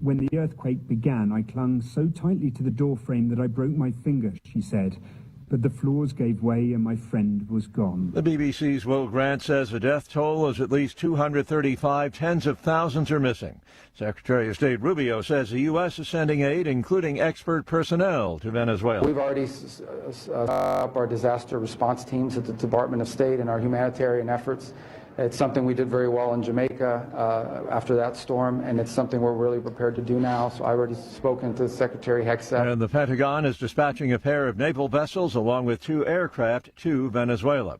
When the earthquake began, I clung so tightly to the door frame that I broke my finger, she said. But the floors gave way and my friend was gone. The BBC's Will Grant says the death toll is at least 235. Tens of thousands are missing. Secretary of State Rubio says the U.S. is sending aid, including expert personnel, to Venezuela. We've already up our disaster response teams at the Department of State and our humanitarian efforts. It's something we did very well in Jamaica after that storm, and it's something we're really prepared to do now. So I've already spoken to Secretary Hegseth. And the Pentagon is dispatching a pair of naval vessels along with 2 aircraft to Venezuela.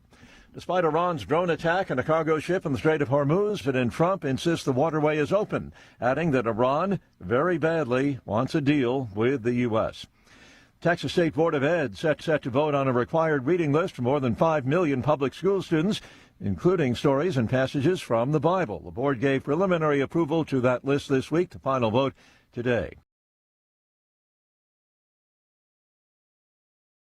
Despite Iran's drone attack on a cargo ship in the Strait of Hormuz, President Trump insists the waterway is open, adding that Iran very badly wants a deal with the U.S. Texas State Board of Ed set to vote on a required reading list for more than 5 million public school students, including stories and passages from the Bible. The board gave preliminary approval to that list this week. The final vote today.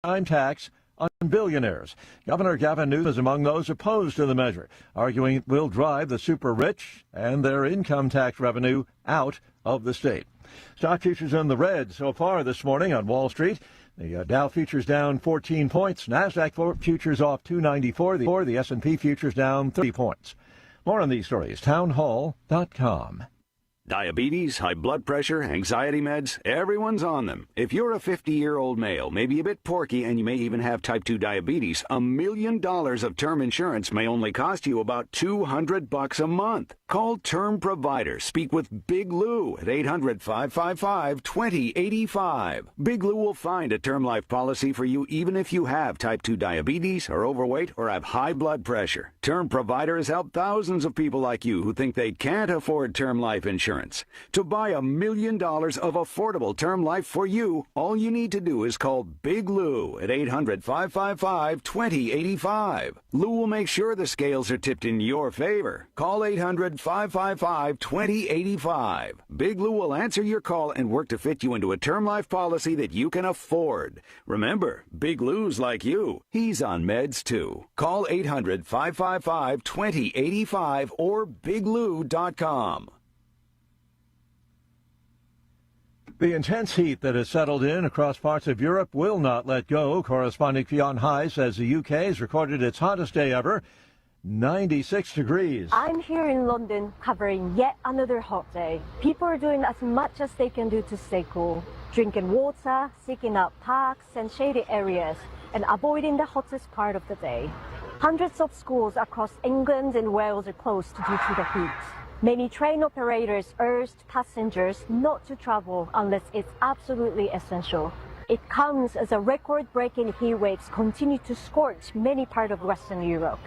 Time tax on billionaires. Governor Gavin Newsom is among those opposed to the measure, arguing it will drive the super rich and their income tax revenue out of the state. Stock futures in the red so far this morning on Wall Street. The Dow futures down 14 points. NASDAQ futures off 294. The S&P futures down 30 points. More on these stories, townhall.com. Diabetes, high blood pressure, anxiety meds, everyone's on them. If you're a 50-year-old male, maybe a bit porky, and you may even have type 2 diabetes, $1 million of term insurance may only cost you about $200 a month. Call Term Provider. Speak with Big Lou at 800-555-2085. Big Lou will find a term life policy for you even if you have type 2 diabetes, are overweight, or have high blood pressure. Term Provider has helped thousands of people like you who think they can't afford term life insurance. To buy $1 million of affordable term life for you, all you need to do is call Big Lou at 800-555-2085. Lou will make sure the scales are tipped in your favor. Call 800-555-2085. Big Lou will answer your call and work to fit you into a term life policy that you can afford. Remember, Big Lou's like you. He's on meds too. Call 800-555-2085 or biglou.com. The intense heat that has settled in across parts of Europe will not let go. Correspondent Fionn High says the UK has recorded its hottest day ever, 96 degrees. I'm here in London covering yet another hot day. People are doing as much as they can do to stay cool, drinking water, seeking out parks and shady areas, and avoiding the hottest part of the day. Hundreds of schools across England and Wales are closed due to the heat. Many train operators urged passengers not to travel unless it's absolutely essential. It comes as a record-breaking heat waves continue to scorch many parts of Western Europe.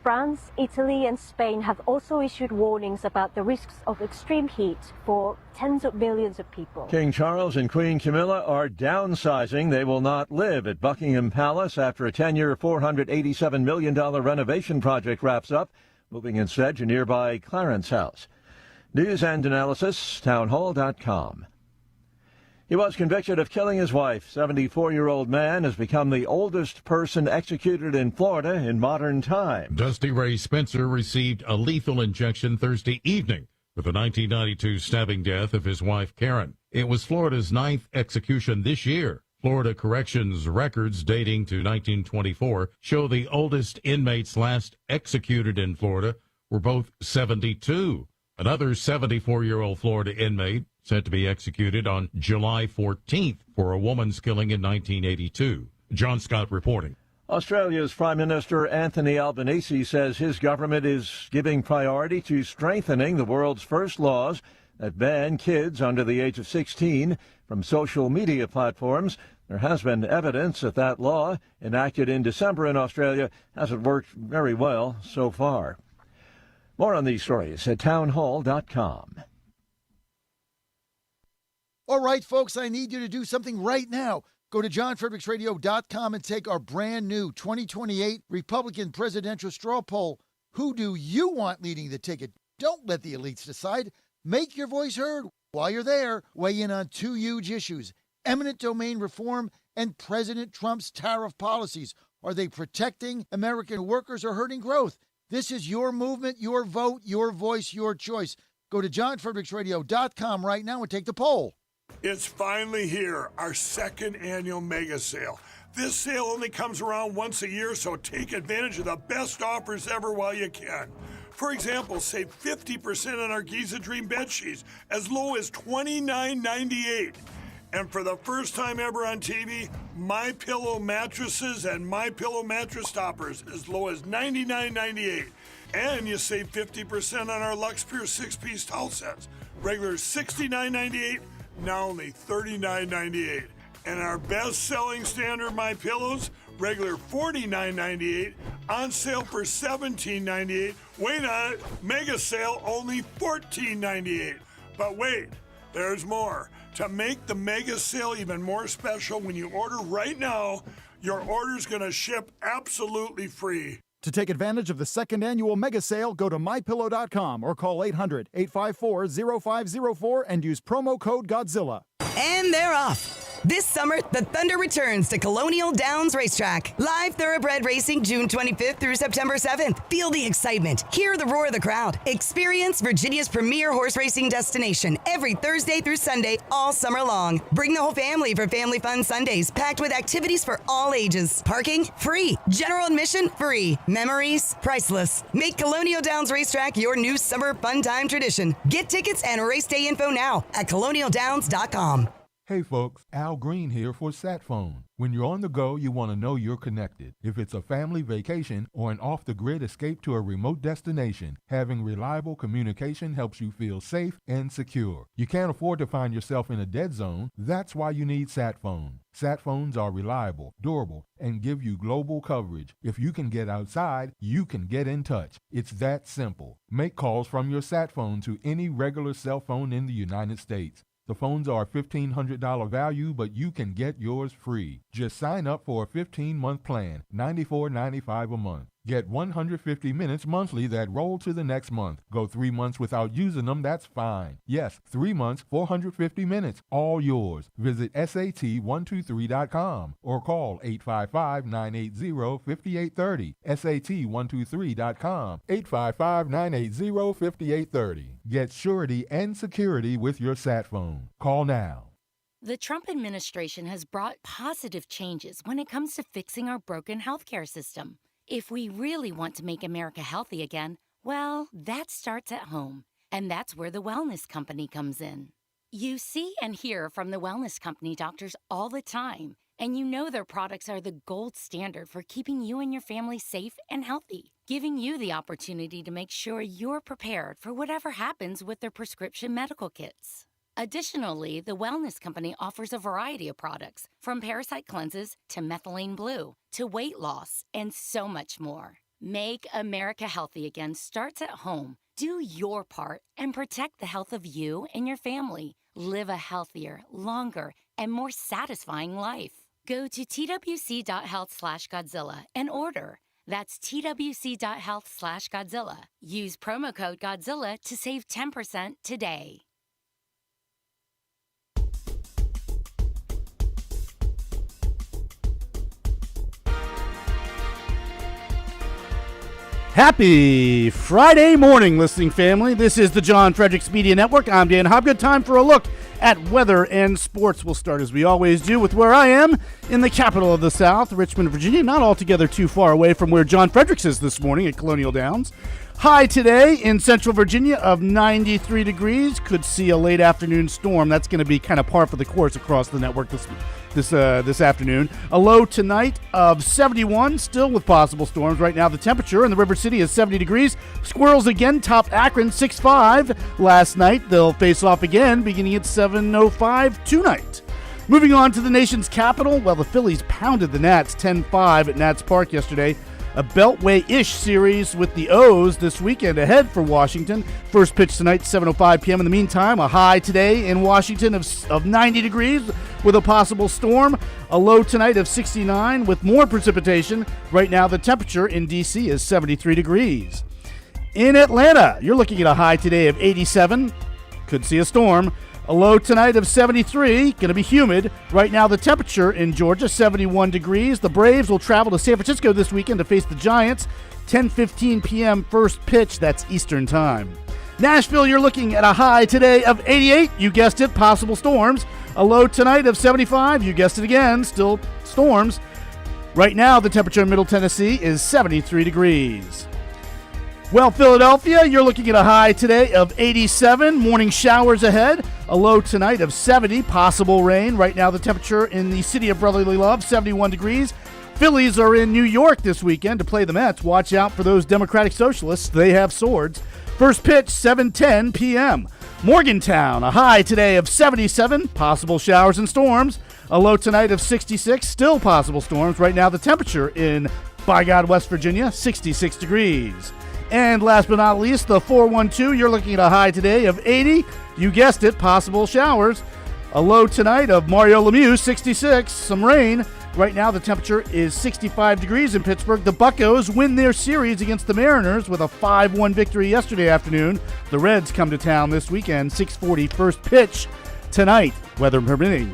France, Italy, and Spain have also issued warnings about the risks of extreme heat for tens of millions of people. King Charles and Queen Camilla are downsizing. They will not live at Buckingham Palace after a 10-year, $487 million renovation project wraps up, moving instead to nearby Clarence House. News and analysis, townhall.com. He was convicted of killing his wife. 74-year-old man has become the oldest person executed in Florida in modern times. Dusty Ray Spencer received a lethal injection Thursday evening with the 1992 stabbing death of his wife, Karen. It was Florida's 9th execution this year. Florida corrections records dating to 1924 show the oldest inmates last executed in Florida were both 72. Another 74-year-old Florida inmate set to be executed on July 14th for a woman's killing in 1982. John Scott reporting. Australia's Prime Minister Anthony Albanese says his government is giving priority to strengthening the world's first laws that ban kids under the age of 16 from social media platforms. There has been evidence that that law, enacted in December in Australia, hasn't worked very well so far. More on these stories at townhall.com. All right, folks, I need you to do something right now. Go to johnfredericksradio.com and take our brand new 2028 Republican presidential straw poll. Who do you want leading the ticket? Don't let the elites decide. Make your voice heard. While you're there, weigh in on two huge issues: eminent domain reform and President Trump's tariff policies. Are they protecting American workers or hurting growth? This is your movement, your vote, your voice, your choice. Go to johnfredericksradio.com right now and take the poll. It's finally here, our second annual mega sale. This sale only comes around once a year, so take advantage of the best offers ever while you can. For example, save 50% on our Giza Dream bed sheets, as low as $29.98. And for the first time ever on TV, My Pillow mattresses and My Pillow mattress toppers, as low as $99.98. And you save 50% on our Lux Pure 6-piece towel sets. Regular $69.98, now only $39.98. And our best-selling standard My Pillows, regular $49.98, on sale for $17.98. Wait on it, mega sale only $14.98. But wait, there's more. To make the mega sale even more special, when you order right now, your order's going to ship absolutely free. To take advantage of the second annual mega sale, go to mypillow.com or call 800-854-0504 and use promo code Godzilla. And they're off. This summer, the Thunder returns to Colonial Downs Racetrack. Live thoroughbred racing June 25th through September 7th. Feel the excitement. Hear the roar of the crowd. Experience Virginia's premier horse racing destination every Thursday through Sunday all summer long. Bring the whole family for Family Fun Sundays, packed with activities for all ages. Parking? Free. General admission? Free. Memories? Priceless. Make Colonial Downs Racetrack your new summer fun time tradition. Get tickets and race day info now at colonialdowns.com. Hey folks, Al Green here for SatPhone. When you're on the go, you want to know you're connected. If it's a family vacation or an off-the-grid escape to a remote destination, having reliable communication helps you feel safe and secure. You can't afford to find yourself in a dead zone. That's why you need SatPhone. SatPhones are reliable, durable, and give you global coverage. If you can get outside, you can get in touch. It's that simple. Make calls from your SatPhone to any regular cell phone in the United States. The phones are $1,500 value, but you can get yours free. Just sign up for a 15-month plan, $94.95 a month. Get 150 minutes monthly that roll to the next month. Go 3 months without using them, that's fine. Yes, 3 months, 450 minutes, all yours. Visit SAT123.com or call 855-980-5830. SAT123.com, 855-980-5830. Get surety and security with your SatPhone. Call now. The Trump administration has brought positive changes when it comes to fixing our broken healthcare system. If we really want to make America healthy again, well, that starts at home. And that's where the Wellness Company comes in. You see and hear from the Wellness Company doctors all the time, and you know their products are the gold standard for keeping you and your family safe and healthy, giving you the opportunity to make sure you're prepared for whatever happens with their prescription medical kits. Additionally, the Wellness Company offers a variety of products, from parasite cleanses to methylene blue to weight loss and so much more. Make America healthy again starts at home. Do your part and protect the health of you and your family. Live a healthier, longer, and more satisfying life. Go to twc.health/Godzilla and order. That's twc.health/Godzilla. Use promo code Godzilla to save 10% today. Happy Friday morning, listening family. This is the John Fredericks Media Network. I'm Dan Hobgood. Time for a look at weather and sports. We'll start, as we always do, with where I am in the capital of the South, Richmond, Virginia, not altogether too far away from where John Fredericks is this morning at Colonial Downs. High today in Central Virginia of 93 degrees. Could see a late afternoon storm. That's going to be kind of par for the course across the network this afternoon. A low tonight of 71, still with possible storms. Right now the temperature in the River City is 70 degrees. Squirrels again topped Akron 6-5 last night. They'll face off again beginning at 7:05 tonight. Moving on to the nation's capital, well, the Phillies pounded the Nats 10-5 at Nats Park yesterday. A Beltway-ish series with the O's this weekend ahead for Washington. First pitch tonight, 7:05 p.m. In the meantime, a high today in Washington of 90 degrees with a possible storm. A low tonight of 69 with more precipitation. Right now, the temperature in D.C. is 73 degrees. In Atlanta, you're looking at a high today of 87. Could see a storm. A low tonight of 73, going to be humid. Right now, the temperature in Georgia, 71 degrees. The Braves will travel to San Francisco this weekend to face the Giants. 10:15 p.m. first pitch, that's Eastern time. Nashville, you're looking at a high today of 88. You guessed it, possible storms. A low tonight of 75. You guessed it again, still storms. Right now, the temperature in Middle Tennessee is 73 degrees. Well, Philadelphia, you're looking at a high today of 87. Morning showers ahead. A low tonight of 70. Possible rain. Right now, the temperature in the city of brotherly love, 71 degrees. Phillies are in New York this weekend to play the Mets. Watch out for those Democratic Socialists. They have swords. First pitch, 7:10 p.m. Morgantown, a high today of 77. Possible showers and storms. A low tonight of 66. Still possible storms. Right now, the temperature in, by God, West Virginia, 66 degrees. And last but not least, the 412, you're looking at a high today of 80. You guessed it, possible showers. A low tonight of Mario Lemieux, 66. Some rain. Right now, the temperature is 65 degrees in Pittsburgh. The Buccos win their series against the Mariners with a 5-1 victory yesterday afternoon. The Reds come to town this weekend, 6:40 first pitch tonight, weather permitting.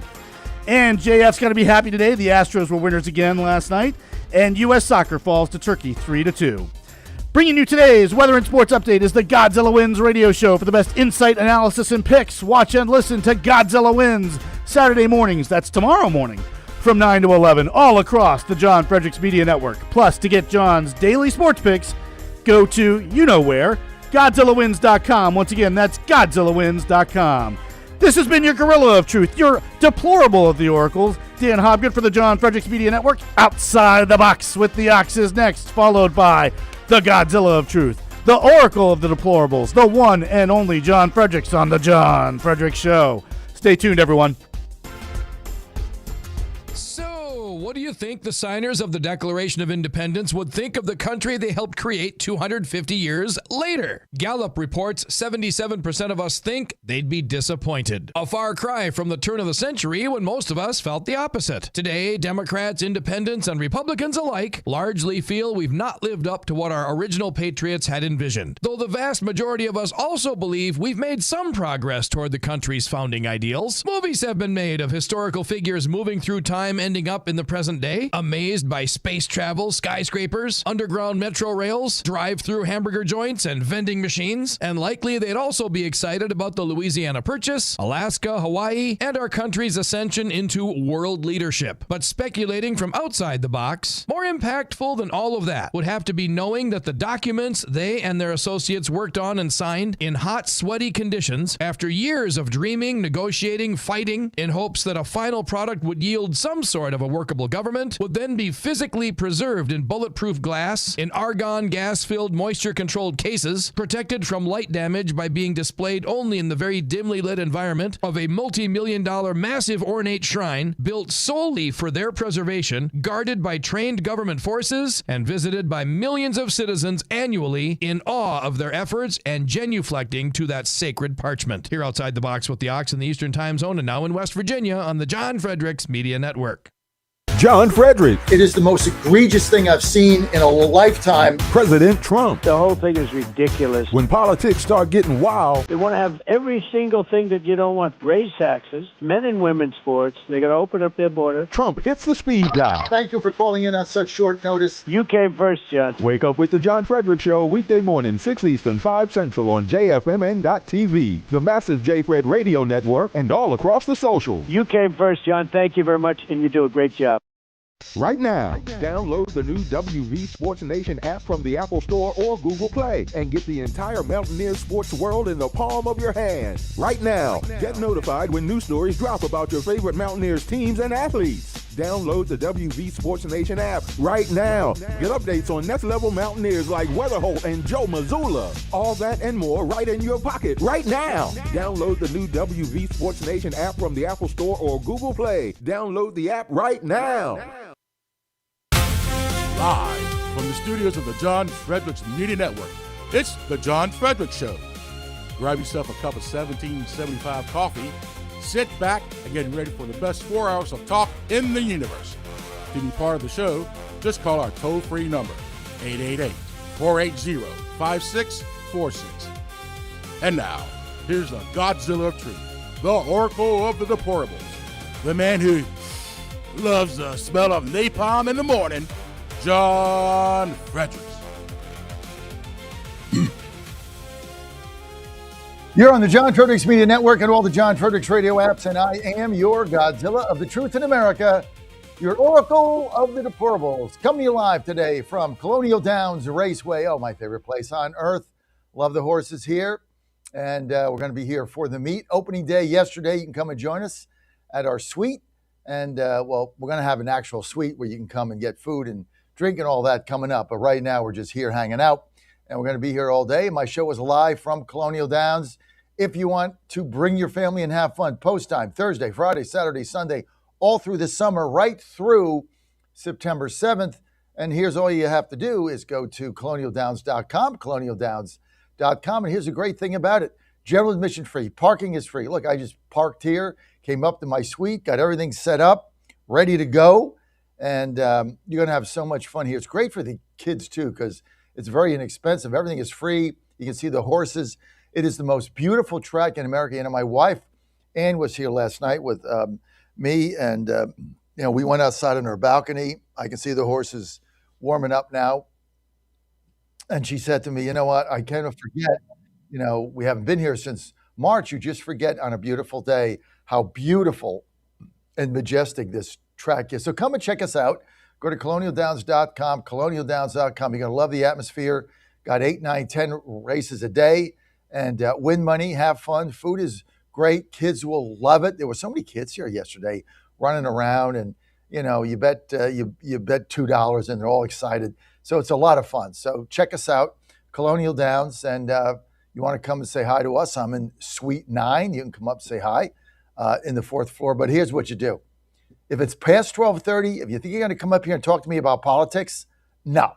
And JF's got to be happy today. The Astros were winners again last night. And U.S. Soccer falls to Turkey 3-2. Bringing you today's Weather and Sports Update is the Godzilla Wins radio show. For the best insight, analysis, and picks, watch and listen to Godzilla Wins Saturday mornings. That's tomorrow morning from 9 to 11 all across the John Fredericks Media Network. Plus, to get John's daily sports picks, go to you-know-where, GodzillaWins.com. Once again, that's GodzillaWins.com. This has been your Gorilla of Truth, your deplorable of the oracles, Dan Hobgood for the John Fredericks Media Network. Outside the Box with the Ox is next, followed by the Godzilla of Truth, the Oracle of the Deplorables, the one and only John Fredericks on the John Fredericks Show. Stay tuned, everyone. What do you think the signers of the Declaration of Independence would think of the country they helped create 250 years later? Gallup reports 77% of us think they'd be disappointed. A far cry from the turn of the century when most of us felt the opposite. Today, Democrats, Independents, and Republicans alike largely feel we've not lived up to what our original patriots had envisioned. Though the vast majority of us also believe we've made some progress toward the country's founding ideals. Movies have been made of historical figures moving through time, ending up in the present day, amazed by space travel, skyscrapers, underground metro rails, drive-through hamburger joints, and vending machines. And likely they'd also be excited about the Louisiana Purchase, Alaska, Hawaii, and our country's ascension into world leadership. But speculating from outside the box, more impactful than all of that would have to be knowing that the documents they and their associates worked on and signed in hot, sweaty conditions after years of dreaming, negotiating, fighting in hopes that a final product would yield some sort of a workable government would then be physically preserved in bulletproof glass, in argon gas-filled moisture-controlled cases, protected from light damage by being displayed only in the very dimly lit environment of a multi-million-dollar massive ornate shrine built solely for their preservation, guarded by trained government forces, and visited by millions of citizens annually in awe of their efforts and genuflecting to that sacred parchment. Here outside the box with the Ox in the Eastern Time Zone and now in West Virginia on the John Fredericks Media Network. John Fredericks. It is the most egregious thing I've seen in a lifetime. President Trump. The whole thing is ridiculous. When politics start getting wild. They want to have every single thing that you don't want. Raise taxes, men and women's sports. They're going to open up their border. Trump hits the speed dial. Thank you for calling in on such short notice. You came first, John. Wake up with the John Fredericks Show weekday morning, 6 Eastern, 5 Central on JFMN.TV, the massive J-Fred radio network, and all across the socials. You came first, John. Thank you very much, and you do a great job. Right now, download the new WV Sports Nation app from the Apple Store or Google Play and get the entire Mountaineer sports world in the palm of your hand. Right now, get notified when new stories drop about your favorite Mountaineers teams and athletes. Download the WV Sports Nation app right now. Get updates on next level Mountaineers like Weatherholt and Joe Mazzulla. All that and more right in your pocket right now. Download the new WV Sports Nation app from the Apple Store or Google Play. Download the app right now. Live from the studios of the John Fredericks Media Network, it's the John Fredericks Show. Grab yourself a cup of 1775 coffee, sit back, and get ready for the best 4 hours of talk in the universe. To be part of the show, just call our toll-free number, 888-480-5646. And now, here's the Godzilla of Truth, the Oracle of the Deplorables, the man who loves the smell of napalm in the morning, John Fredericks. You're on the John Fredericks Media Network and all the John Fredericks radio apps, and I am your Godzilla of the truth in America, your Oracle of the Deplorables. Coming to you live today from Colonial Downs Raceway. Oh, my favorite place on earth. Love the horses here. And we're going to be here for the meet. Opening day yesterday. You can come and join us at our suite. And, well, we're going to have an actual suite where you can come and get food and drink and all that coming up. But right now, we're just here hanging out. And we're going to be here all day. My show is live from Colonial Downs. If you want to bring your family and have fun, post time, Thursday, Friday, Saturday, Sunday, all through the summer, right through September 7th. And here's all you have to do is go to colonialdowns.com, colonialdowns.com. And here's a great thing about it. General admission free. Parking is free. Look, I just parked here, came up to my suite, got everything set up, ready to go. And you're going to have so much fun here. It's great for the kids, too, because it's very inexpensive. Everything is free. You can see the horses. It is the most beautiful track in America. And my wife, Ann, was here last night with me. And, we went outside on our balcony. I can see the horses warming up now. And she said to me, you know what? I kind of forget, we haven't been here since March. You just forget on a beautiful day how beautiful and majestic this track is. So come and check us out. Go to colonialdowns.com, colonialdowns.com. You're going to love the atmosphere. Got 8, 9, 10 races a day. And win money, have fun. Food is great. Kids will love it. There were so many kids here yesterday running around, and you bet you bet $2, and they're all excited. So it's a lot of fun. So check us out, Colonial Downs, and you want to come and say hi to us? I'm in Suite 9. You can come up and say hi in the 4th floor. But here's what you do: if it's past 12:30, if you think you're going to come up here and talk to me about politics, no,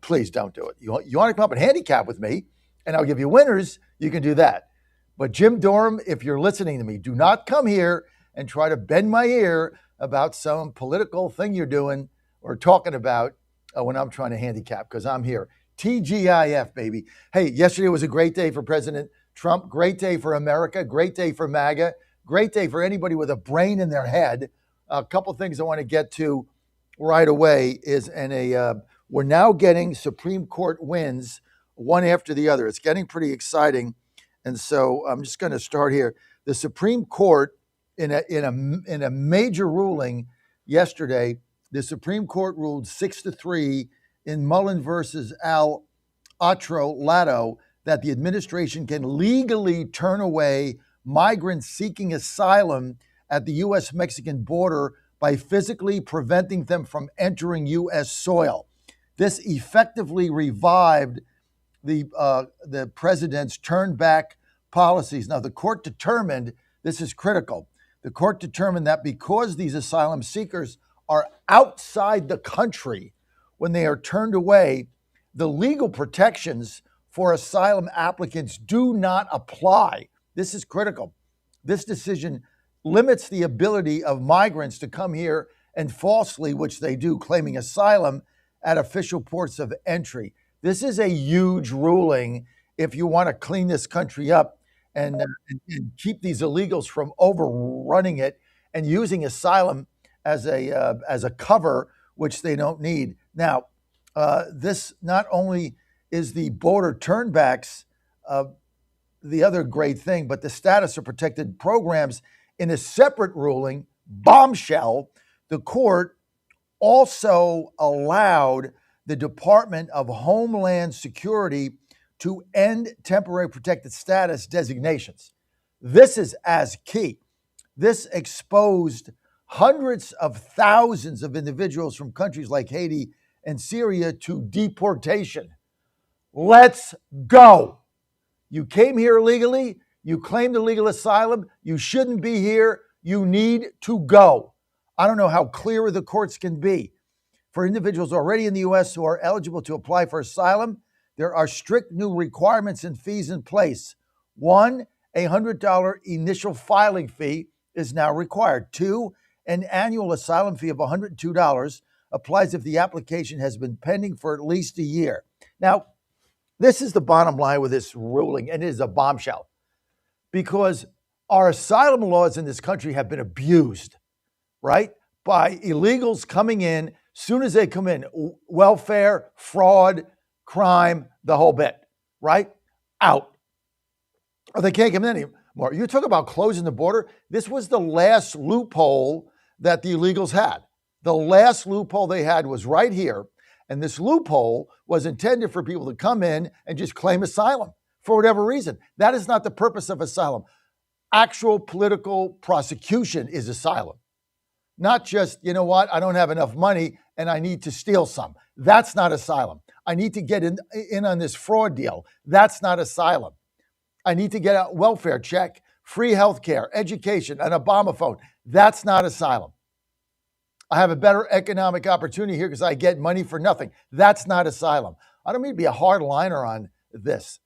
please don't do it. You want to come up and handicap with me, and I'll give you winners, you can do that. But Jim Durham, if you're listening to me, do not come here and try to bend my ear about some political thing you're doing or talking about when I'm trying to handicap, because I'm here. TGIF, baby. Hey, yesterday was a great day for President Trump, great day for America, great day for MAGA, great day for anybody with a brain in their head. A couple things I want to get to right away is we're now getting Supreme Court wins one after the other. It's getting pretty exciting. And so I'm just going to start here. The Supreme Court, in a major ruling yesterday, the Supreme Court ruled 6-3 in Mullen versus Al Otro Lato that the administration can legally turn away migrants seeking asylum at the U.S.-Mexican border by physically preventing them from entering U.S. soil. This effectively revived the president's turn back policies. Now, the court determined, this is critical, the court determined that because these asylum seekers are outside the country when they are turned away, the legal protections for asylum applicants do not apply. This is critical. This decision limits the ability of migrants to come here and falsely, which they do, claiming asylum at official ports of entry. This is a huge ruling if you want to clean this country up and keep these illegals from overrunning it and using asylum as a cover, which they don't need. Now, this not only is the border turnbacks the other great thing, but the status of protected programs in a separate ruling, bombshell, the court also allowed the Department of Homeland Security to end temporary protected status designations. This is as key. This exposed hundreds of thousands of individuals from countries like Haiti and Syria to deportation. Let's go. You came here illegally. You claimed illegal asylum. You shouldn't be here. You need to go. I don't know how clearer the courts can be. For individuals already in the U.S. who are eligible to apply for asylum, there are strict new requirements and fees in place. 1, a $100 initial filing fee is now required. 2, an annual asylum fee of $102 applies if the application has been pending for at least a year. Now, this is the bottom line with this ruling, and it is a bombshell, because our asylum laws in this country have been abused, right, by illegals coming in. Soon as they come in, welfare, fraud, crime, the whole bit, right? Out. Oh, they can't come in anymore. You talk about closing the border. This was the last loophole that the illegals had. The last loophole they had was right here. And this loophole was intended for people to come in and just claim asylum for whatever reason. That is not the purpose of asylum. Actual political prosecution is asylum. Not just, you know what, I don't have enough money and I need to steal some. That's not asylum. I need to get in on this fraud deal. That's not asylum. I need to get a welfare check, free health care, education, an Obama phone. That's not asylum. I have a better economic opportunity here because I get money for nothing. That's not asylum. I don't mean to be a hard liner on this,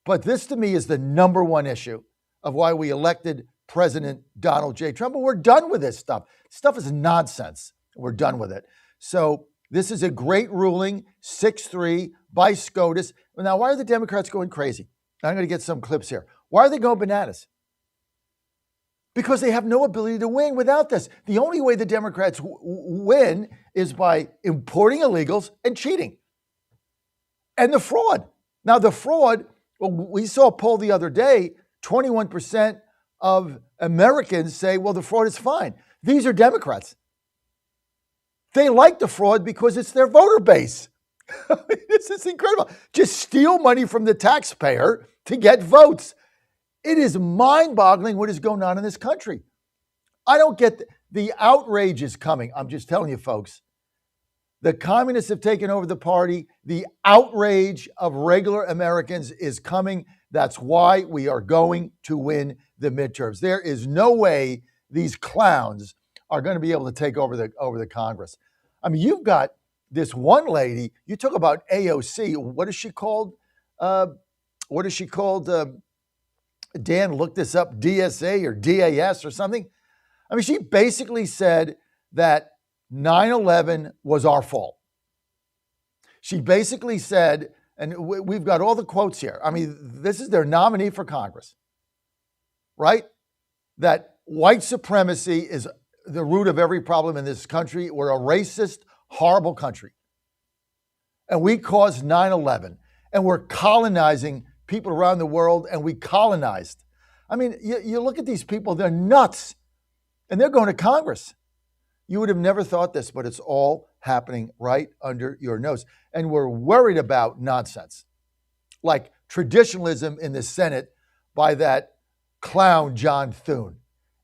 but this to me is the number one issue of why we elected President Donald J. Trump. But we're done with this stuff. Stuff is nonsense. We're done with it. So this is a great ruling, 6-3 by SCOTUS. Now, why are the Democrats going crazy? I'm going to get some clips here. Why are they going bananas? Because they have no ability to win without this. The only way the Democrats win is by importing illegals and cheating. And the fraud. Now, the fraud, well, we saw a poll the other day, 21% of Americans say, well, the fraud is fine. These are Democrats. They like the fraud because it's their voter base. This is incredible. Just steal money from the taxpayer to get votes. It is mind-boggling what is going on in this country. I don't get the outrage is coming. I'm just telling you, folks. The communists have taken over the party. The outrage of regular Americans is coming. That's why we are going to win the midterms. There is no way these clowns are going to be able to take over the Congress. I mean, you've got this one lady. You talk about AOC. What is she called? What is she called? Dan, look this up. DSA or DAS or something. I mean, she basically said that 9/11 was our fault. She basically said, and we've got all the quotes here. I mean, this is their nominee for Congress, right? That white supremacy is the root of every problem in this country. We're a racist, horrible country. And we caused 9/11. And we're colonizing people around the world, and we colonized. I mean, you look at these people, they're nuts. And they're going to Congress. You would have never thought this, but it's all happening right under your nose. And we're worried about nonsense, like traditionalism in the Senate by that clown John Thune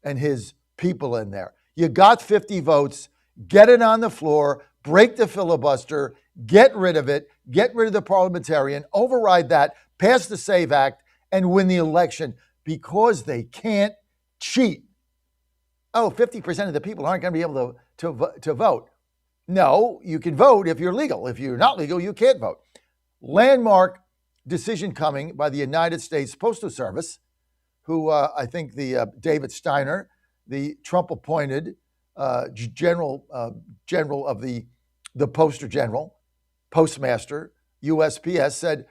and his people in there. You got 50 votes, get it on the floor, break the filibuster, get rid of it, get rid of the parliamentarian, override that, pass the SAVE Act, and win the election because they can't cheat. Oh, 50% of the people aren't going to be able to vote. No, you can vote if you're legal. If you're not legal, you can't vote. Landmark decision coming by the United States Postal Service, who I think the David Steiner, the Trump-appointed general of the postmaster, USPS, said,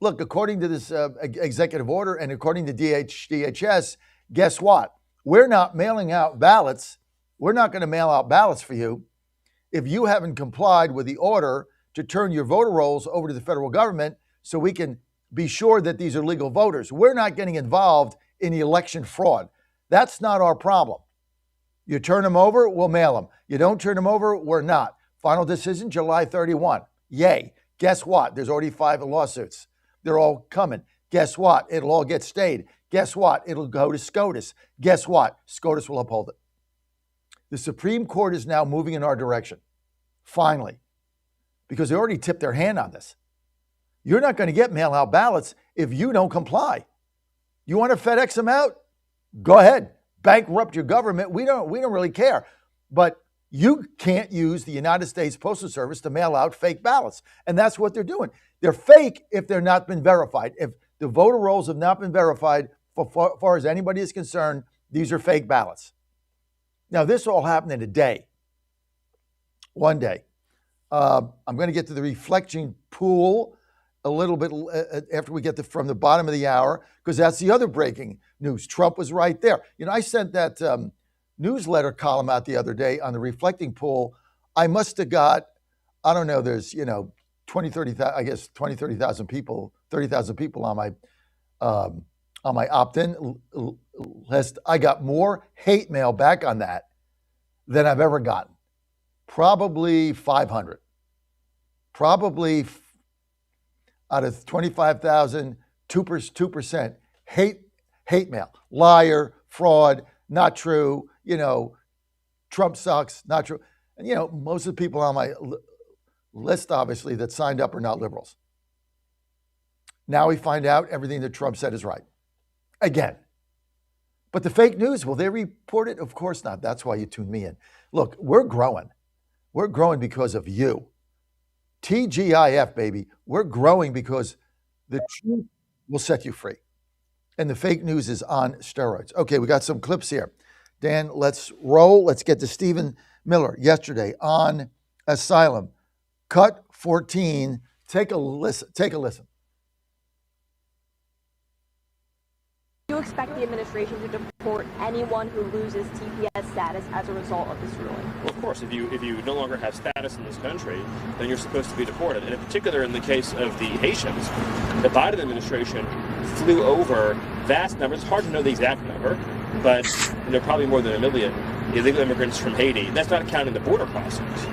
look, according to this executive order and according to DHS, guess what? We're not mailing out ballots. We're not going to mail out ballots for you if you haven't complied with the order to turn your voter rolls over to the federal government so we can be sure that these are legal voters. We're not getting involved in the election fraud. That's not our problem. You turn them over, we'll mail them. You don't turn them over, we're not. Final decision, July 31. Yay. Guess what? There's already 5 lawsuits. They're all coming. Guess what? It'll all get stayed. Guess what? It'll go to SCOTUS. Guess what? SCOTUS will uphold it. The Supreme Court is now moving in our direction. Finally. Because they already tipped their hand on this. You're not going to get mail-out ballots if you don't comply. You want to FedEx them out? Go ahead. Bankrupt your government. We don't really care. But you can't use the United States Postal Service to mail out fake ballots. And that's what they're doing. They're fake if they're not been verified. If the voter rolls have not been verified, as far as anybody is concerned, these are fake ballots. Now, this all happened in a day. One day. I'm going to get to the reflection pool a little bit after we get from the bottom of the hour, because that's the other breaking news. Trump was right there. You know, I sent that newsletter column out the other day on the reflecting pool. I must have got, I don't know, there's, 20, 30,000 people on my on my opt-in list. I got more hate mail back on that than I've ever gotten. Probably 500. Probably out of 25,000, 2% hate mail. Liar, fraud, not true, Trump sucks, not true. And, most of the people on my list, obviously, that signed up are not liberals. Now we find out everything that Trump said is right. Again. But the fake news, will they report it? Of course not. That's why you tune me in. Look, we're growing. We're growing because of you. TGIF, baby. We're growing because the truth will set you free. And the fake news is on steroids. Okay, we got some clips here. Dan, let's roll. Let's get to Stephen Miller yesterday on asylum. Cut 14. Take a listen. Do you expect the administration to deport anyone who loses TPS status as a result of this ruling? Well, of course, if you no longer have status in this country, then you're supposed to be deported. And in particular, in the case of the Haitians, the Biden administration flew over vast numbers. It's hard to know the exact number, but there are probably more than 1 million illegal immigrants from Haiti. That's not counting the border crossings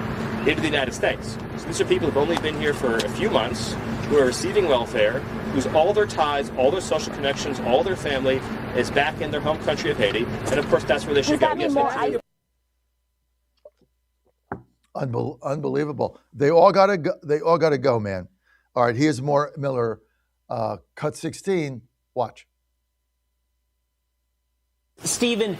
into the United States. So these are people who've only been here for a few months, who are receiving welfare, whose all their ties, all their social connections, all their family is back in their home country of Haiti. And of course, that's where they should go. Yes, Unbelievable. They all got to go. They all got to go, man. All right, here's more Miller. Cut 16. Watch. Stephen,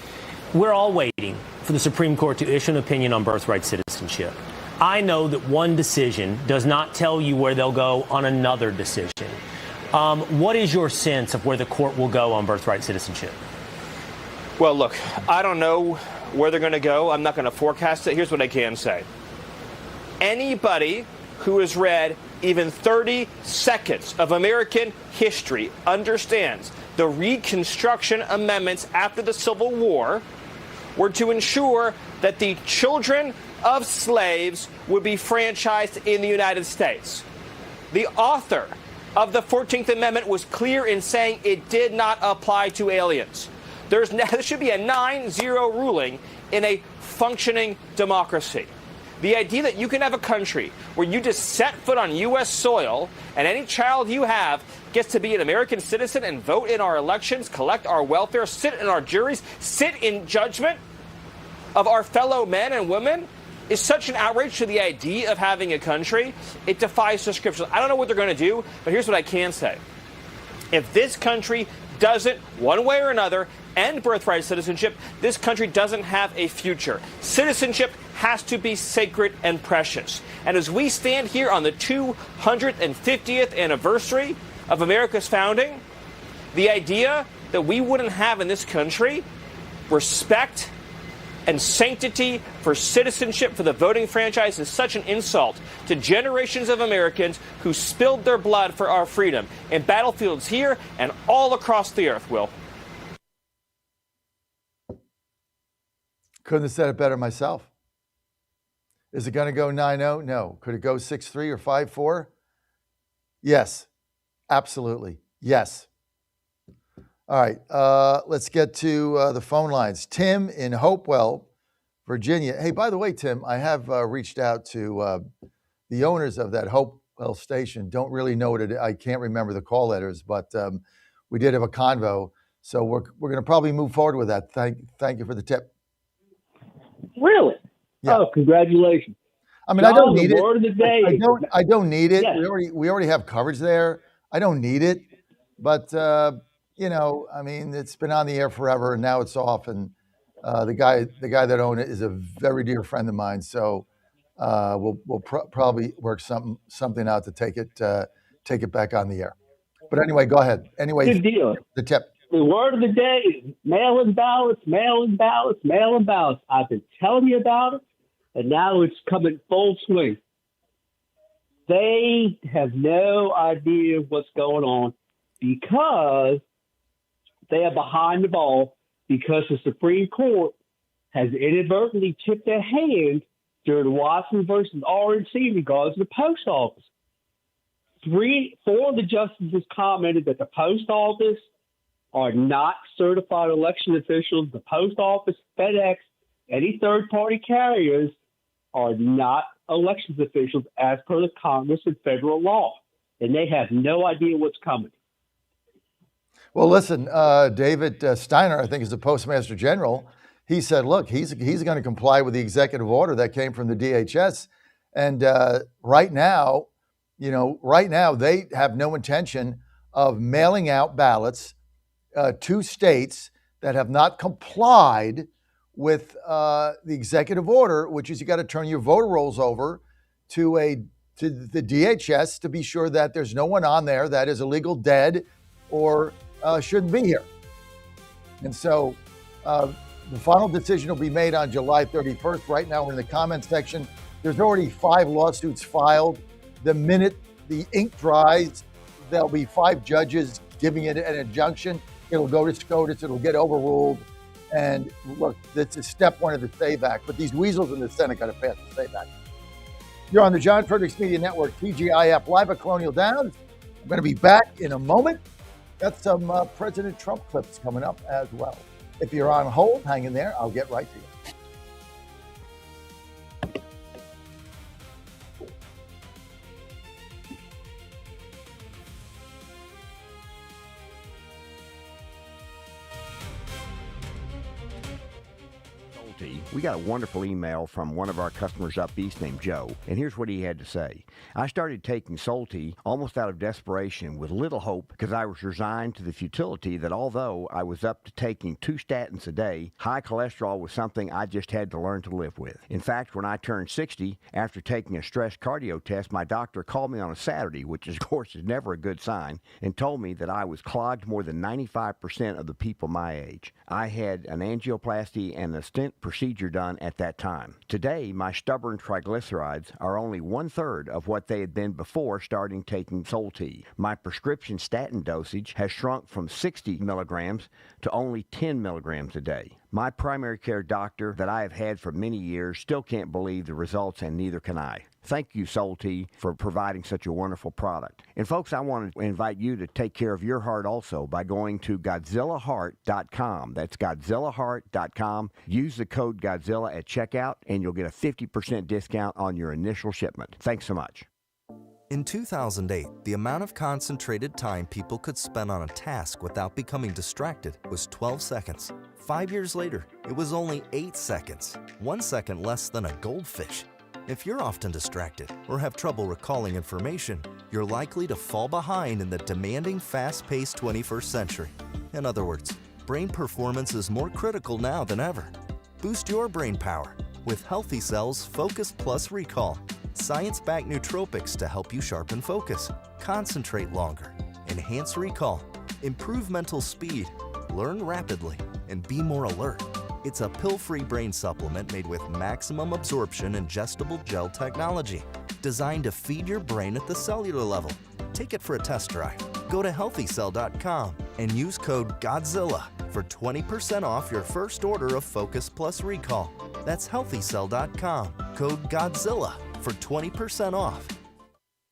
we're all waiting for the Supreme Court to issue an opinion on birthright citizenship. I know that one decision does not tell you where they'll go on another decision. What is your sense of where the court will go on birthright citizenship? Well, look, I don't know where they're going to go. I'm not going to forecast it. Here's what I can say. Anybody who has read even 30 seconds of American history understands the Reconstruction Amendments after the Civil War were to ensure that the children of slaves would be franchised in the United States. The author of the 14th Amendment was clear in saying it did not apply to aliens. There should be a 9-0 ruling in a functioning democracy. The idea that you can have a country where you just set foot on U.S. soil and any child you have gets to be an American citizen and vote in our elections, collect our welfare, sit in our juries, sit in judgment of our fellow men and women is such an outrage to the idea of having a country. It defies the scriptures. I don't know what they're going to do, but here's what I can say. If this country doesn't, one way or another, end birthright citizenship, this country doesn't have a future. Citizenship has to be sacred and precious. And as we stand here on the 250th anniversary of America's founding, the idea that we wouldn't have in this country respect and sanctity for citizenship, for the voting franchise, is such an insult to generations of Americans who spilled their blood for our freedom in battlefields here and all across the earth, Will. Couldn't have said it better myself. Is it going to go 9-0? No. Could it go 6-3 or 5-4? Yes. Absolutely. Yes. All right, let's get to the phone lines. Tim in Hopewell, Virginia. Hey, by the way, Tim, I have reached out to the owners of that Hopewell station. Don't really know what it is. I can't remember the call letters, but we did have a convo. So we're going to probably move forward with that. Thank you for the tip. Really? Yeah. Oh, congratulations. I mean, John, I don't need the it. word of the day. I don't need it. Yes. We already have coverage there. I don't need it. But I mean, it's been on the air forever, and now it's off. And the guy that owned it is a very dear friend of mine. So we'll probably work something out to take it back on the air. But anyway, go ahead. Anyway, good deal. The tip. The word of the day is mail-in ballots, mail-in ballots, mail-in ballots. I've been telling you about it, and now it's coming full swing. They have no idea what's going on because they are behind the ball, because the Supreme Court has inadvertently tipped their hand during Watson versus RNC in regards to the post office. 4 of the justices commented that the post office are not certified election officials. The post office, FedEx, any third-party carriers are not elections officials as per the Congress and federal law, and they have no idea what's coming. Well, listen, David Steiner, I think, is the Postmaster General. He said, look, he's going to comply with the executive order that came from the DHS. And right now they have no intention of mailing out ballots to states that have not complied with the executive order, which is you got to turn your voter rolls over to the DHS to be sure that there's no one on there that is illegal, dead, or shouldn't be here. And so the final decision will be made on July 31st. Right now, we're in the comments section. There's already 5 lawsuits filed. The minute the ink dries, there'll be 5 judges giving it an injunction. It'll go to SCOTUS. It'll get overruled. And look, this is step 1 of the SAVE Act. But these weasels in the Senate got to pass the SAVE Act. You're on the John Fredericks Media Network, TGIF, live at Colonial Downs. I'm going to be back in a moment. Got some President Trump clips coming up as well. If you're on hold, hang in there. I'll get right to you. We got a wonderful email from one of our customers up east named Joe, and here's what he had to say. I started taking Solti almost out of desperation with little hope because I was resigned to the futility that although I was up to taking 2 statins a day, high cholesterol was something I just had to learn to live with. In fact, when I turned 60, after taking a stress cardio test, my doctor called me on a Saturday, which of course is never a good sign, and told me that I was clogged more than 95% of the people my age. I had an angioplasty and a stent procedure done at that time. Today, my stubborn triglycerides are only 1/3 of what they had been before starting taking Solti. My prescription statin dosage has shrunk from 60 milligrams to only 10 milligrams a day. My primary care doctor that I have had for many years still can't believe the results, and neither can I. Thank you, Solti, for providing such a wonderful product. And folks, I want to invite you to take care of your heart also by going to GodzillaHeart.com. That's GodzillaHeart.com. Use the code Godzilla at checkout, and you'll get a 50% discount on your initial shipment. Thanks so much. In 2008, the amount of concentrated time people could spend on a task without becoming distracted was 12 seconds. 5 years later, it was only 8 seconds, 1 second less than a goldfish. If you're often distracted or have trouble recalling information, you're likely to fall behind in the demanding, fast-paced 21st century. In other words, brain performance is more critical now than ever. Boost your brain power with Healthy Cells Focus Plus Recall. Science-backed nootropics to help you sharpen focus, concentrate longer, enhance recall, improve mental speed, learn rapidly, and be more alert. It's a pill-free brain supplement made with maximum absorption ingestible gel technology, designed to feed your brain at the cellular level. Take it for a test drive. Go to HealthyCell.com and use code GODZILLA for 20% off your first order of Focus Plus Recall. That's HealthyCell.com, code GODZILLA for 20% off.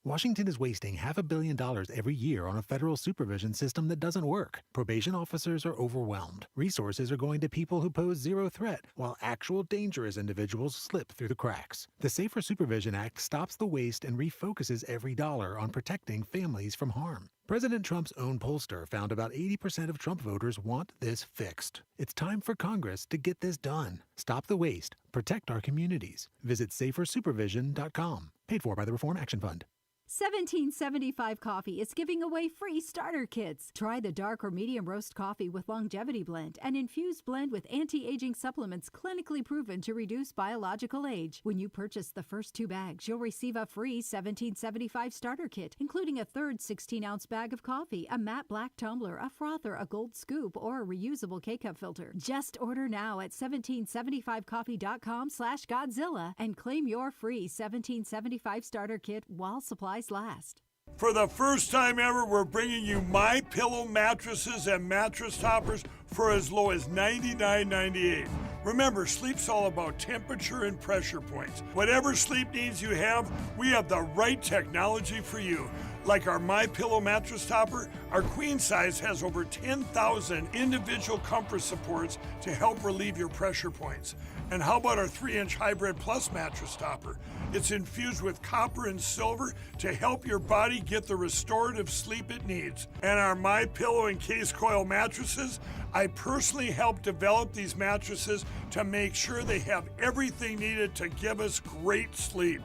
Washington is wasting $500 million every year on a federal supervision system that doesn't work. Probation officers are overwhelmed. Resources are going to people who pose zero threat, while actual dangerous individuals slip through the cracks. The Safer Supervision Act stops the waste and refocuses every dollar on protecting families from harm. President Trump's own pollster found about 80% of Trump voters want this fixed. It's time for Congress to get this done. Stop the waste. Protect our communities. Visit safersupervision.com. Paid for by the Reform Action Fund. 1775 Coffee is giving away free starter kits. Try the dark or medium roast coffee with longevity blend, an infused blend with anti-aging supplements clinically proven to reduce biological age. When you purchase the first 2 bags, you'll receive a free 1775 starter kit, including a third 16-ounce bag of coffee, a matte black tumbler, a frother, a gold scoop, or a reusable K-cup filter. Just order now at 1775coffee.com/Godzilla and claim your free 1775 starter kit while supplies last. For the first time ever, we're bringing you My Pillow mattresses and mattress toppers for as low as $99.98. Remember, sleep's all about temperature and pressure points. Whatever sleep needs you have, we have the right technology for you. Like our MyPillow mattress topper, our queen size has over 10,000 individual comfort supports to help relieve your pressure points. And how about our 3-inch Hybrid Plus mattress topper? It's infused with copper and silver to help your body get the restorative sleep it needs. And our MyPillow and Case Coil mattresses, I personally helped develop these mattresses to make sure they have everything needed to give us great sleep.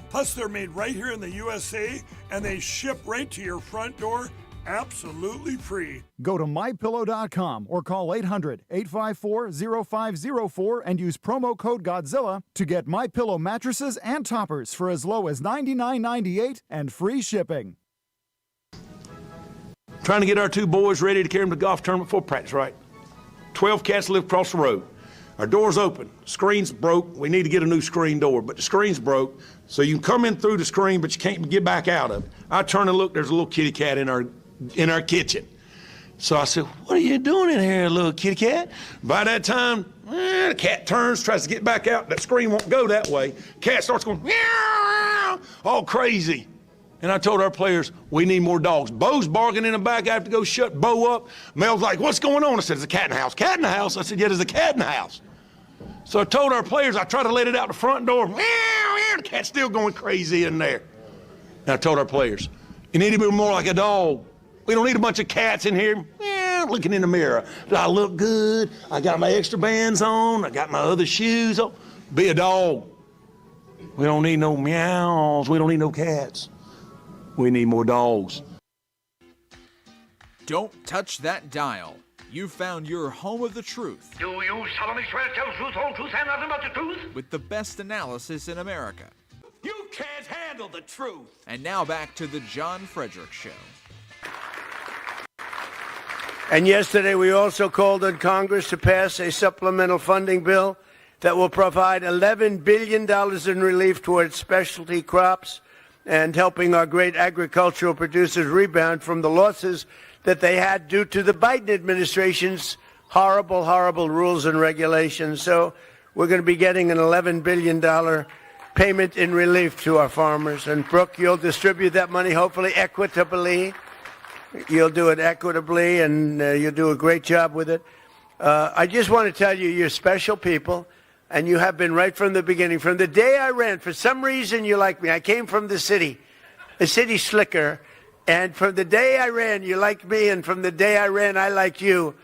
Plus, they're made right here in the USA, and they ship right to your front door, absolutely free. Go to MyPillow.com or call 800-854-0504 and use promo code Godzilla to get MyPillow mattresses and toppers for as low as $99.98 and free shipping. Trying to get our two boys ready to carry them to golf tournament for practice, right? 12 cats live across the road. Our door's open. Screen's broke. We need to get a new screen door, but the screen's broke, so you can come in through the screen, but you can't get back out of it. I turn and look, there's a little kitty cat in our kitchen. So I said, what are you doing in here, little kitty cat? By that time, the cat turns, tries to get back out. That screen won't go that way. Cat starts going, meow, all crazy. And I told our players, we need more dogs. Bo's barking in the back. I have to go shut Bo up. Mel's like, what's going on? I said, there's a cat in the house. Cat in the house? I said, yeah, there's a cat in the house. So I told our players, I tried to let it out the front door. Meow, meow, the cat's still going crazy in there. And I told our players, you need to be more like a dog. We don't need a bunch of cats in here looking in the mirror. Do I look good? I got my extra bands on. I got my other shoes on. Be a dog. We don't need no meows. We don't need no cats. We need more dogs. Don't touch that dial. You've found your home of the truth. Do you solemnly swear to tell the truth, whole truth, and nothing but the truth? With the best analysis in America. You can't handle the truth. And now back to the John Fredericks Show. And yesterday we also called on Congress to pass a supplemental funding bill that will provide $11 billion in relief towards specialty crops and helping our great agricultural producers rebound from the losses that they had due to the Biden administration's horrible, horrible rules and regulations. So we're going to be getting an $11 billion payment in relief to our farmers. And Brooke, you'll distribute that money hopefully equitably. You'll do it equitably, and you'll do a great job with it. I just want to tell you, you're special people, and you have been right from the beginning. From the day I ran, for some reason you like me. I came from the city slicker, and from the day I ran, you liked me, and from the day I ran, I liked you.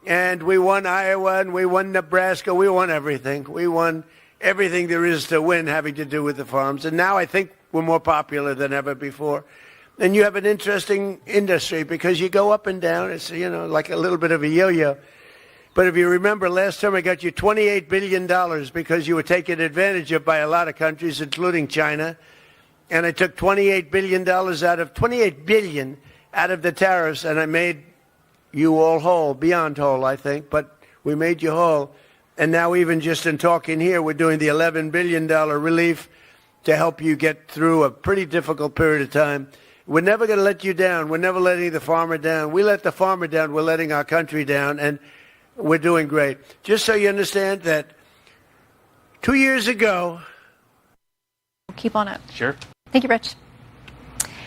And we won Iowa, and we won Nebraska. We won everything. We won everything there is to win having to do with the farms. And now I think we're more popular than ever before. And you have an interesting industry because you go up and down. It's, like a little bit of a yo-yo. But if you remember, last time I got you $28 billion because you were taken advantage of by a lot of countries, including China. And I took $28 billion $28 billion out of the tariffs, and I made you all whole, beyond whole, I think. But we made you whole. And now even just in talking here, we're doing the $11 billion relief to help you get through a pretty difficult period of time. We're never going to let you down. We're never letting the farmer down. We let the farmer down. We're letting our country down, and we're doing great. Just so you understand that 2 years ago. Keep on it. Sure. Thank you, Rich.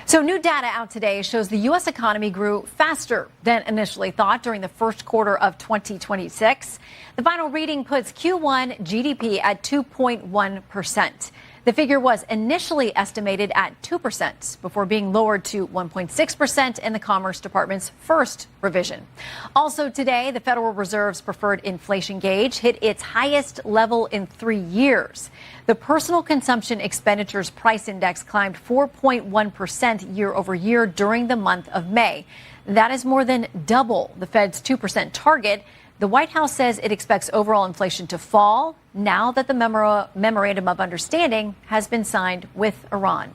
So new data out today shows the U.S. economy grew faster than initially thought during the first quarter of 2026. The final reading puts Q1 GDP at 2.1%. The figure was initially estimated at 2% before being lowered to 1.6% in the Commerce Department's first revision. Also today, the Federal Reserve's preferred inflation gauge hit its highest level in 3 years. The personal consumption expenditures price index climbed 4.1% year over year during the month of May. That is more than double the Fed's 2% target. The White House says it expects overall inflation to fall now that the memorandum of understanding has been signed with Iran.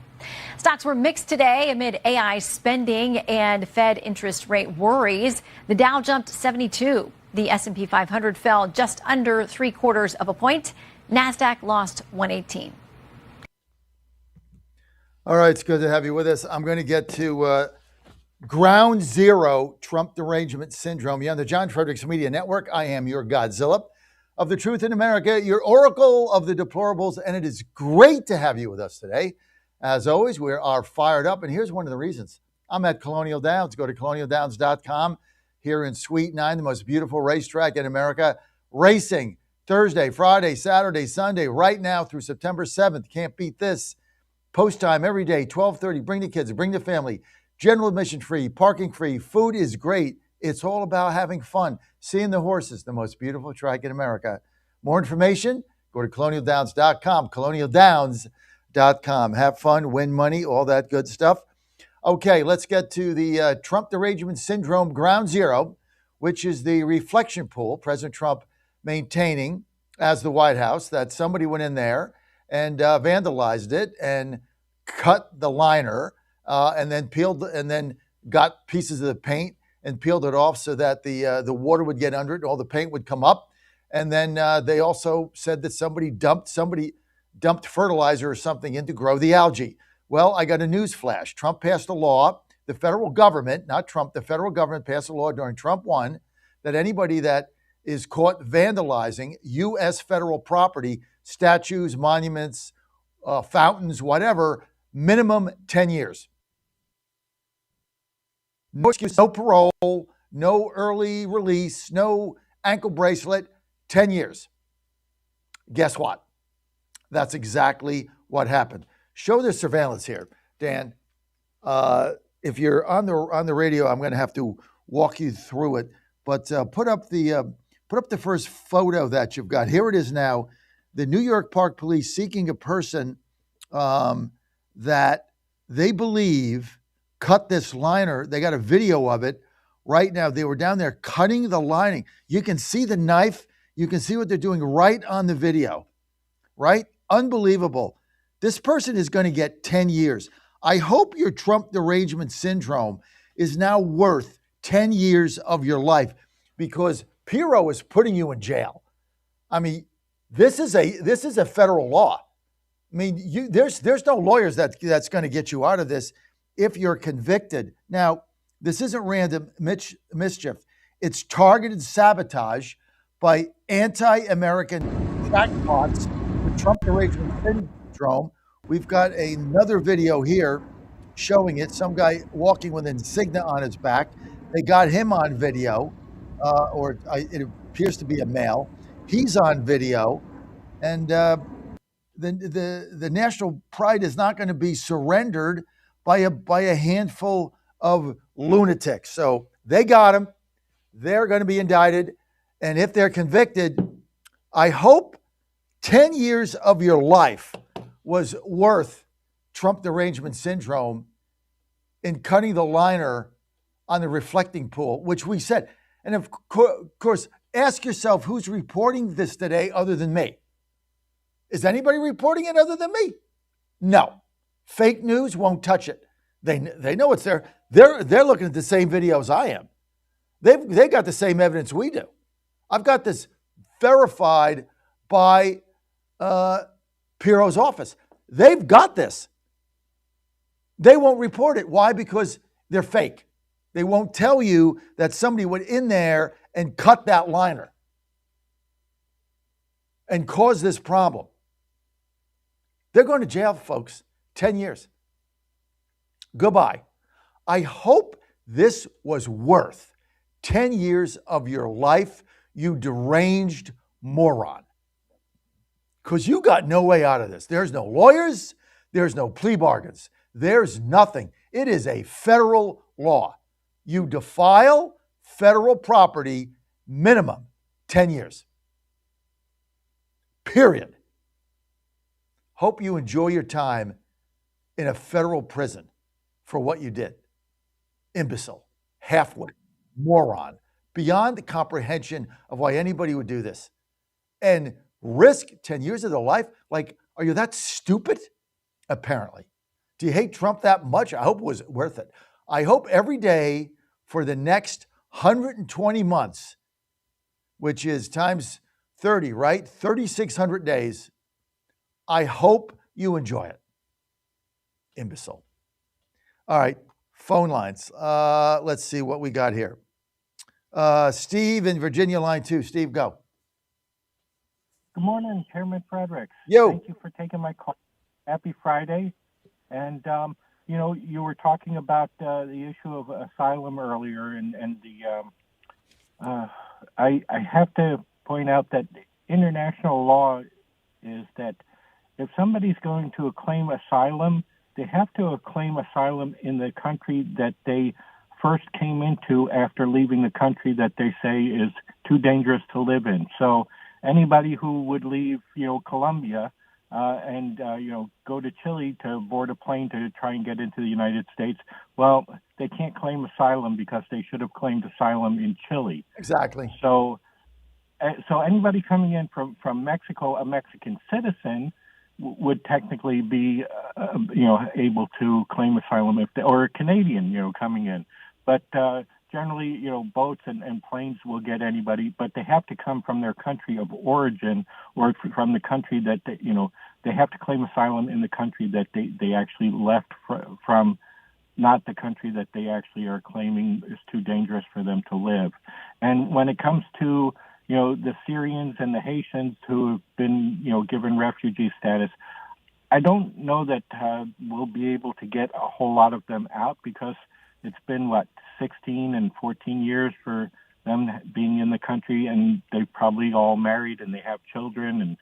Stocks were mixed today amid AI spending and Fed interest rate worries. The Dow jumped 72. The S&P 500 fell just under 0.75 of a point. NASDAQ lost 118. All right, it's good to have you with us. I'm going to get to Ground Zero, Trump derangement syndrome. You're on the John Fredericks Media Network. I am your Godzilla of the truth in America, your oracle of the deplorables, and it is great to have you with us today. As always, we are fired up, and here's one of the reasons. I'm at Colonial Downs. Go to colonialdowns.com. Here in Suite 9, the most beautiful racetrack in America. Racing Thursday, Friday, Saturday, Sunday, right now through September 7th. Can't beat this. Post time every day, 12:30. Bring the kids, bring the family. General admission free, parking free. Food is great. It's all about having fun. Seeing the horses, the most beautiful track in America. More information, go to colonialdowns.com. Colonialdowns.com. Have fun, win money, all that good stuff. Okay, let's get to the Trump derangement syndrome ground zero, which is the reflection pool President Trump maintaining as the White House, that somebody went in there and vandalized it and cut the liner and then peeled and then got pieces of the paint and peeled it off so that the water would get under it and all the paint would come up. And then they also said that somebody dumped fertilizer or something in to grow the algae. Well, I got a news flash. Trump passed a law. The federal government, not Trump, the federal government passed a law during Trump 1 that anybody that is caught vandalizing U.S. federal property, statues, monuments, fountains, whatever, minimum 10 years. No excuse, no parole, no early release, no ankle bracelet, 10 years. Guess what? That's exactly what happened. Show the surveillance here, Dan. If you're on the radio, I'm going to have to walk you through it. But put up the first photo that you've got. Here it is now. The New York Park Police seeking a person that they believe cut this liner. They got a video of it right now. They were down there cutting the lining. You can see the knife. You can see what they're doing right on the video. Right? Unbelievable. This person is going to get 10 years. I hope your Trump derangement syndrome is now worth 10 years of your life because Pirro is putting you in jail. I mean, this is a federal law. I mean, there's no lawyers that's going to get you out of this if you're convicted. Now, this isn't random mischief. It's targeted sabotage by anti-American crackpots with Trump derangement syndrome. We've got another video here showing it. Some guy walking with an insignia on his back. They got him on video, it appears to be a male. He's on video, and the national pride is not going to be surrendered by a handful of lunatics. So they got him. They're going to be indicted, and if they're convicted, I hope 10 years of your life was worth Trump derangement syndrome in cutting the liner on the reflecting pool, which we said. And of course, ask yourself who's reporting this today other than me. Is anybody reporting it other than me? No. Fake news won't touch it. They know it's there. They're looking at the same videos I am. They got the same evidence we do. I've got this verified by Pirro's office. They've got this. They won't report it. Why? Because they're fake. They won't tell you that somebody went in there and cut that liner and caused this problem. They're going to jail, folks. 10 years. Goodbye. I hope this was worth 10 years of your life, you deranged moron. Because you got no way out of this. There's no lawyers. There's no plea bargains. There's nothing. It is a federal law. You defile federal property, minimum 10 years. Period. Hope you enjoy your time in a federal prison for what you did. Imbecile, halfwit, moron, beyond the comprehension of why anybody would do this. And risk 10 years of their life? Like, are you that stupid? Apparently. Do you hate Trump that much? I hope it was worth it. I hope every day for the next 120 months, which is times 30, right? 3,600 days. I hope you enjoy it. Imbecile. All right, phone lines. Let's see what we got here. Steve in Virginia, line 2. Steve, go. Good morning, Chairman Fredericks. Yo. Thank you for taking my call. Happy Friday. And you were talking about the issue of asylum earlier, and I have to point out that international law is that if somebody's going to claim asylum, they have to claim asylum in the country that they first came into after leaving the country that they say is too dangerous to live in. So anybody who would leave, Colombia and go to Chile to board a plane to try and get into the United States, well, they can't claim asylum because they should have claimed asylum in Chile. Exactly. So anybody coming in from Mexico, a Mexican citizen, would technically be, able to claim asylum or a Canadian, coming in. But generally, boats and planes will get anybody, but they have to come from their country of origin or from the country that, they have to claim asylum in the country that they actually left from, not the country that they actually are claiming is too dangerous for them to live. And when it comes to, the Syrians and the Haitians who have been, given refugee status, I don't know that we'll be able to get a whole lot of them out because it's been, 16 and 14 years for them being in the country, and they've probably all married and they have children. And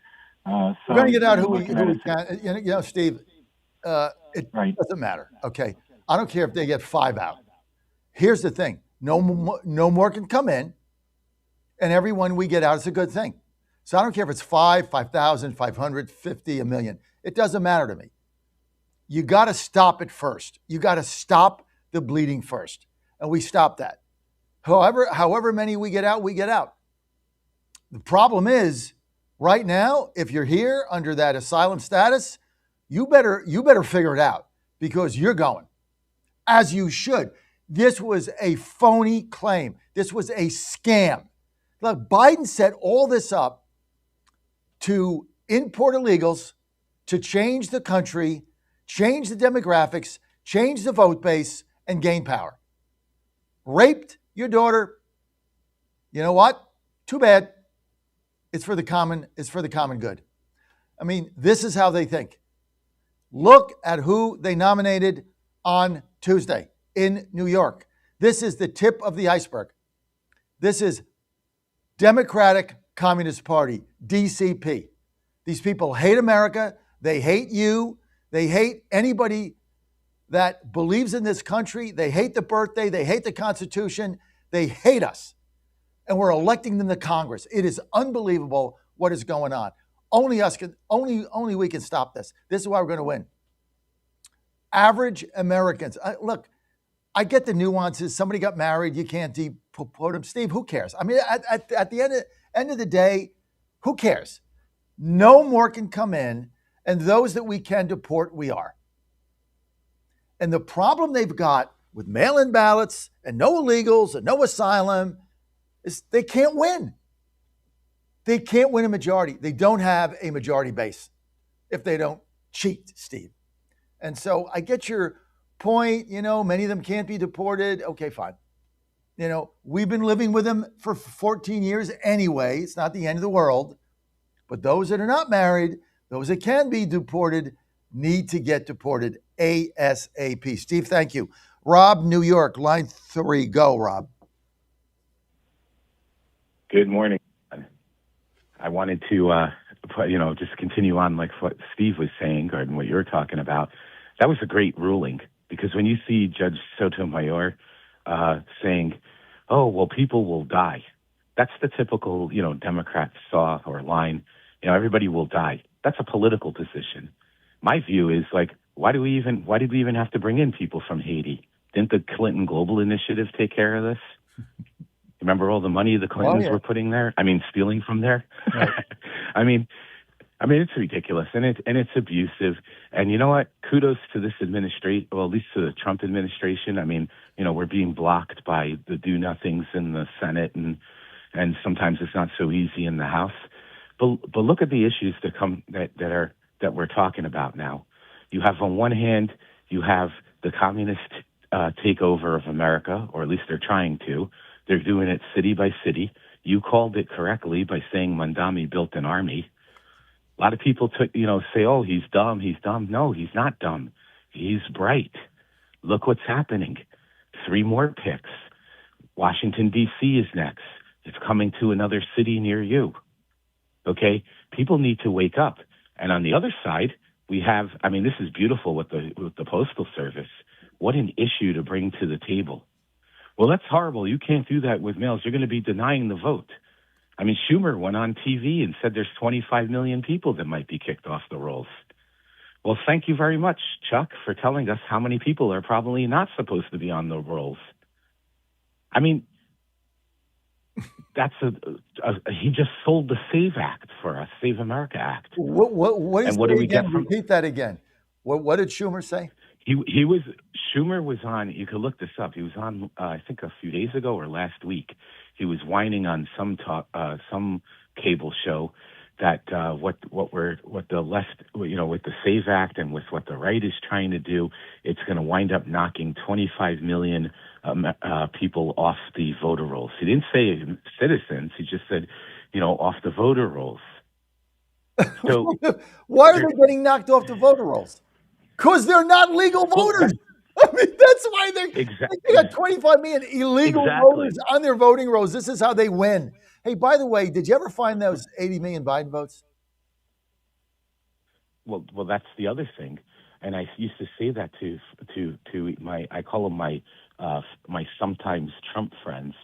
so we're going to get out who we can. Steve, it doesn't matter. Okay. I don't care if they get 5 out. Here's the thing. No more can come in, and everyone we get out is a good thing. So I don't care if it's 5, 5,000, 500, 50, a million. It doesn't matter to me. You got to stop it first. You got to stop the bleeding first. And we stop that. However many we get out, we get out. The problem is, right now, if you're here under that asylum status, you better figure it out because you're going, as you should. This was a phony claim. This was a scam. Look, Biden set all this up to import illegals, to change the country, change the demographics, change the vote base, and gain power. Raped your daughter. You know what? Too bad. It's for the common good. I mean, this is how they think. Look at who they nominated on Tuesday in New York. This is the tip of the iceberg. This is Democratic Communist Party, DCP. These people hate America. They hate you. They hate anybody that believes in this country. They hate the birthday. They hate the Constitution. They hate us. And we're electing them to Congress. It is unbelievable what is going on. Only we can stop this. This is why we're going to win. Average Americans. Look, I get the nuances. Somebody got married. You can't deport them. Steve, who cares? I mean, at the end of the day, who cares? No more can come in, and those that we can deport, we are. And the problem they've got with mail-in ballots and no illegals and no asylum is they can't win. They can't win a majority. They don't have a majority base if they don't cheat, Steve. And so I get your point, many of them can't be deported. Okay, fine. We've been living with them for 14 years anyway. It's not the end of the world. But those that are not married, those that can be deported, need to get deported ASAP. Steve, thank you. Rob, New York, line 3. Go, Rob. Good morning. I wanted to, just continue on like what Steve was saying and what you're talking about. That was a great ruling because when you see Judge Sotomayor saying, oh, well, people will die. That's the typical, Democrat saw or line, everybody will die. That's a political decision. My view is like, why did we even have to bring in people from Haiti? Didn't the Clinton Global Initiative take care of this? Remember all the money the Clintons were putting there? I mean, stealing from there. Right. I mean, it's ridiculous and it's abusive. And you know what? Kudos to this administration, well, at least to the Trump administration. I mean, we're being blocked by the do-nothings in the Senate, and sometimes it's not so easy in the House. But look at the issues that we're talking about now. You have on one hand, you have the communist takeover of America, or at least they're trying to. They're doing it city by city. You called it correctly by saying Mondami built an army. A lot of people say, oh, he's dumb. No, he's not dumb. He's bright. Look what's happening. 3 more picks. Washington, D.C. is next. It's coming to another city near you. Okay? People need to wake up. And on the other side, we have, I mean, this is beautiful with the Postal Service. What an issue to bring to the table. Well, that's horrible. You can't do that with mails. You're going to be denying the vote. I mean, Schumer went on TV and said there's 25 million people that might be kicked off the rolls. Well, thank you very much, Chuck, for telling us how many people are probably not supposed to be on the rolls. I mean, that's he just sold the SAVE Act for us, Save America Act. What is and what do we again? get from? Repeat that again. What did Schumer say? Schumer was on. You could look this up. He was on. I think a few days ago or last week. He was whining on some cable show that what the left, with the SAVE Act and with what the right is trying to do, it's going to wind up knocking 25 million people off the voter rolls. He didn't say citizens. He just said, off the voter rolls. So why are they getting knocked off the voter rolls? Because they're not legal voters. I mean, that's why they got 25 million illegal voters on their voting rolls. This is how they win. Hey, by the way, did you ever find those 80 million Biden votes? Well, that's the other thing, and I used to say that to my, I call them my sometimes Trump friends.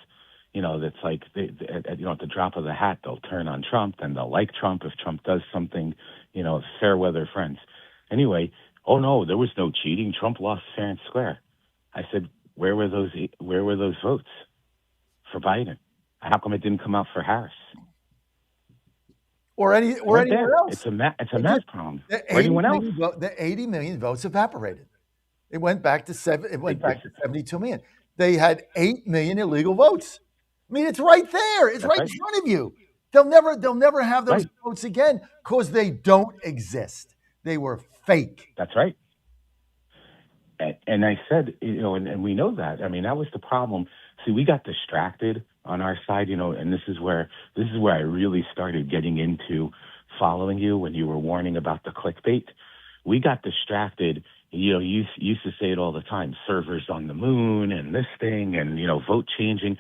That's like at the drop of the hat, they'll turn on Trump and they'll like Trump if Trump does something. Fair weather friends. Anyway, oh no, there was no cheating. Trump lost fair and square. I said, where were those votes for Biden? How come it didn't come out for Harris? Or anywhere else? It's a math problem. Or anyone else? The 80 million votes evaporated. It went back to 72 million. They had 8 million illegal votes. I mean, it's right there. It's right in front of you. They'll never have those votes again because they don't exist. They were fake. That's right. And I said, and we know that. I mean, that was the problem. See, we got distracted on our side, and this is where I really started getting into following you when you were warning about the clickbait. We got distracted. You used to say it all the time, servers on the moon and this thing and, vote changing.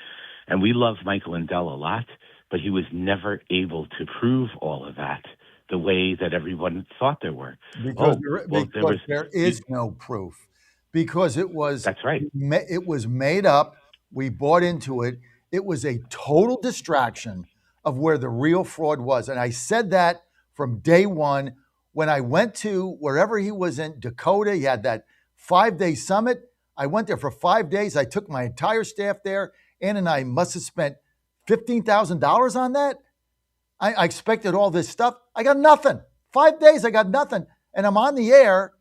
And we love Michael Lindell a lot, but he was never able to prove all of that the way that everyone thought there were. Because there is no proof. Because it was that's right. It was made up. We bought into it. It was a total distraction of where the real fraud was. And I said that from day one when I went to wherever he was in Dakota. He had that 5-day summit. I went there for 5 days. I took my entire staff there. Ann and I must have spent $15,000 on that. I expected all this stuff. I got nothing. 5 days, I got nothing. And I'm on the air.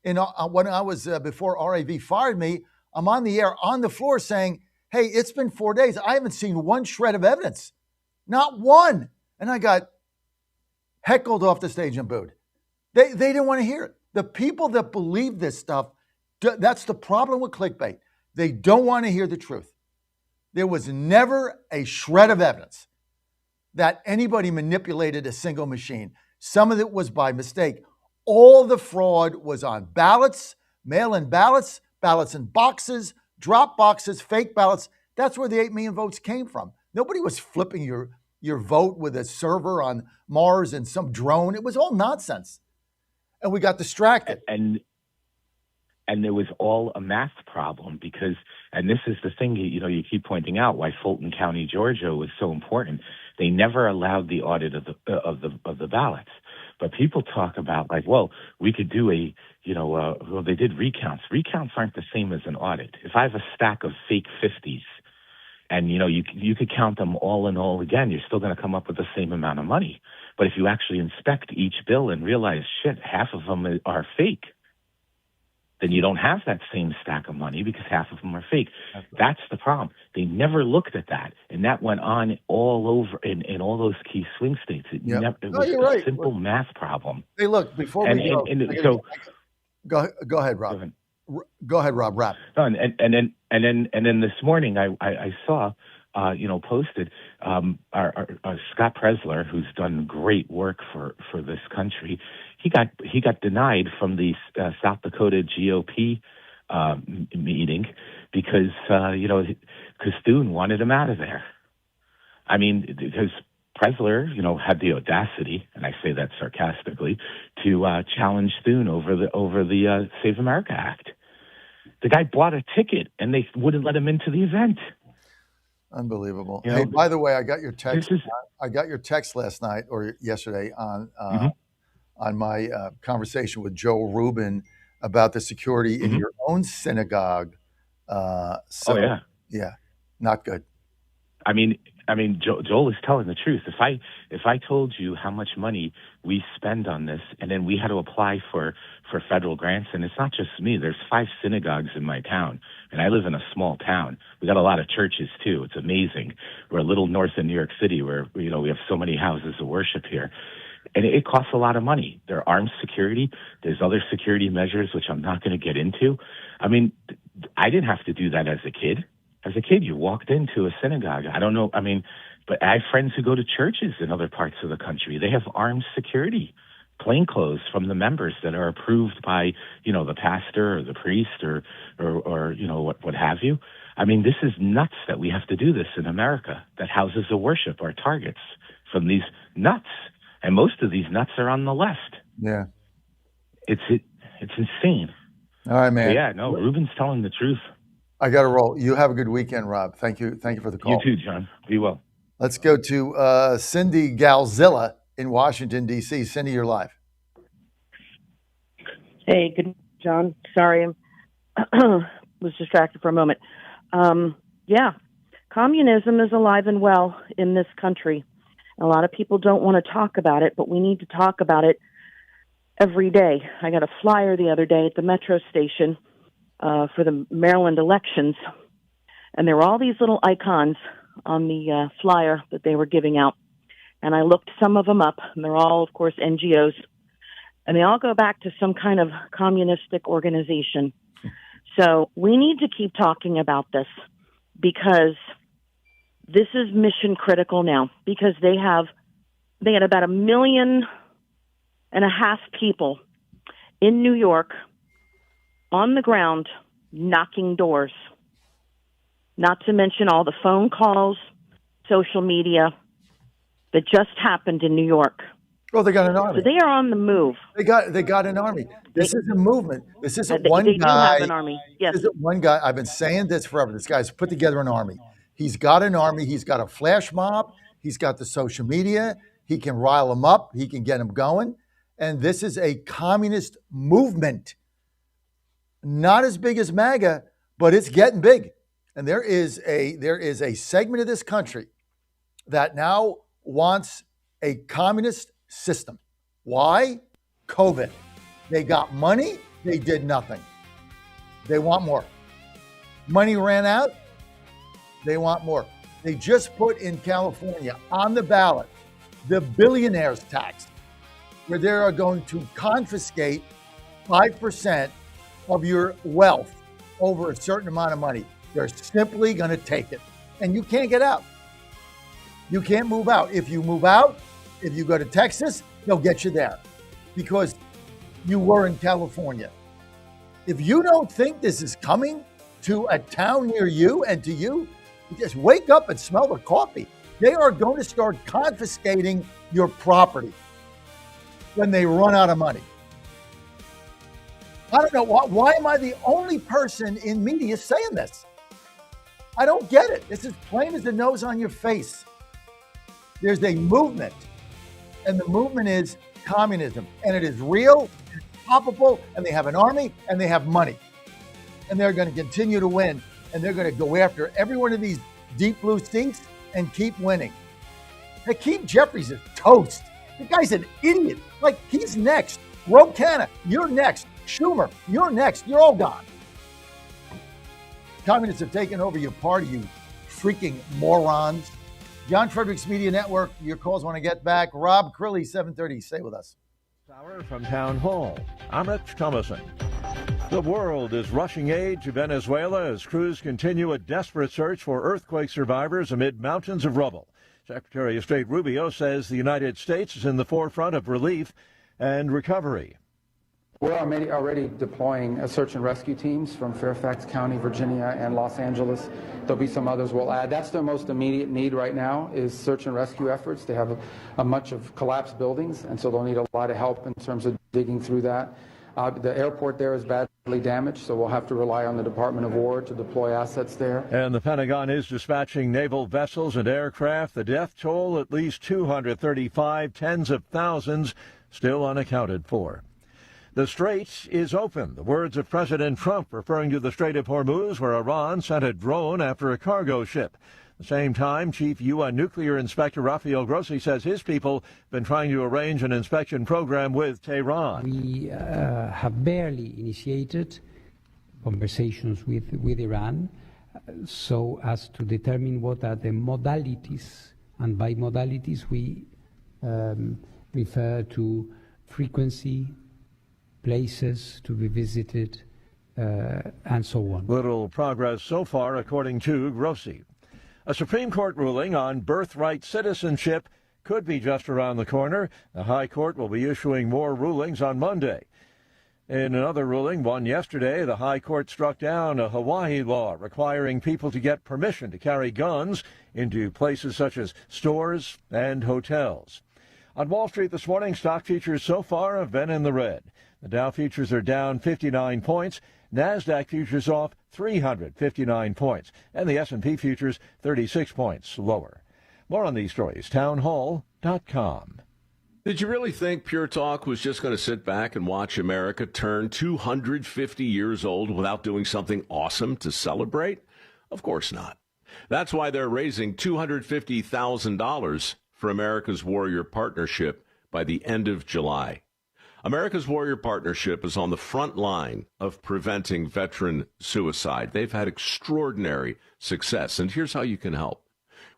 When I was before RAV fired me, I'm on the air on the floor saying, hey, it's been 4 days. I haven't seen one shred of evidence. Not one. And I got heckled off the stage and booed. They didn't want to hear it. The people that believe this stuff, that's the problem with clickbait. They don't want to hear the truth. There was never a shred of evidence that anybody manipulated a single machine. Some of it was by mistake. All the fraud was on ballots, mail-in ballots, ballots in boxes, drop boxes, fake ballots. That's where the 8 million votes came from. Nobody was flipping your vote with a server on Mars and some drone. It was all nonsense. And we got distracted. And there was all a math problem because, and this is the thing, you keep pointing out why Fulton County, Georgia was so important. They never allowed the audit of the ballots. But people talk about we could do they did recounts. Recounts aren't the same as an audit. If I have a stack of fake 50s and, you could count them all in all again, you're still going to come up with the same amount of money. But if you actually inspect each bill and realize, half of them are fake, then you don't have that same stack of money because half of them are fake. That's the problem. They never looked at that. And that went on all over in all those key swing states. It was a simple math problem. Hey, look, before we go, go ahead, Rob. Go ahead, Rob. Wrap. No, and then this morning I saw posted. Our Scott Presler, who's done great work for this country, he got denied from the South Dakota GOP meeting because Thune wanted him out of there. I mean, because Presler, had the audacity, and I say that sarcastically, to challenge Thune over the Save America Act. The guy bought a ticket, and they wouldn't let him into the event. Unbelievable. Hey, by the way, I got your text. I got your text last night or yesterday on my conversation with Joe Rubin about the security in your own synagogue. Yeah, not good. I mean, Joel is telling the truth. If I told you how much money we spend on this, and then we had to apply for federal grants, and it's not just me. There's 5 synagogues in my town, and I live in a small town. We got a lot of churches too. It's amazing. We're a little north of New York City, where we have so many houses of worship here, and it costs a lot of money. There are armed security. There's other security measures which I'm not going to get into. I mean, I didn't have to do that as a kid. As a kid, you walked into a synagogue. I don't know. I mean, but I have friends who go to churches in other parts of the country. They have armed security, plainclothes from the members that are approved by, the pastor or the priest or what have you. I mean, this is nuts that we have to do this in America, that houses of worship are targets from these nuts. And most of these nuts are on the left. Yeah. It's insane. All right, man. So yeah, no, Ruben's telling the truth. I got to roll. You have a good weekend, Rob. Thank you for the call. You too, John. Be well. Let's go to Cindy Galzilla in Washington, D.C. Cindy, you're live. Hey, good, John. Sorry, I was distracted for a moment. Yeah, communism is alive and well in this country. A lot of people don't want to talk about it, but we need to talk about it every day. I got a flyer the other day at the metro station for the Maryland elections, and there were all these little icons on the flyer that they were giving out. And I looked some of them up, and they're all, of course, NGOs, and they all go back to some kind of communistic organization. So we need to keep talking about this because this is mission critical now, because they had about 1.5 million people in New York on the ground knocking doors, not to mention all the phone calls, social media that just happened in New York. Well, they got an army. So they are on the move. They got an army. This is a movement. This isn't They one guy. do have an army. Yes. This isn't one guy. I've been saying this forever. This guy's put together an army. He's got an army. He's got a flash mob. He's got the social media. He can rile them up. He can get them going. And this is a communist movement. Not as big as MAGA, but it's getting big. And there is a segment of this country that now wants a communist system. Why? COVID. They got money. They did nothing. They want more. Money ran out. They want more. They just put in California on the ballot the billionaires tax, where they are going to confiscate 5% of your wealth over a certain amount of money. They're simply going to take it. And you can't get out. You can't move out. If you move out, if you go to Texas, they'll get you there because you were in California. If you don't think this is coming to a town near you and to you, just wake up and smell the coffee. They are going to start confiscating your property when they run out of money. I don't know why am I the only person in media saying this? I don't get it. It's as plain as the nose on your face. There's a movement, and the movement is communism, and it is real, it's palpable, and they have an army, and they have money. And they're going to continue to win, and they're going to go after every one of these deep blue seats and keep winning. Hakeem Jeffries is toast. The guy's an idiot. Like, he's next. Ro Khanna, you're next. Schumer, you're next. You're all gone. Communists have taken over your party, you freaking morons. John Fredericks Media Network, your calls want to get back. Rob Crilly, 730. Stay with us. From Town Hall, I'm Rich Thomason. The world is rushing aid to Venezuela as crews continue a desperate search for earthquake survivors amid mountains of rubble. Secretary of State Rubio says the United States is in the forefront of relief and recovery. We're already deploying search and rescue teams from Fairfax County, Virginia, and Los Angeles. There'll be some others we'll add. That's their most immediate need right now is search and rescue efforts. They have a much of collapsed buildings, and so they'll need a lot of help in terms of digging through that. The airport there is badly damaged, so we'll have to rely on the Department of War to deploy assets there. And the Pentagon is dispatching naval vessels and aircraft. The death toll, at least 235, tens of thousands still unaccounted for. The Strait is open. The words of President Trump referring to the Strait of Hormuz, where Iran sent a drone after a cargo ship. At the same time, Chief UN Nuclear Inspector Rafael Grossi says his people have been trying to arrange an inspection program with Tehran. We have barely initiated conversations with Iran so as to determine what are the modalities. And by modalities, we refer to frequency, places to be visited, and so on. Little progress so far, according to Grossi. A Supreme Court ruling on birthright citizenship could be just around the corner. The High Court will be issuing more rulings on Monday. In another ruling, one yesterday, the High Court struck down a Hawaii law requiring people to get permission to carry guns into places such as stores and hotels. On Wall Street this morning, stock futures so far have been in the red. The Dow futures are down 59 points. NASDAQ futures off 359 points, and the S&P futures 36 points lower. More on these stories, townhall.com. Did you really think Pure Talk was just going to sit back and watch America turn 250 years old without doing something awesome to celebrate? Of course not. That's why they're raising $250,000 for America's Warrior Partnership by the end of July. America's Warrior Partnership is on the front line of preventing veteran suicide. They've had extraordinary success, and here's how you can help.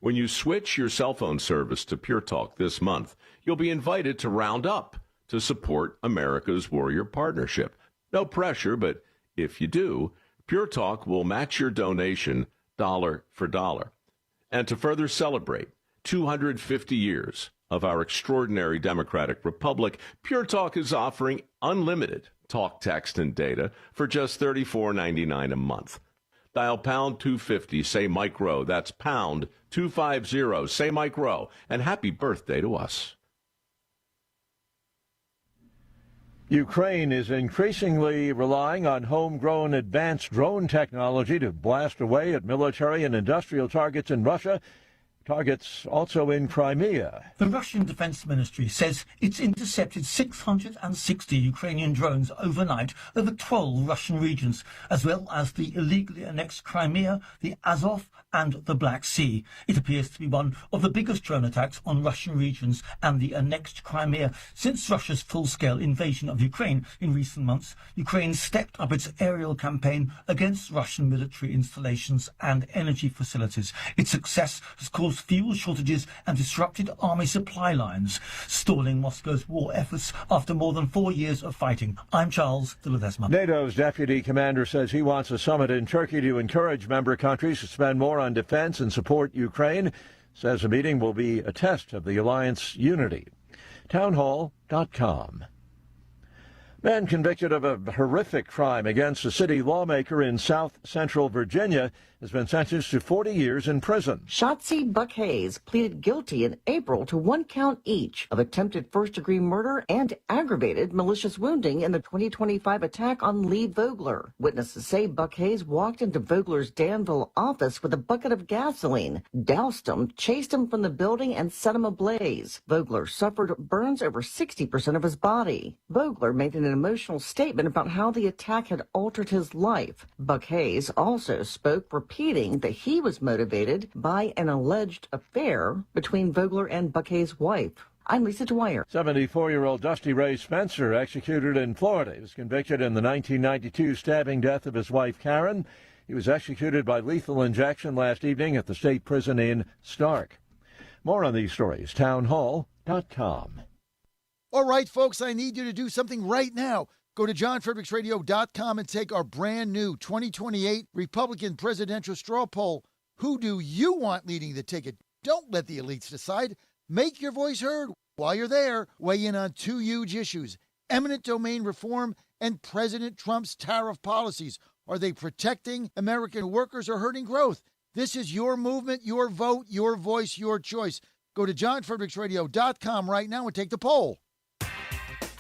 When you switch your cell phone service to Pure Talk this month, you'll be invited to round up to support America's Warrior Partnership. No pressure, but if you do, Pure Talk will match your donation dollar for dollar. And to further celebrate 250 years of our extraordinary democratic republic, Pure Talk is offering unlimited talk, text, and data for just $34.99 a month. Dial pound 250, say Mike Rowe. That's pound 250, say Mike Rowe. And happy birthday to us. Ukraine is increasingly relying on homegrown advanced drone technology to blast away at military and industrial targets in Russia. Targets also in Crimea. The Russian Defense Ministry says it's intercepted 660 Ukrainian drones overnight over 12 Russian regions, as well as the illegally annexed Crimea, the Azov and the Black Sea. It appears to be one of the biggest drone attacks on Russian regions and the annexed Crimea since Russia's full-scale invasion of Ukraine in recent months. Ukraine stepped up its aerial campaign against Russian military installations and energy facilities. Its success has caused fuel shortages and disrupted army supply lines, stalling Moscow's war efforts after more than 4 years of fighting. I'm Charles de Ledesma. NATO's deputy commander says he wants a summit in Turkey to encourage member countries to spend more on defense and support Ukraine. Says the meeting will be a test of the alliance unity. Townhall.com. Man convicted of a horrific crime against a city lawmaker in south central Virginia has been sentenced to 40 years in prison. Shotzi Buck Hayes pleaded guilty in April to 1 count each of attempted first-degree murder and aggravated malicious wounding in the 2025 attack on Lee Vogler. Witnesses say Buck Hayes walked into Vogler's Danville office with a bucket of gasoline, doused him, chased him from the building, and set him ablaze. Vogler suffered burns over 60% of his body. Vogler made an emotional statement about how the attack had altered his life. Buck Hayes also spoke, repeating that he was motivated by an alleged affair between Vogler and Buck Hayes' wife. I'm Lisa Dwyer. 74-year-old Dusty Ray Spencer, executed in Florida. He was convicted in the 1992 stabbing death of his wife, Karen. He was executed by lethal injection last evening at the state prison in Stark. More on these stories, townhall.com. All right, folks, I need you to do something right now. Go to johnfredericksradio.com and take our brand new 2028 Republican presidential straw poll. Who do you want leading the ticket? Don't let the elites decide. Make your voice heard. While you're there, weigh in on two huge issues: eminent domain reform and President Trump's tariff policies. Are they protecting American workers or hurting growth? This is your movement, your vote, your voice, your choice. Go to johnfredericksradio.com right now and take the poll.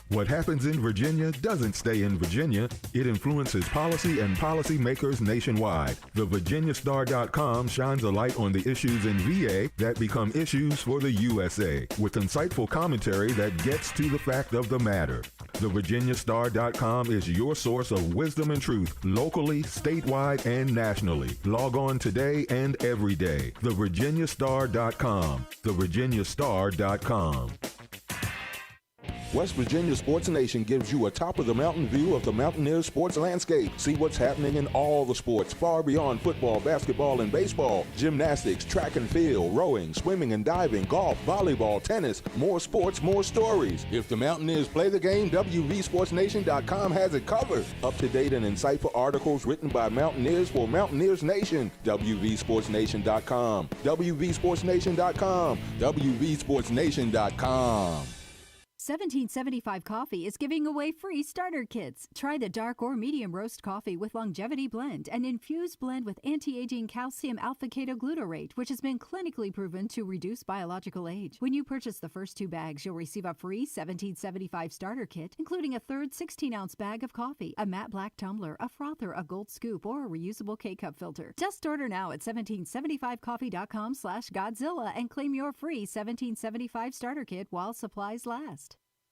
What happens in Virginia doesn't stay in Virginia. It influences policy and policymakers nationwide. The VirginiaStar.com shines a light on the issues in VA that become issues for the USA, with insightful commentary that gets to the fact of the matter. The VirginiaStar.com is your source of wisdom and truth, locally, statewide, and nationally. Log on today and every day. The VirginiaStar.com. The VirginiaStar.com. West Virginia Sports Nation gives you a top-of-the-mountain view of the Mountaineers sports landscape. See what's happening in all the sports, far beyond football, basketball, and baseball. Gymnastics, track and field, rowing, swimming and diving, golf, volleyball, tennis. More sports, more stories. If the Mountaineers play the game, WVSportsNation.com has it covered. Up-to-date and insightful articles written by Mountaineers for Mountaineers Nation. WVSportsNation.com. WVSportsNation.com. WVSportsNation.com. 1775 Coffee is giving away free starter kits. Try the dark or medium roast coffee with longevity blend, an infused blend with anti-aging calcium alpha-ketoglutarate, which has been clinically proven to reduce biological age. When you purchase the first 2 bags, you'll receive a free 1775 starter kit, including a third 16-ounce bag of coffee, a matte black tumbler, a frother, a gold scoop, or a reusable K-cup filter. Just order now at 1775coffee.com/Godzilla and claim your free 1775 starter kit while supplies last.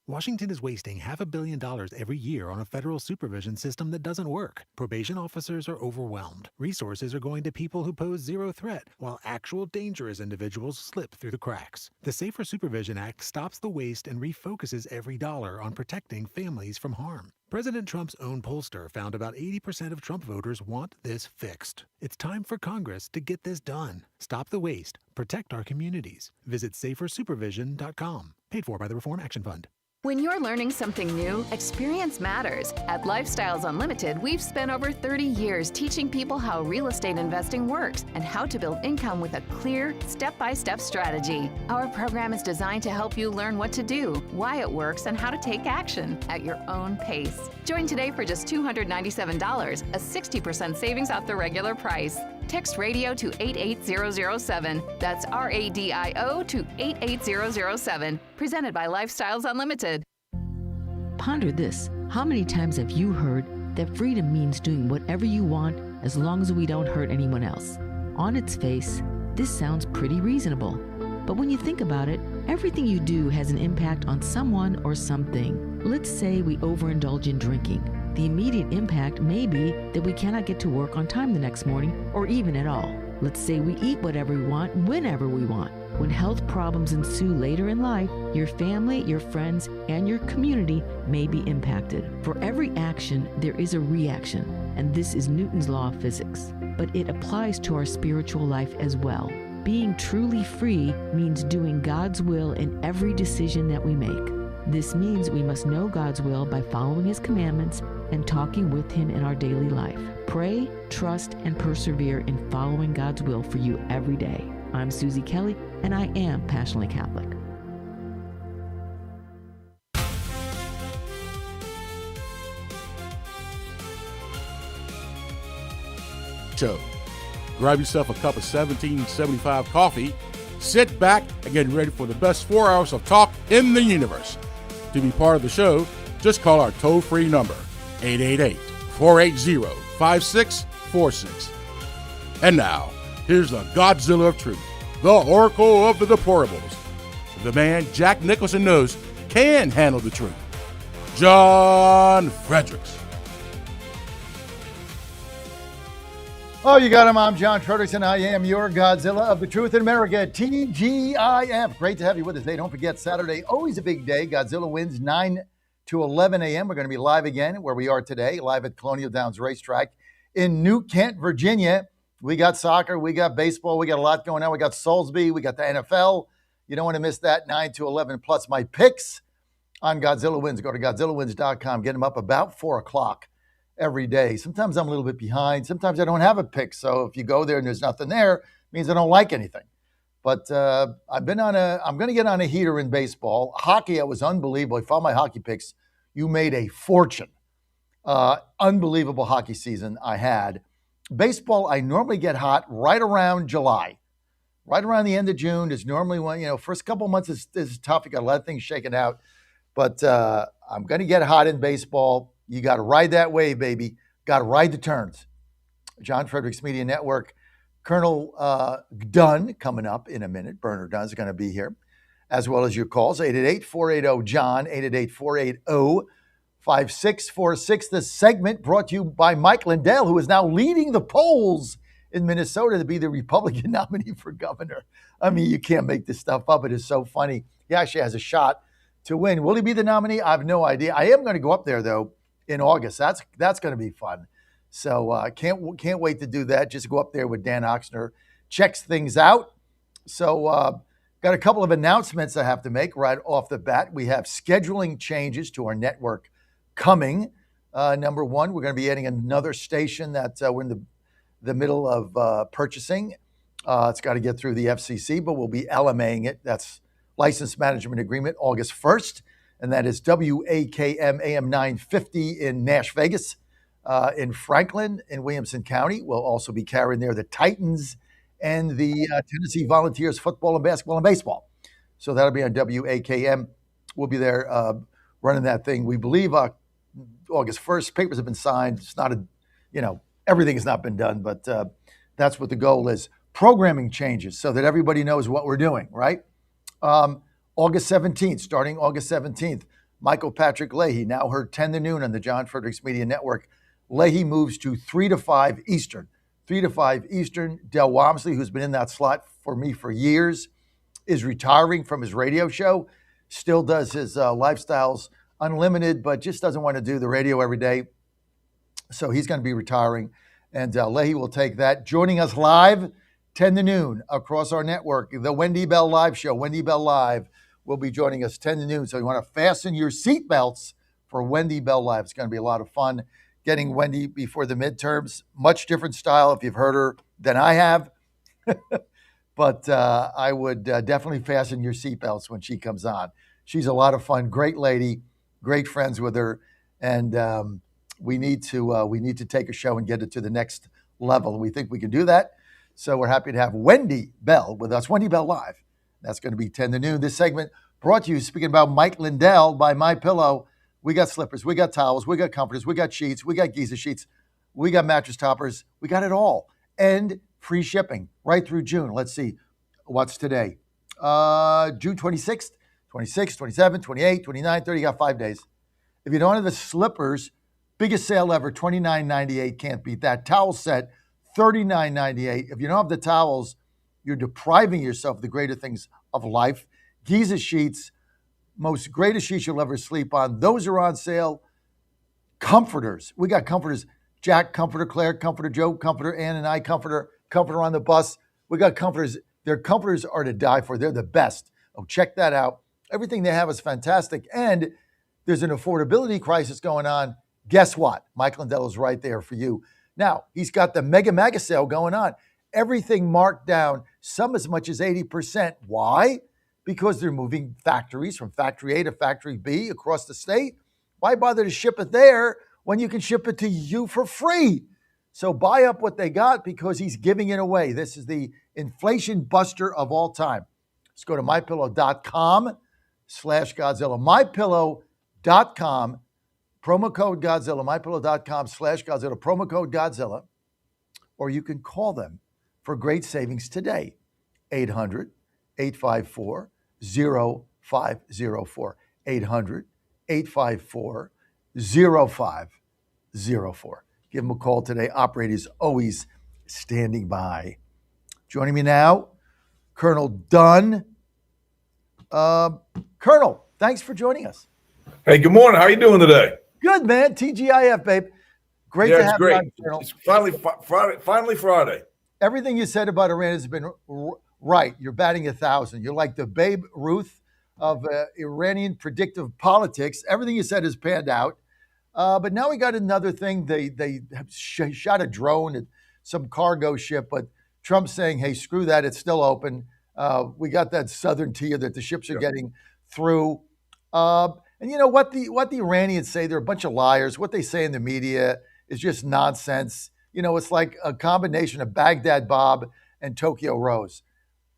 Washington is wasting $500 million every year on a federal supervision system that doesn't work. Probation officers are overwhelmed. Resources are going to people who pose zero threat, while actual dangerous individuals slip through the cracks. The Safer Supervision Act stops the waste and refocuses every dollar on protecting families from harm. President Trump's own pollster found about 80% of Trump voters want this fixed. It's time for Congress to get this done. Stop the waste. Protect our communities. Visit safersupervision.com. Paid for by the Reform Action Fund. When you're learning something new, experience matters. At Lifestyles Unlimited, we've spent over 30 years teaching people how real estate investing works and how to build income with a clear, step-by-step strategy. Our program is designed to help you learn what to do, why it works, and how to take action at your own pace. Join today for just $297, a 60% savings off the regular price. Text radio to 88007. That's RADIO to 88007. Presented by Lifestyles Unlimited. Ponder this. How many times have you heard that freedom means doing whatever you want as long as we don't hurt anyone else? On its face, this sounds pretty reasonable. But when you think about it, everything you do has an impact on someone or something. Let's say we overindulge in drinking. The immediate impact may be that we cannot get to work on time the next morning or even at all. Let's say we eat whatever we want, whenever we want. When health problems ensue later in life, your family, your friends, and your community may be impacted. For every action, there is a reaction, and this is Newton's law of physics. But it applies to our spiritual life as well. Being truly free means doing God's will in every decision that we make. This means we must know God's will by following His commandments and talking with Him in our daily life. Pray, trust, and persevere in following God's will for you every day. I'm Susie Kelly, and I am passionately Catholic. Show. Grab yourself a cup of 1775 coffee, sit back, and get ready for the best 4 hours of talk in the universe. To be part of the show, just call our toll-free number, 888-480-5646. And now, here's the Godzilla of Truth, the Oracle of the Deplorables, the man Jack Nicholson knows can handle the truth, John Fredericks. Oh, you got him. I'm John Fredericks, and I am your Godzilla of the Truth in America, TGIF. Great to have you with us today. Don't forget, Saturday, always a big day. Godzilla wins 9 to 11 a.m. We're going to be live again where we are today, live at Colonial Downs Racetrack in New Kent, Virginia. We got soccer, we got baseball, we got a lot going on. We got Soulsby, we got the NFL. You don't want to miss that, 9 to 11, plus my picks on Godzilla Wins. Go to GodzillaWins.com. Get them up about 4 o'clock every day. Sometimes I'm a little bit behind. Sometimes I don't have a pick. So if you go there and there's nothing there, it means I don't like anything. But I'm going to get on a heater in baseball. Hockey, it was unbelievable. I found my hockey picks. You made a fortune. Unbelievable hockey season I had. Baseball, I normally get hot right around July. Right around the end of June is normally when, first couple of months is tough. You got a lot of things shaking out. But I'm going to get hot in baseball. You got to ride that wave, baby. Got to ride the turns. John Fredericks Media Network. Colonel Dunn coming up in a minute. Bernard Dunn is going to be here, as well as your calls. 888-480-JOHN, 888-480-5646. This segment brought to you by Mike Lindell, who is now leading the polls in Minnesota to be the Republican nominee for governor. I mean, you can't make this stuff up. It is so funny. He actually has a shot to win. Will he be the nominee? I have no idea. I am going to go up there, though, in August. That's going to be fun. So can't wait to do that. Just go up there with Dan Oxner, checks things out. So got a couple of announcements I have to make right off the bat. We have scheduling changes to our network coming. Number one, we're going to be adding another station that we're in the middle of purchasing. It's got to get through the FCC, but we'll be LMAing it. That's License Management Agreement, August 1st. And that is WAKM AM 950 in Nash Vegas. In Franklin, in Williamson County, we'll also be carrying there the Titans and the Tennessee Volunteers football and basketball and baseball. So that'll be on WAKM. We'll be there running that thing. We believe August 1st. Papers have been signed. It's not everything has not been done, but that's what the goal is. Programming changes so that everybody knows what we're doing, right? August 17th, starting August 17th, Michael Patrick Leahy, now heard 10 to noon on the John Fredericks Media Network. Leahy moves to 3 to 5 Eastern. 3 to 5 Eastern. Del Walmsley, who's been in that slot for me for years, is retiring from his radio show. Still does his Lifestyles Unlimited, but just doesn't want to do the radio every day. So he's going to be retiring. And Leahy will take that. Joining us live, 10 to noon, across our network, the Wendy Bell Live Show. Wendy Bell Live will be joining us 10 to noon. So you want to fasten your seatbelts for Wendy Bell Live. It's going to be a lot of fun. Getting Wendy before the midterms, much different style if you've heard her than I have. But I would definitely fasten your seatbelts when she comes on. She's a lot of fun, great lady, great friends with her, and we need to take a show and get it to the next level. We think we can do that, so we're happy to have Wendy Bell with us. Wendy Bell Live. That's going to be 10 to noon. This segment brought to you, speaking about Mike Lindell, by MyPillow. We got slippers, we got towels, we got comforters, we got sheets, we got Giza sheets, we got mattress toppers, we got it all. And free shipping right through June. Let's see, what's today? June 26th, 26, 27, 28, 29, 30, you got 5 days. If you don't have the slippers, biggest sale ever, $29.98, can't beat that. Towel set, $39.98. If you don't have the towels, you're depriving yourself of the greater things of life. Giza sheets, most greatest sheets you'll ever sleep on. Those are on sale. Comforters. We got comforters. Jack, comforter, Claire, comforter, Joe, comforter, Ann and I, comforter on the bus. We got comforters. Their comforters are to die for. They're the best. Oh, check that out. Everything they have is fantastic. And there's an affordability crisis going on. Guess what? Mike Lindell is right there for you. Now, he's got the mega sale going on. Everything marked down, some as much as 80%. Why? Because they're moving factories from factory A to factory B across the state. Why bother to ship it there when you can ship it to you for free? So buy up what they got because he's giving it away. This is the inflation buster of all time. Let's go to mypillow.com/Godzilla. mypillow.com, promo code Godzilla, mypillow.com/Godzilla, promo code Godzilla. Or you can call them for great savings today. 800-854-0504. 800-854-0504. Give them a call today. Operator is always standing by. Joining me now, Colonel Dunn. Colonel, thanks for joining us. Hey, good morning. How are you doing today? Good, man. TGIF, babe. Great to have you on, Colonel. It's finally Friday. Everything you said about Iran has been right. You're batting 1,000. You're like the Babe Ruth of Iranian predictive politics. Everything you said has panned out. But now we got another thing. They shot a drone at some cargo ship, but Trump's saying, hey, screw that. It's still open. We got that southern tier that the ships are getting through. And you know what the Iranians say, they're a bunch of liars. What they say in the media is just nonsense. You know, it's like a combination of Baghdad Bob and Tokyo Rose.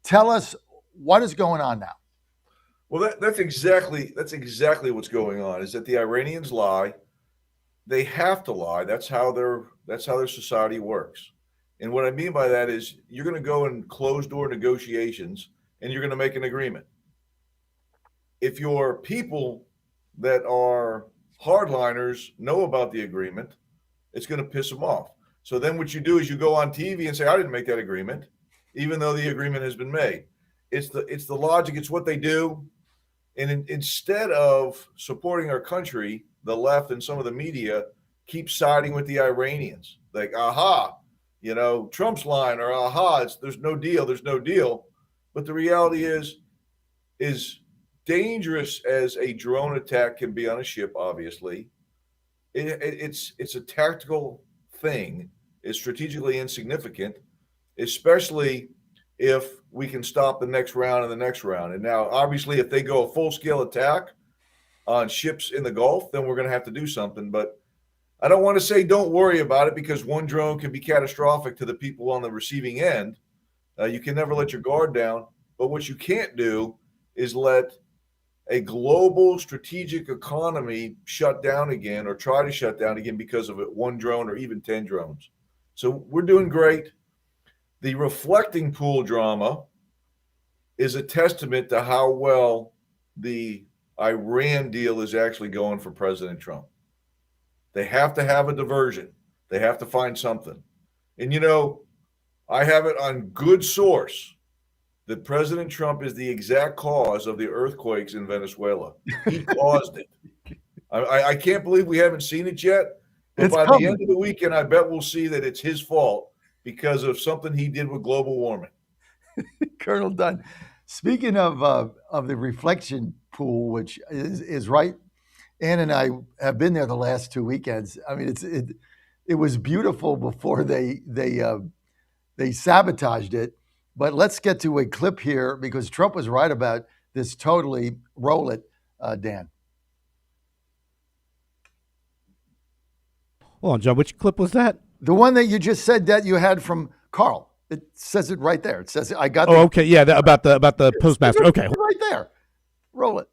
Tell us what is going on now. Well, that's exactly what's going on. Is that the Iranians lie? They have to lie. That's how their society works. And what I mean by that is you're going to go in closed door negotiations and you're going to make an agreement. If your people that are hardliners know about the agreement, it's going to piss them off. So then what you do is you go on TV and say, I didn't make that agreement, even though the agreement has been made. It's the logic. It's what they do. And instead of supporting our country, the left and some of the media keep siding with the Iranians. Like, aha, you know, Trump's lying, or aha, there's no deal. But the reality is dangerous as a drone attack can be on a ship, obviously. It's a tactical thing. It's strategically insignificant, especially if we can stop the next round and the next round. And now, obviously, if they go a full-scale attack on ships in the Gulf, then we're going to have to do something. But I don't want to say don't worry about it, because one drone can be catastrophic to the people on the receiving end. You can never let your guard down. But what you can't do is let a global strategic economy shut down again, or try to shut down again because of it, one drone or even 10 drones. So we're doing great. The reflecting pool drama is a testament to how well the Iran deal is actually going for President Trump. They have to have a diversion. They have to find something. And, you know, I have it on good source that President Trump is the exact cause of the earthquakes in Venezuela. He caused it. I can't believe we haven't seen it yet. But It's by coming. the end of the weekend, I bet we'll see that it's his fault because of something he did with global warming. Colonel Dunn, speaking of the reflection pool, which is right, Ann and I have been there the last 2 weekends. I mean, it was beautiful before they sabotaged it. But let's get to a clip here, because Trump was right about this totally. Roll it, Dan. Hold on, John. Which clip was that? The one that you just said that you had from Carl. It says it right there. It says, I got Oh, okay. Yeah, about the postmaster. Okay. Right there. Roll it.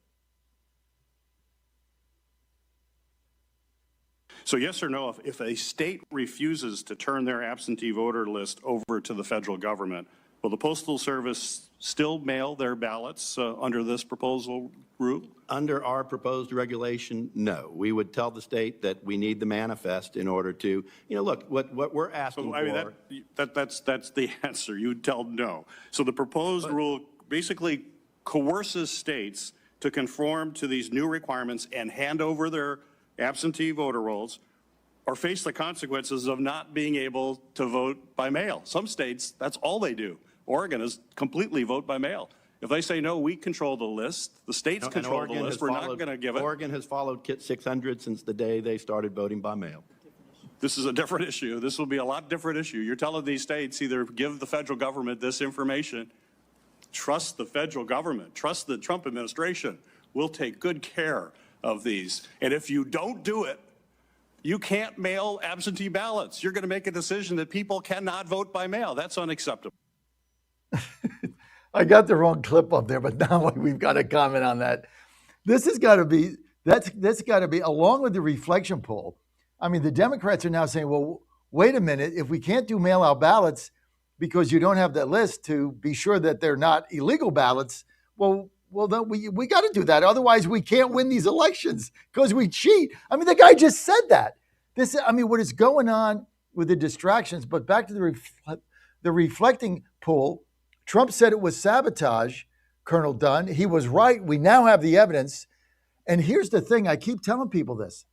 So yes or no, if a state refuses to turn their absentee voter list over to the federal government, will the Postal Service still mail their ballots under this proposal rule? Under our proposed regulation, no. We would tell the state that we need the manifest in order to, look, what we're asking I mean, for. that's the answer. You would tell no. So the proposed rule basically coerces states to conform to these new requirements and hand over their absentee voter rolls, or face the consequences of not being able to vote by mail. Some states, that's all they do. Oregon is completely vote by mail. If they say, no, we control the list, the states control the list, we're not going to give it. Oregon has followed Kit 600 since the day they started voting by mail. This is a different issue. This will be a lot different issue. You're telling these states either give the federal government this information, trust the federal government, trust the Trump administration. We'll take good care of these. And if you don't do it, you can't mail absentee ballots. You're going to make a decision that people cannot vote by mail. That's unacceptable. I got the wrong clip up there, but now we've got to comment on that. This has got to be, that's got to be, along with the reflection poll. I mean, the Democrats are now saying, well, wait a minute, if we can't do mail-out ballots because you don't have that list to be sure that they're not illegal ballots, well, then we got to do that. Otherwise, we can't win these elections because we cheat. I mean, the guy just said that. What is going on with the distractions? But back to the reflecting poll, Trump said it was sabotage, Colonel Dunn. He was right. We now have the evidence. And here's the thing. I keep telling people this.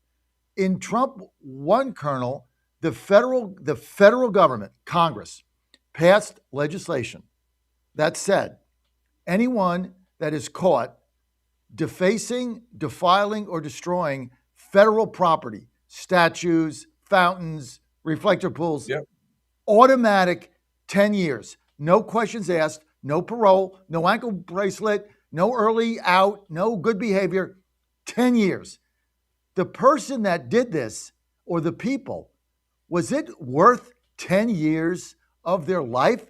In Trump 1, Colonel, the federal government, Congress, passed legislation that said anyone that is caught defacing, defiling, or destroying federal property, statues, fountains, reflector pools, automatic 10 years. No questions asked, no parole, no ankle bracelet, no early out, no good behavior, 10 years. The person that did this, or the people, was it worth 10 years of their life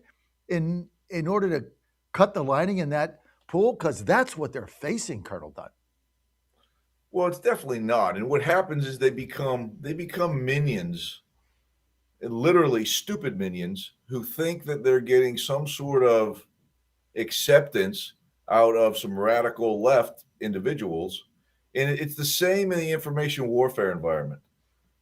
in order to cut the lining in that pool? Because that's what they're facing, Colonel Dunn. Well, it's definitely not. And what happens is they become minions, literally stupid minions, who think that they're getting some sort of acceptance out of some radical left individuals. And it's the same in the information warfare environment.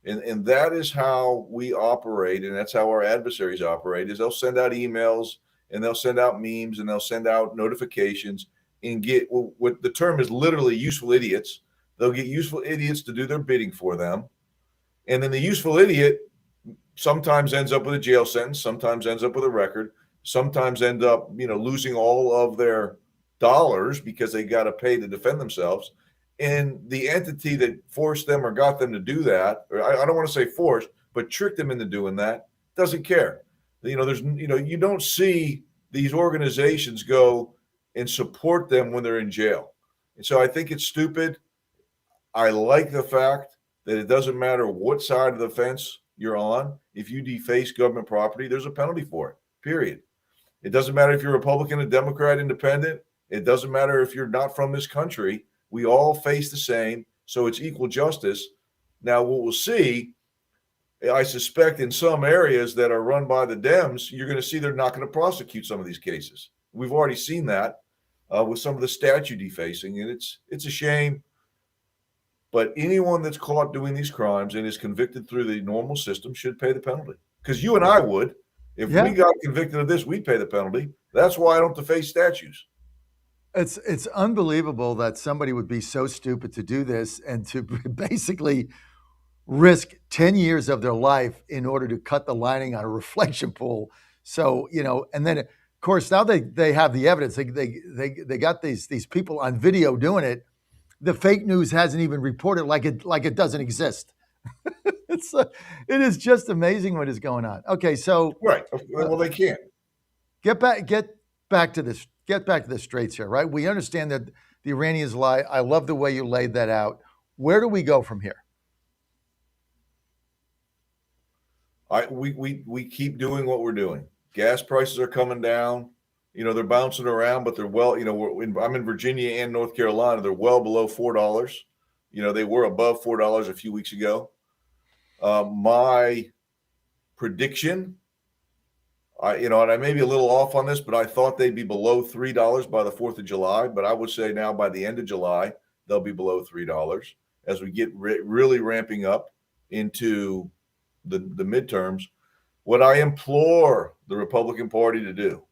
And that is how we operate, and that's how our adversaries operate, is they'll send out emails and they'll send out memes and they'll send out notifications and get what the term is literally useful idiots. They'll get useful idiots to do their bidding for them. And then the useful idiot sometimes ends up with a jail sentence, sometimes ends up with a record, sometimes end up, losing all of their dollars because they got to pay to defend themselves. And the entity that forced them or got them to do that, or I don't want to say forced, but tricked them into doing that, doesn't care. You don't see these organizations go and support them when they're in jail. And so I think it's stupid. I like the fact that it doesn't matter what side of the fence you're on. If you deface government property, there's a penalty for it, period. It doesn't matter if you're Republican, a Democrat, independent. It doesn't matter if you're not from this country. We all face the same, so it's equal justice. Now, what we'll see, I suspect in some areas that are run by the Dems, you're going to see they're not going to prosecute some of these cases. We've already seen that with some of the statue defacing, and it's a shame. But anyone that's caught doing these crimes and is convicted through the normal system should pay the penalty. Because you and I would. If we got convicted of this, we'd pay the penalty. That's why I don't deface statues. It's unbelievable that somebody would be so stupid to do this and to basically risk 10 years of their life in order to cut the lining on a reflection pool. So, and then of course now they have the evidence. They got these people on video doing it. The fake news hasn't even reported like it doesn't exist. It is just amazing what is going on. Okay, so right. Well, they can't get back to this. Get back to the straights here, right? We understand that the Iranians lie. I love the way you laid that out. Where do we go from here? We keep doing what we're doing. Gas prices are coming down. They're bouncing around, but they're well. I'm in Virginia and North Carolina. They're well below $4. They were above $4 a few weeks ago. My prediction, and I may be a little off on this, but I thought they'd be below $3 by the 4th of July. But I would say now by the end of July, they'll be below $3 as we get really ramping up into the midterms. What I implore the Republican Party to do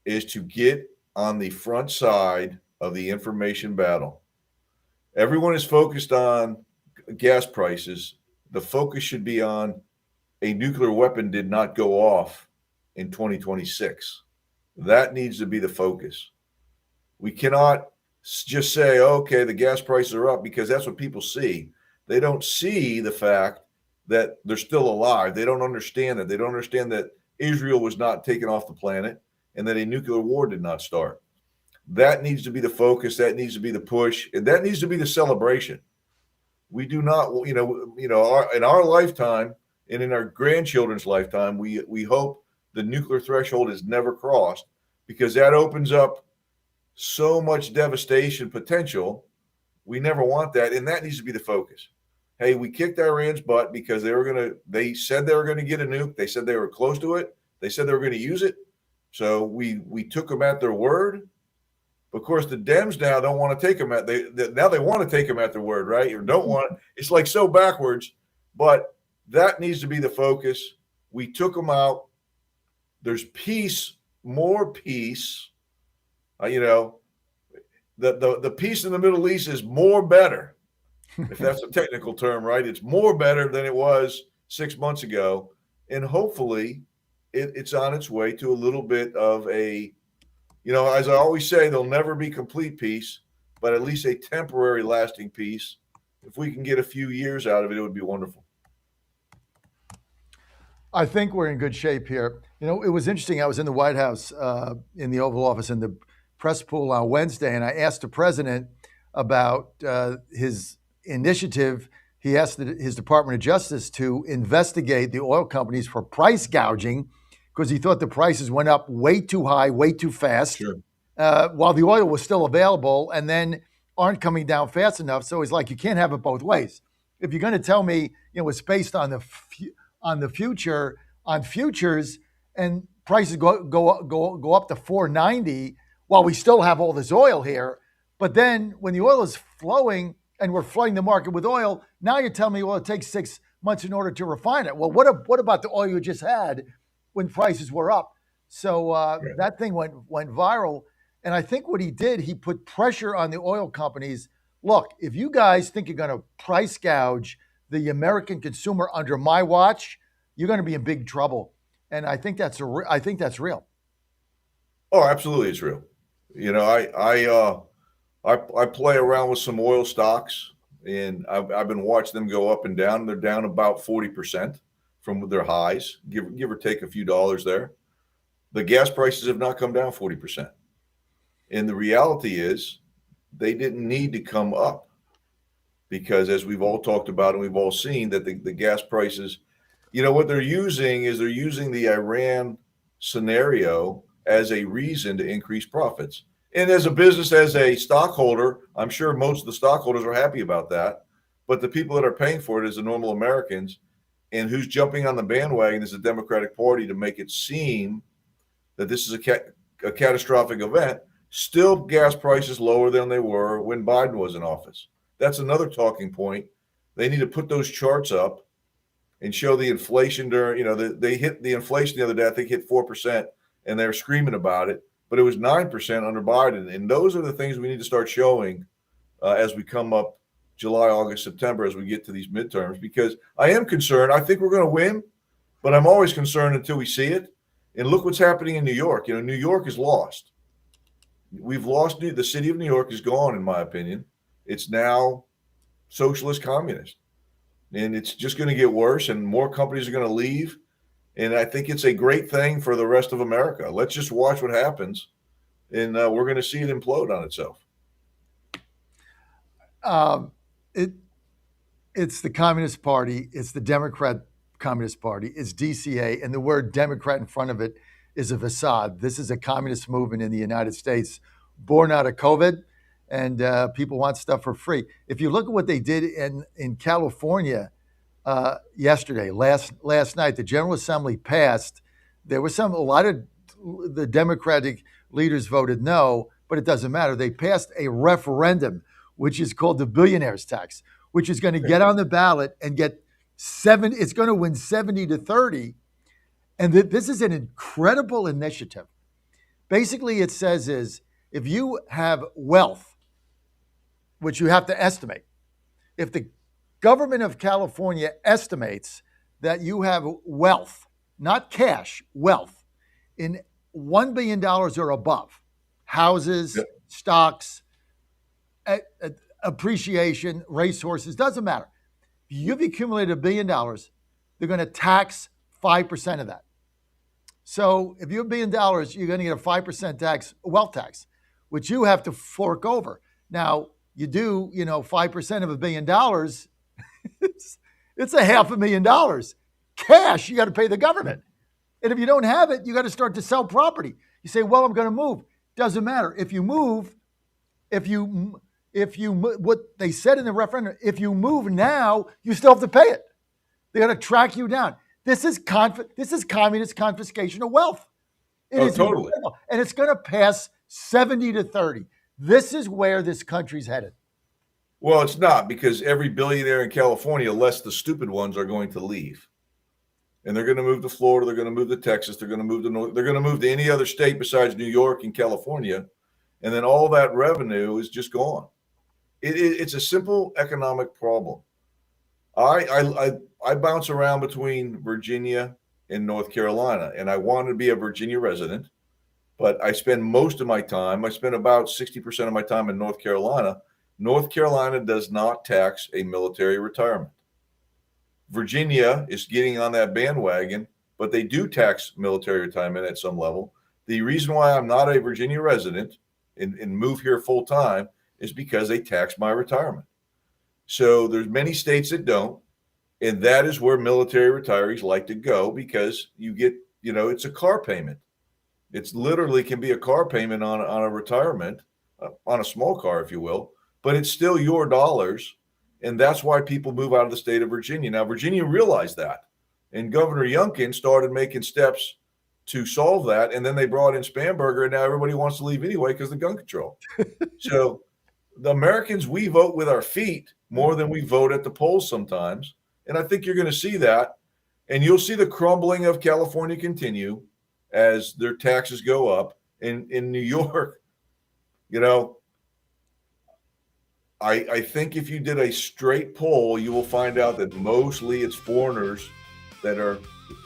is to get on the front side of the information battle. Everyone is focused on gas prices. The focus should be on a nuclear weapon did not go off in 2026. That needs to be the focus. We cannot just say, okay, the gas prices are up, because that's what people see. They don't see the fact that they're still alive. They don't understand that. They don't understand that Israel was not taken off the planet and that a nuclear war did not start. That needs to be the focus. That needs to be the push. And that needs to be the celebration. We do not, in our lifetime and in our grandchildren's lifetime, we hope the nuclear threshold is never crossed, because that opens up so much devastation potential. We never want that. And that needs to be the focus. Hey, we kicked Iran's butt because they said they were going to get a nuke. They said they were close to it. They said they were going to use it. So we took them at their word. Of course, the Dems now don't want to take them they want to take them at their word, right? Or don't want. It's like so backwards, but that needs to be the focus. We took them out. There's peace, more peace. The peace in the Middle East is more better, if that's a technical term, right? It's more better than it was 6 months ago, and hopefully, it's on its way to a little bit of a. As I always say, there'll never be complete peace, but at least a temporary lasting peace. If we can get a few years out of it, it would be wonderful. I think we're in good shape here. You know, it was interesting. I was in the White House in the Oval Office in the press pool on Wednesday, and I asked the president about his initiative. He asked his Department of Justice to investigate the oil companies for price gouging because he thought the prices went up way too high, way too fast, while the oil was still available, and then aren't coming down fast enough. So he's like, you can't have it both ways. If you're going to tell me, you know, it's based on the future, on futures, and prices go up to $4.90 while we still have all this oil here. But then when the oil is flowing and we're flooding the market with oil, now you're telling me, well, it takes 6 months in order to refine it. Well, what about the oil you just had when prices were up? So that thing went viral. And I think what he did, he put pressure on the oil companies. Look, if you guys think you're going to price gouge the American consumer under my watch, you're going to be in big trouble. And I think that's real. Oh, absolutely, it's real. You know, I play around with some oil stocks, and I've been watching them go up and down. They're down about 40% from their highs, give or take a few dollars there. The gas prices have not come down 40%. And the reality is they didn't need to come up because, as we've all talked about and we've all seen, that the gas prices, you know, what they're using the Iran scenario as a reason to increase profits. And as a business, as a stockholder, I'm sure most of the stockholders are happy about that. But the people that are paying for it is the normal Americans, and who's jumping on the bandwagon is the Democratic Party to make it seem that this is a catastrophic event. Still, gas prices lower than they were when Biden was in office. That's another talking point. They need to put those charts up and show the inflation during, you know, they hit the inflation the other day, I think hit 4%, and they're screaming about it, but it was 9% under Biden. And those are the things we need to start showing as we come up July, August, September, as we get to these midterms, because I am concerned. I think we're going to win, but I'm always concerned until we see it. And look what's happening in New York. You know, New York is lost. We've lost the city of New York is gone, in my opinion. It's now socialist communist. And it's just going to get worse, and more companies are going to leave. And I think it's a great thing for the rest of America. Let's just watch what happens, and we're going to see it implode on itself. It's the Communist Party. It's the Democrat Communist Party. It's DCA, and the word Democrat in front of it is a facade. This is a communist movement in the United States, born out of COVID, and people want stuff for free. If you look at what they did in California yesterday, last night, the General Assembly passed. There was a lot of the Democratic leaders voted no, but it doesn't matter. They passed a referendum, which is called the billionaires tax, which is going to get on the ballot and get it's going to win 70-30. And this is an incredible initiative. Basically, it says is if you have wealth, which you have to estimate, if the government of California estimates that you have wealth, not cash, wealth, in $1 billion or above, houses, stocks, appreciation, racehorses, doesn't matter. If you've accumulated $1 billion, they're going to tax 5% of that. So if you have $1 billion, you're going to get a 5% tax, wealth tax, which you have to fork over. Now, you do, 5% of $1 billion, it's $500,000 cash you got to pay the government. And if you don't have it, you got to start to sell property. You say, well, I'm going to move. Doesn't matter. If you move, what they said in the referendum, if you move now, you still have to pay it. They're going to track you down. This is communist confiscation of wealth. It is totally. incredible. And it's going to pass 70-30. This is where this country's headed. Well, it's not, because every billionaire in California, less the stupid ones, are going to leave. And they're going to move to Florida. They're going to move to Texas. They're going to move to North. They're going to move to any other state besides New York and California. And then all that revenue is just gone. It's a simple economic problem. I bounce around between Virginia and North Carolina, and I wanted to be a Virginia resident. but I spend most of my time, I spend about 60% of my time in North Carolina. North Carolina does not tax a military retirement. Virginia is getting on that bandwagon, but they do tax military retirement at some level. The reason why I'm not a Virginia resident and move here full time is because they tax my retirement. So there's many states that don't, and that is where military retirees like to go because you get, it's a car payment. It's literally can be a car payment on a retirement, on a small car, if you will, but it's still your dollars. And that's why people move out of the state of Virginia. Now, Virginia realized that, and Governor Youngkin started making steps to solve that. And then they brought in Spanberger, and now everybody wants to leave anyway because of gun control. So the Americans, we vote with our feet more than we vote at the polls sometimes. And I think you're going to see that. And you'll see the crumbling of California continue as their taxes go up. In New York, I think if you did a straight poll, you will find out that mostly it's foreigners that are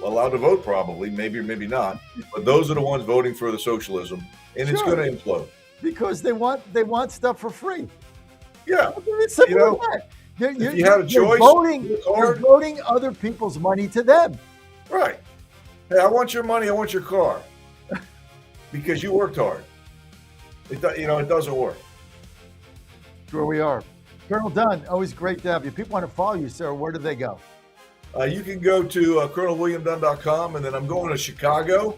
allowed to vote, probably, maybe or maybe not. But those are the ones voting for the socialism, and it's going to implode. Because they want stuff for free. Yeah. It's simple as that. If you had a choice, you're voting other people's money to them. Right. Hey, I want your money. I want your car. Because you worked hard. It doesn't work. Where we are. Colonel Dunn, always great to have you. People want to follow you, sir. Where do they go? You can go to ColonelWilliamDunn.com, and then I'm going to Chicago.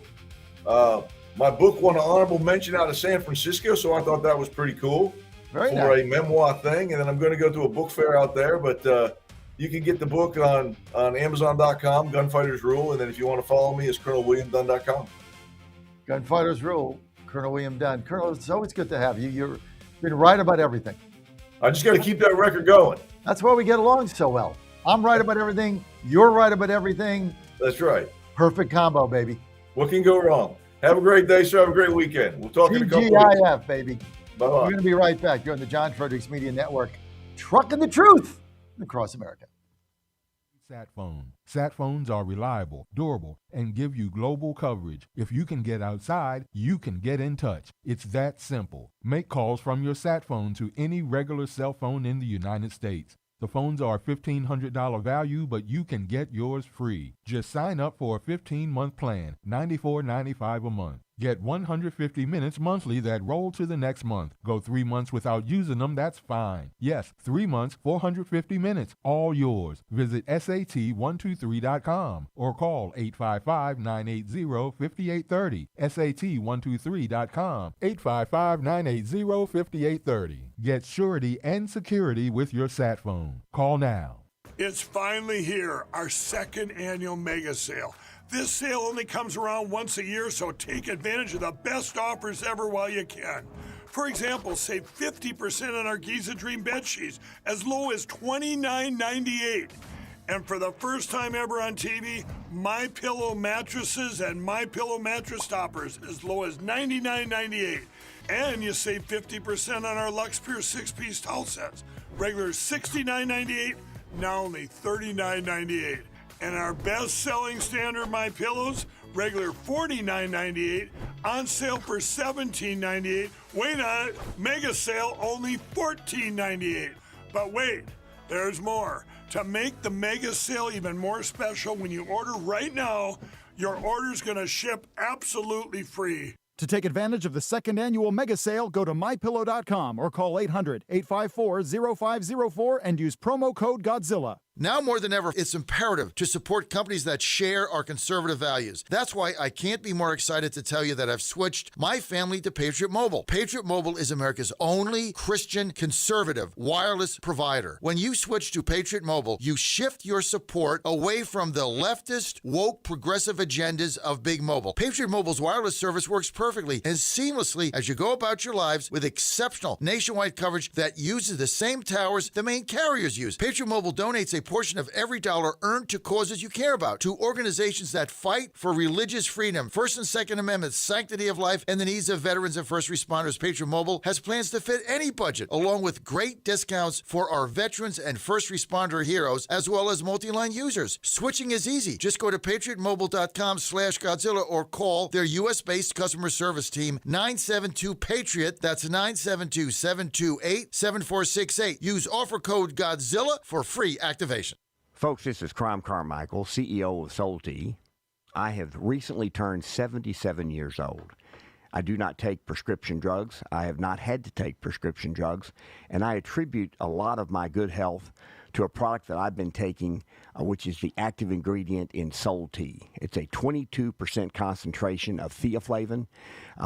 My book won an honorable mention out of San Francisco, so I thought that was pretty cool for a memoir thing. And then I'm going to go to a book fair out there, but you can get the book on Amazon.com, Gunfighters Rule, and then if you want to follow me, it's ColonelWilliamDunn.com. Gunfighters Rule, Colonel William Dunn. Colonel, it's always good to have you. You've been right about everything. I just got to keep that record going. That's why we get along so well. I'm right about everything. You're right about everything. That's right. Perfect combo, baby. What can go wrong? Have a great day, sir. Have a great weekend. We'll talk in a couple of weeks. TGIF, baby. Bye-bye. We're going to be right back. You're on the John Fredericks Media Network, trucking the truth across America. Sat phone. Sat phones are reliable, durable, and give you global coverage. If you can get outside, you can get in touch. It's that simple. Make calls from your sat phone to any regular cell phone in the United States. The phones are $1,500 value, but you can get yours free. Just sign up for a 15-month plan, $94.95 a month. Get 150 minutes monthly that roll to the next month. Go 3 months without using them, that's fine. Yes, 3 months, 450 minutes, all yours. Visit SAT123.com or call 855-980-5830. SAT123.com, 855-980-5830. Get surety and security with your sat phone. Call now. It's finally here, our second annual mega sale. This sale only comes around once a year, so take advantage of the best offers ever while you can. For example, save 50% on our Giza Dream bed sheets, as low as $29.98. And for the first time ever on TV, MyPillow mattresses and MyPillow mattress toppers, as low as $99.98. And you save 50% on our Lux Pure 6-piece towel sets. Regular $69.98, now only $39.98. And our best-selling standard MyPillows, regular $49.98, on sale for $17.98. Wait on it, mega sale only $14.98. But wait, there's more. To make the mega sale even more special, when you order right now, your order's going to ship absolutely free. To take advantage of the second annual mega sale, go to MyPillow.com or call 800-854-0504 and use promo code Godzilla. Now more than ever, it's imperative to support companies that share our conservative values. That's why I can't be more excited to tell you that I've switched my family to Patriot Mobile. Patriot Mobile is America's only Christian conservative wireless provider. When you switch to Patriot Mobile, you shift your support away from the leftist, woke, progressive agendas of Big Mobile. Patriot Mobile's wireless service works perfectly and seamlessly as you go about your lives with exceptional nationwide coverage that uses the same towers the main carriers use. Patriot Mobile donates a portion of every dollar earned to causes you care about, to organizations that fight for religious freedom, First and Second Amendments, sanctity of life, and the needs of veterans and first responders. Patriot Mobile has plans to fit any budget, along with great discounts for our veterans and first responder heroes, as well as multi-line users. Switching is easy. Just go to patriotmobile.com/Godzilla or call their U.S.-based customer service team, 972-PATRIOT. That's 972-728-7468. Use offer code Godzilla for free activation. Folks, this is Crime Carmichael, CEO of Soul Tea. I have recently turned 77 years old. I do not take prescription drugs. I have not had to take prescription drugs, and I attribute a lot of my good health to a product that I've been taking, which is the active ingredient in Soul Tea. It's a 22% concentration of theaflavin.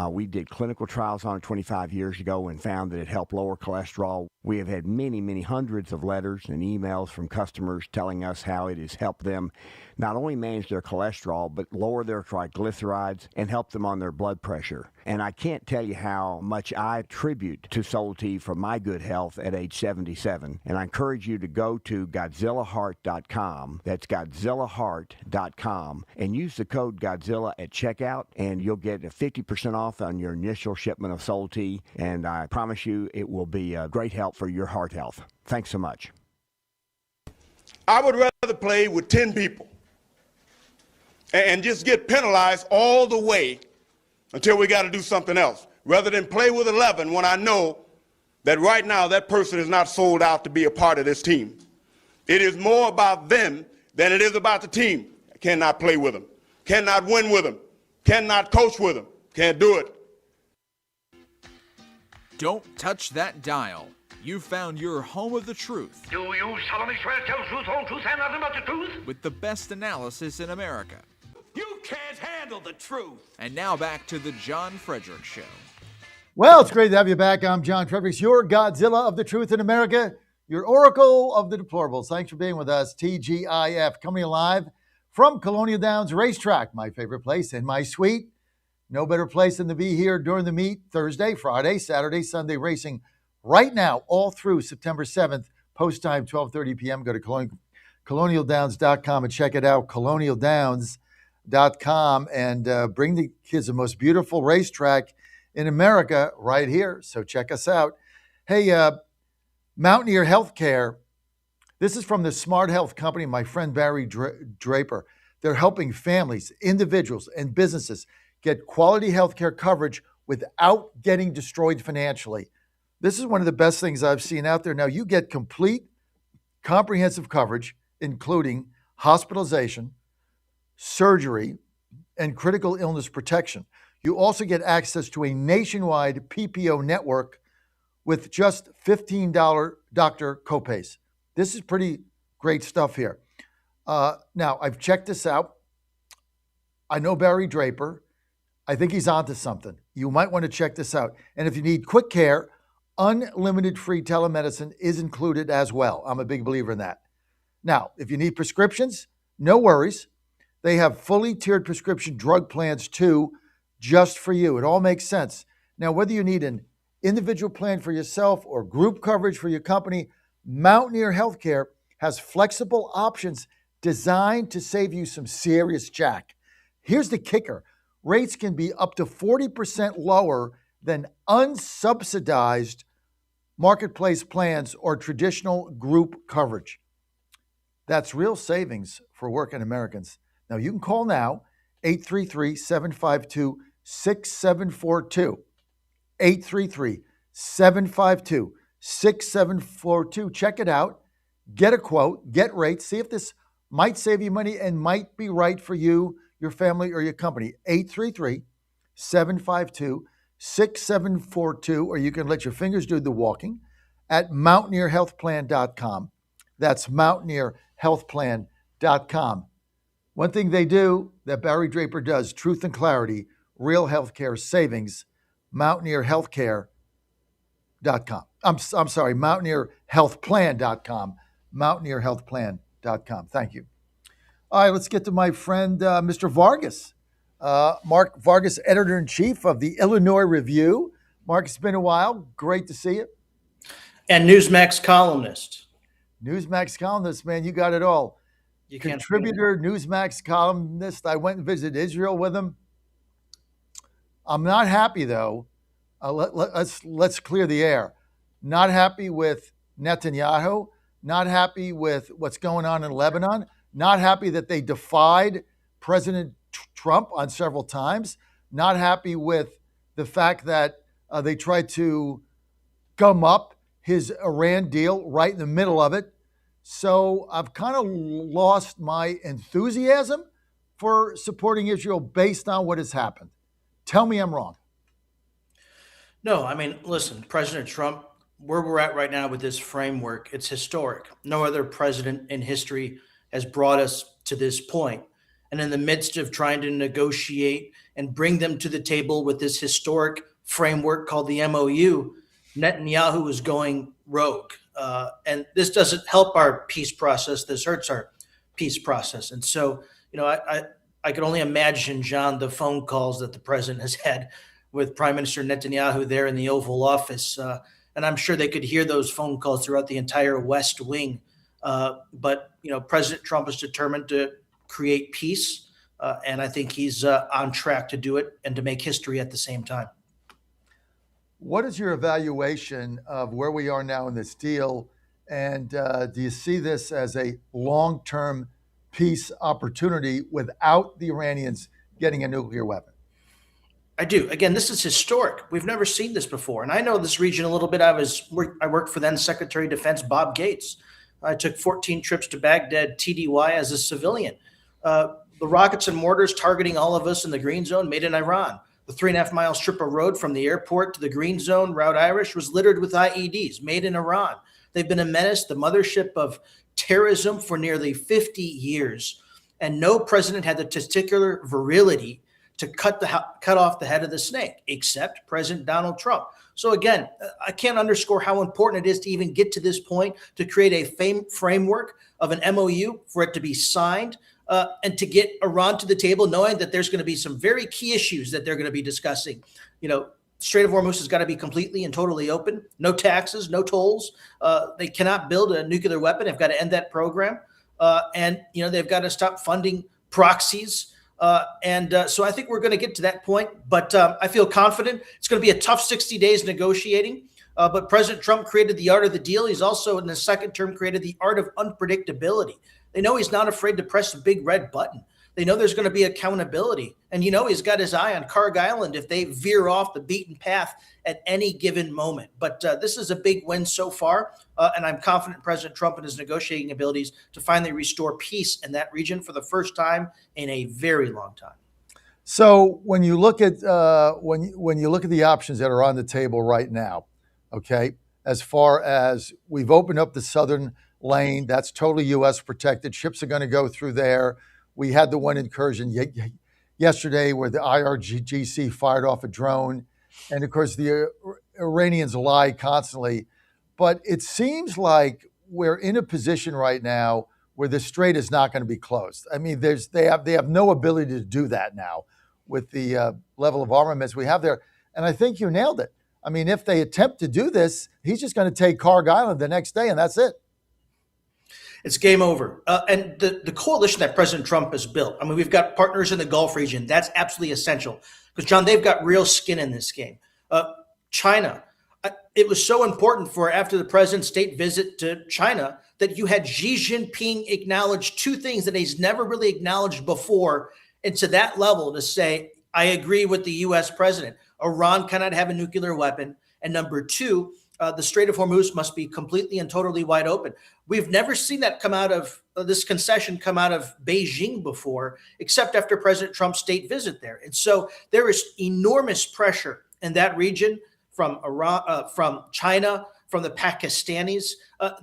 We did clinical trials on it 25 years ago and found that it helped lower cholesterol. We have had many, many hundreds of letters and emails from customers telling us how it has helped them not only manage their cholesterol, but lower their triglycerides and help them on their blood pressure. And I can't tell you how much I attribute to Soul Tea for my good health at age 77. And I encourage you to go to GodzillaHeart.com. That's GodzillaHeart.com. And use the code Godzilla at checkout, and you'll get a 50% off on your initial shipment of Soul Tea. And I promise you it will be a great help for your heart health. Thanks so much. I would rather play with 10 people and just get penalized all the way until we got to do something else, rather than play with 11 when I know that right now that person is not sold out to be a part of this team. It is more about them than it is about the team. I cannot play with them, cannot win with them, cannot coach with them, can't do it. Don't touch that dial. You found your home of the truth. Do you solemnly swear to tell the truth, whole truth, and nothing but the truth? With the best analysis in America. You can't handle the truth. And now back to the John Fredericks Show. Well, it's great to have you back. I'm John Fredericks, your Godzilla of the truth in America, your oracle of the deplorables. Thanks for being with us. TGIF coming live from Colonial Downs Racetrack, my favorite place in my suite. No better place than to be here during the meet Thursday, Friday, Saturday, Sunday racing right now, all through September 7th, post time 12:30 p.m. Go to colonialdowns.com and check it out, colonialdowns.com, and bring the kids the most beautiful racetrack in America right here. So check us out. Hey, Mountaineer Healthcare. This is from the Smart Health Company, my friend Barry Draper. They're helping families, individuals, and businesses get quality healthcare coverage without getting destroyed financially. This is one of the best things I've seen out there. Now, you get complete, comprehensive coverage, including hospitalization, surgery, and critical illness protection. You also get access to a nationwide PPO network with just $15 doctor copays. This is pretty great stuff here. Now, I've checked this out. I know Barry Draper. I think he's onto something. You might want to check this out. And if you need quick care, unlimited free telemedicine is included as well. I'm a big believer in that. Now, if you need prescriptions, no worries. They have fully tiered prescription drug plans too, just for you. It all makes sense. Now, whether you need an individual plan for yourself or group coverage for your company, Mountaineer Healthcare has flexible options designed to save you some serious jack. Here's the kicker. Rates can be up to 40% lower than unsubsidized marketplace plans or traditional group coverage. That's real savings for working Americans. Now, you can call now, 833-752-6742. 833-752-6742. Check it out. Get a quote. Get rates. See if this might save you money and might be right for you, your family, or your company. 833-752-6742. Or you can let your fingers do the walking at mountaineerhealthplan.com. That's mountaineerhealthplan.com. One thing they do that Barry Draper does, truth and clarity, real healthcare savings, mountaineerhealthcare.com. I'm sorry, mountaineerhealthplan.com. Mountaineerhealthplan.com. Thank you. All right, let's get to my friend, Mr. Vargas. Mark Vargas, editor-in-chief of the Illinois Review. Mark, it's been a while. Great to see you. And Newsmax columnist. Newsmax columnist, man, you got it all. You can't Contributor, Newsmax columnist. I went and visited Israel with him. I'm not happy though. Let's clear the air. Not happy with Netanyahu. Not happy with what's going on in Lebanon. Not happy that they defied President Trump on several times. Not happy with the fact that they tried to gum up his Iran deal right in the middle of it. So I've kind of lost my enthusiasm for supporting Israel based on what has happened. Tell me I'm wrong. No, I mean, listen, President Trump, where we're at right now with this framework, it's historic. No other president in history has brought us to this point. And in the midst of trying to negotiate and bring them to the table with this historic framework called the MOU, Netanyahu is going rogue. And this doesn't help our peace process. This hurts our peace process. And so, I can only imagine, John, the phone calls that the president has had with Prime Minister Netanyahu there in the Oval Office. And I'm sure they could hear those phone calls throughout the entire West Wing. But President Trump is determined to create peace. And I think he's on track to do it and to make history at the same time. What is your evaluation of where we are now in this deal? And do you see this as a long-term peace opportunity without the Iranians getting a nuclear weapon? I do. Again, this is historic. We've never seen this before. And I know this region a little bit. I worked for then Secretary of Defense Bob Gates. I took 14 trips to Baghdad, TDY, as a civilian. The rockets and mortars targeting all of us in the green zone made in Iran. The 3.5-mile strip of road from the airport to the green zone, Route Irish, was littered with IEDs made in Iran. They've been a menace, the mothership of terrorism for nearly 50 years. And no president had the testicular virility to cut off the head of the snake, except President Donald Trump. So again, I can't underscore how important it is to even get to this point, to create a framework of an MOU, for it to be signed, and to get Iran to the table, knowing that there's going to be some very key issues that they're going to be discussing. Strait of Hormuz has got to be completely and totally open. No taxes, no tolls. They cannot build a nuclear weapon. They've got to end that program. And they've got to stop funding proxies. So I think we're going to get to that point. But I feel confident. It's going to be a tough 60 days negotiating. But President Trump created the art of the deal. He's also, in the second term, created the art of unpredictability. They know he's not afraid to press the big red button. They know there's going to be accountability. And he's got his eye on Carg Island if they veer off the beaten path at any given moment. But this is a big win so far. And I'm confident President Trump and his negotiating abilities to finally restore peace in that region for the first time in a very long time. So when you look at when you look at the options that are on the table right now, okay, as far as we've opened up the southern lane, that's totally U.S. protected. Ships are going to go through there. We had the one incursion yesterday where the IRGC fired off a drone. And of course, the Iranians lie constantly. But it seems like we're in a position right now where the strait is not going to be closed. I mean, they have no ability to do that now with the level of armaments we have there. And I think you nailed it. I mean, if they attempt to do this, he's just going to take Carg Island the next day, and that's it. It's game over. And the coalition that President Trump has built, I mean, we've got partners in the Gulf region. That's absolutely essential because, John, they've got real skin in this game. China, it was so important for after the president's state visit to China that you had Xi Jinping acknowledge two things that he's never really acknowledged before. And to that level to say, I agree with the U.S. president. Iran cannot have a nuclear weapon. And number two, the Strait of Hormuz must be completely and totally wide open. We've never seen that come out of this concession come out of Beijing before, except after President Trump's state visit there. And so there is enormous pressure in that region from Iran, from China, from the Pakistanis.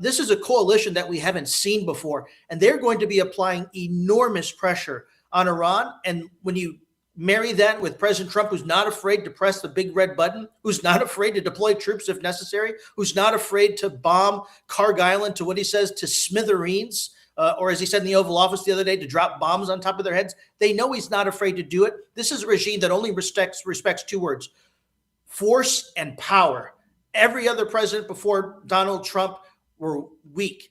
This is a coalition that we haven't seen before, and they're going to be applying enormous pressure on Iran. And when you marry that with President Trump, who's not afraid to press the big red button, who's not afraid to deploy troops if necessary, who's not afraid to bomb Carg Island to what he says to smithereens, or as he said in the Oval Office the other day, to drop bombs on top of their heads. They know he's not afraid to do it. This is a regime that only respects two words: force and power. Every other president before Donald Trump were weak.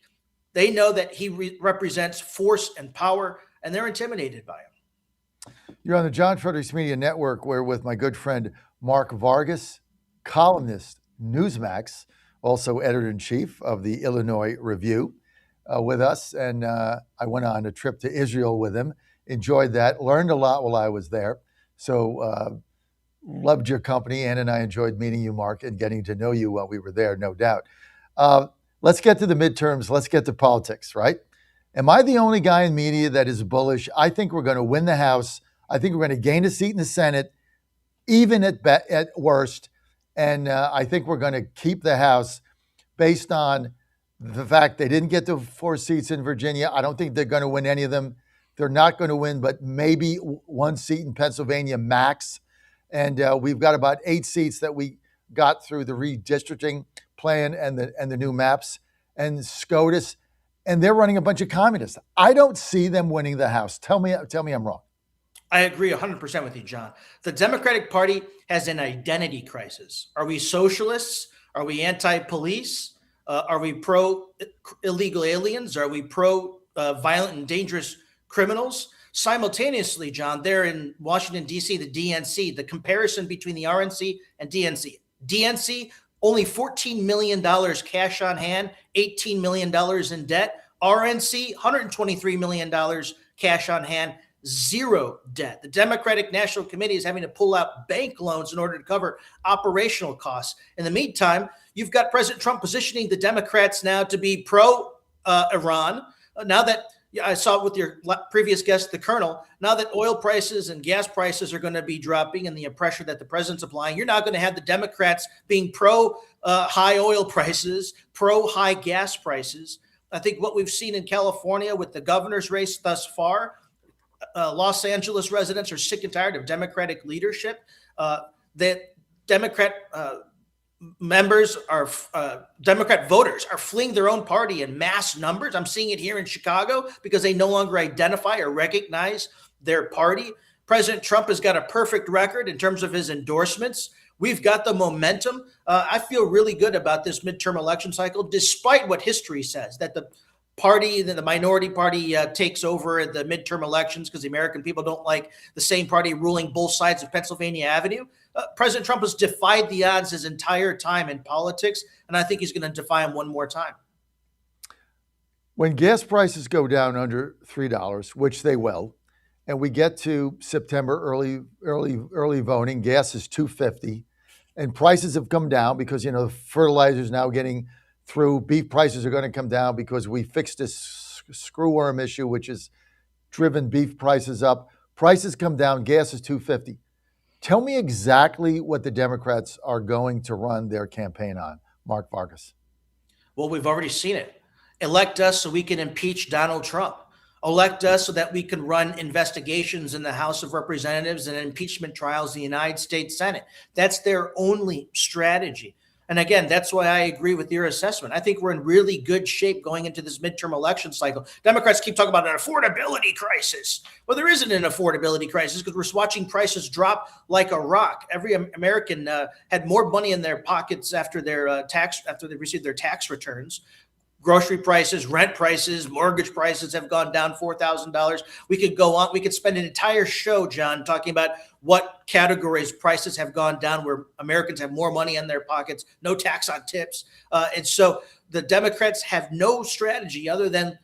They know that he represents force and power, and they're intimidated by him. You're on the John Fredericks Media Network. We're with my good friend Mark Vargas, columnist, Newsmax, also editor-in-chief of the Illinois Review, with us. And I went on a trip to Israel with him, enjoyed that, learned a lot while I was there. So loved your company. Ann and I enjoyed meeting you, Mark, and getting to know you while we were there, no doubt. Let's get to the midterms. Let's get to politics, right? Am I the only guy in media that is bullish? I think we're going to win the House. I think we're going to gain a seat in the Senate, even at worst. And I think we're going to keep the House based on the fact they didn't get the 4 seats in Virginia. I don't think they're going to win any of them. They're not going to win, but maybe 1 seat in Pennsylvania max. And we've got about 8 seats that we got through the redistricting plan and the new maps and SCOTUS. And they're running a bunch of communists. I don't see them winning the House. Tell me I'm wrong. I agree 100% with you, John. The Democratic Party has an identity crisis. Are we socialists? Are we anti-police? Are we pro-illegal aliens? Are we pro-violent and dangerous criminals? Simultaneously, John, they're in Washington, D.C., the DNC, the comparison between the RNC and DNC. DNC, only $14 million cash on hand, $18 million in debt. RNC, $123 million cash on hand, 0 debt. The Democratic National Committee is having to pull out bank loans in order to cover operational costs. In the meantime, you've got President Trump positioning the Democrats now to be pro-Iran. Now that I saw with your previous guest, the Colonel, now that oil prices and gas prices are going to be dropping and the pressure that the president's applying, you're not going to have the Democrats being pro-high oil prices, pro-high gas prices. I think what we've seen in California with the governor's race thus far, Los Angeles residents are sick and tired of Democratic leadership. That Democrat Democrat voters are fleeing their own party in mass numbers. I'm seeing it here in Chicago because they no longer identify or recognize their party. President Trump has got a perfect record in terms of his endorsements. We've got the momentum. I feel really good about this midterm election cycle, despite what history says, that the minority party takes over the midterm elections because the American people don't like the same party ruling both sides of Pennsylvania Avenue. President Trump has defied the odds his entire time in politics, and I think he's going to defy them one more time. When gas prices go down under $3, which they will, and we get to September early voting, gas is $2.50, and prices have come down because fertilizer is now getting through. Beef prices are going to come down because we fixed this screwworm issue, which has driven beef prices up. Prices come down, gas is $2.50. Tell me exactly what the Democrats are going to run their campaign on, Mark Vargas. Well, we've already seen it. Elect us so we can impeach Donald Trump. Elect us so that we can run investigations in the House of Representatives and impeachment trials in the United States Senate. That's their only strategy. And again, that's why I agree with your assessment. I think we're in really good shape going into this midterm election cycle. Democrats keep talking about an affordability crisis. Well, there isn't an affordability crisis because we're watching prices drop like a rock. Every American had more money in their pockets after they received their tax returns. Grocery prices, rent prices, mortgage prices have gone down $4,000. We could go on. We could spend an entire show, John, talking about what categories prices have gone down where Americans have more money in their pockets, no tax on tips. And so the Democrats have no strategy other than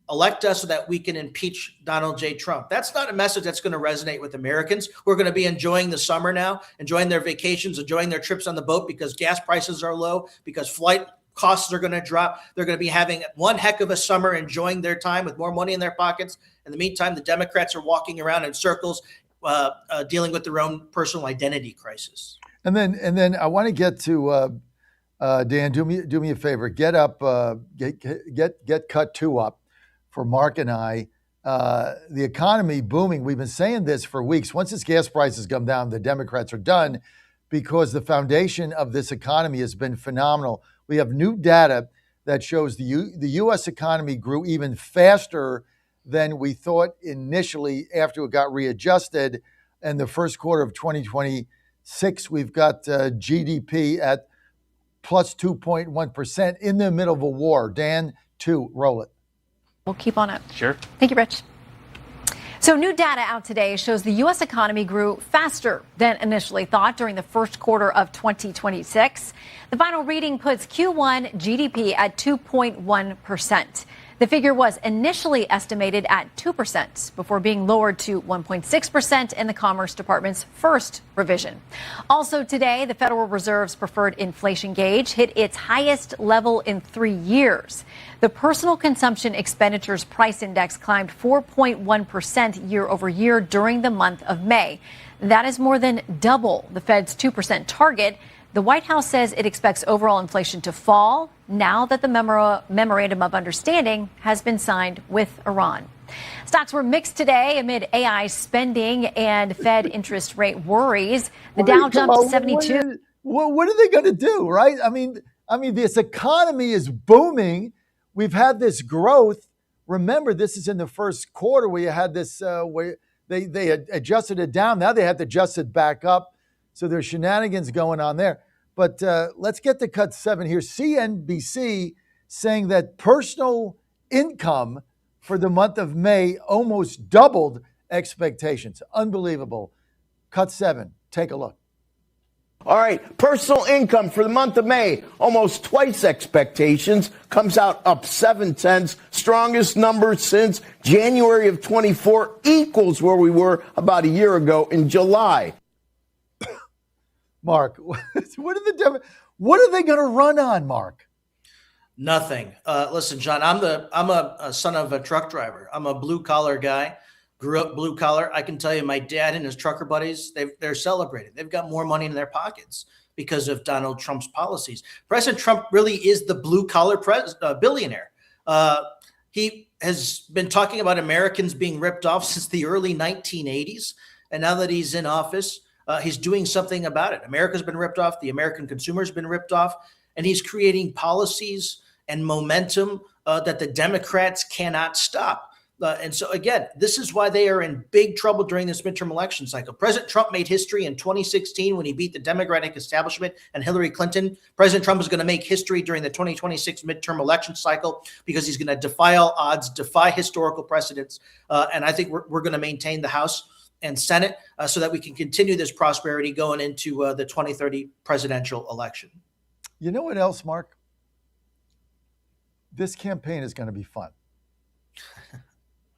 elect us so that we can impeach Donald J. Trump. That's not a message that's going to resonate with Americans who are going to be enjoying the summer now, enjoying their vacations, enjoying their trips on the boat because gas prices are low, because flight costs are going to drop. They're going to be having one heck of a summer, enjoying their time with more money in their pockets. In the meantime, the Democrats are walking around in circles, dealing with their own personal identity crisis. And then I want to get to Dan. Do me a favor. Get cut 2 up for Mark and I. The economy booming. We've been saying this for weeks. Once this gas prices come down, the Democrats are done because the foundation of this economy has been phenomenal. We have new data that shows the U.S. economy grew even faster than we thought initially after it got readjusted. In the first quarter of 2026, we've got GDP at plus 2.1% in the middle of a war. Dan, 2. Roll it. We'll keep on it. Sure. Thank you, Rich. So new data out today shows the U.S. economy grew faster than initially thought during the first quarter of 2026. The final reading puts Q1 GDP at 2.1%. The figure was initially estimated at 2% before being lowered to 1.6% in the Commerce Department's first revision. Also today, the Federal Reserve's preferred inflation gauge hit its highest level in 3 years. The personal consumption expenditures price index climbed 4.1% year over year during the month of May. That is more than double the Fed's 2% target. The White House says it expects overall inflation to fall now that the memorandum of understanding has been signed with Iran. Stocks were mixed today amid AI spending and Fed interest rate worries. The Dow jumped to 72. What are they going to do, right? I mean, this economy is booming. We've had this growth. Remember, this is in the first quarter where you had this, where they had adjusted it down. Now they have to adjust it back up. So there's shenanigans going on there. But let's get to cut 7 here. CNBC saying that personal income for the month of May almost doubled expectations. Unbelievable. Cut 7. Take a look. All right, personal income for the month of May, almost twice expectations, comes out up 0.7, strongest number since January of 24, equals where we were about a year ago in July. Mark, what are they going to run on, Mark? Nothing. Listen, John, I'm a son of a truck driver. I'm a blue collar guy. Grew up blue collar. I can tell you, my dad and his trucker buddies, they're celebrating. They've got more money in their pockets because of Donald Trump's policies. President Trump really is the blue collar billionaire. He has been talking about Americans being ripped off since the early 1980s, and now that he's in office, he's doing something about it. America's been ripped off. The American consumer's been ripped off. And he's creating policies and momentum that the Democrats cannot stop. And so, again, this is why they are in big trouble during this midterm election cycle. President Trump made history in 2016 when he beat the Democratic establishment and Hillary Clinton. President Trump is going to make history during the 2026 midterm election cycle because he's going to defy all odds, defy historical precedents. And I think we're going to maintain the House and Senate so that we can continue this prosperity going into the 2030 presidential election. You know what else, Mark? This campaign is going to be fun.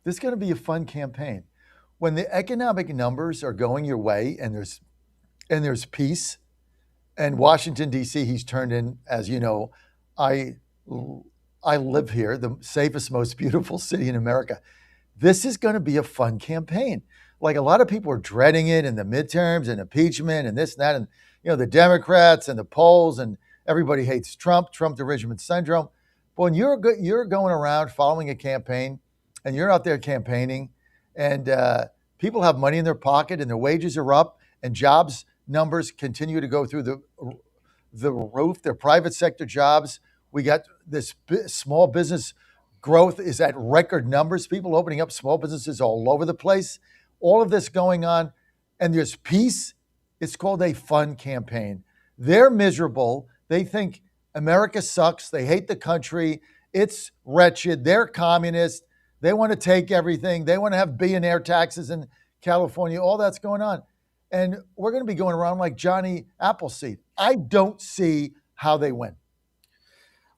This is going to be a fun campaign. When the economic numbers are going your way and there's peace, and Washington, D.C., he's turned in, as you know, I live here, the safest, most beautiful city in America. This is going to be a fun campaign. Like, a lot of people are dreading it in the midterms and impeachment and this and that, and the Democrats and the polls, and everybody hates Trump derangement syndrome. But when you're going around following a campaign and you're out there campaigning and people have money in their pocket and their wages are up and jobs numbers continue to go through the roof, their private sector jobs, we got this small business growth is at record numbers, people opening up small businesses all over the place. All of this going on, and there's peace. It's called a fun campaign. They're miserable. They think America sucks. They hate the country. It's wretched. They're communist. They want to take everything. They want to have billionaire taxes in California. All that's going on. And we're going to be going around like Johnny Appleseed. I don't see how they win.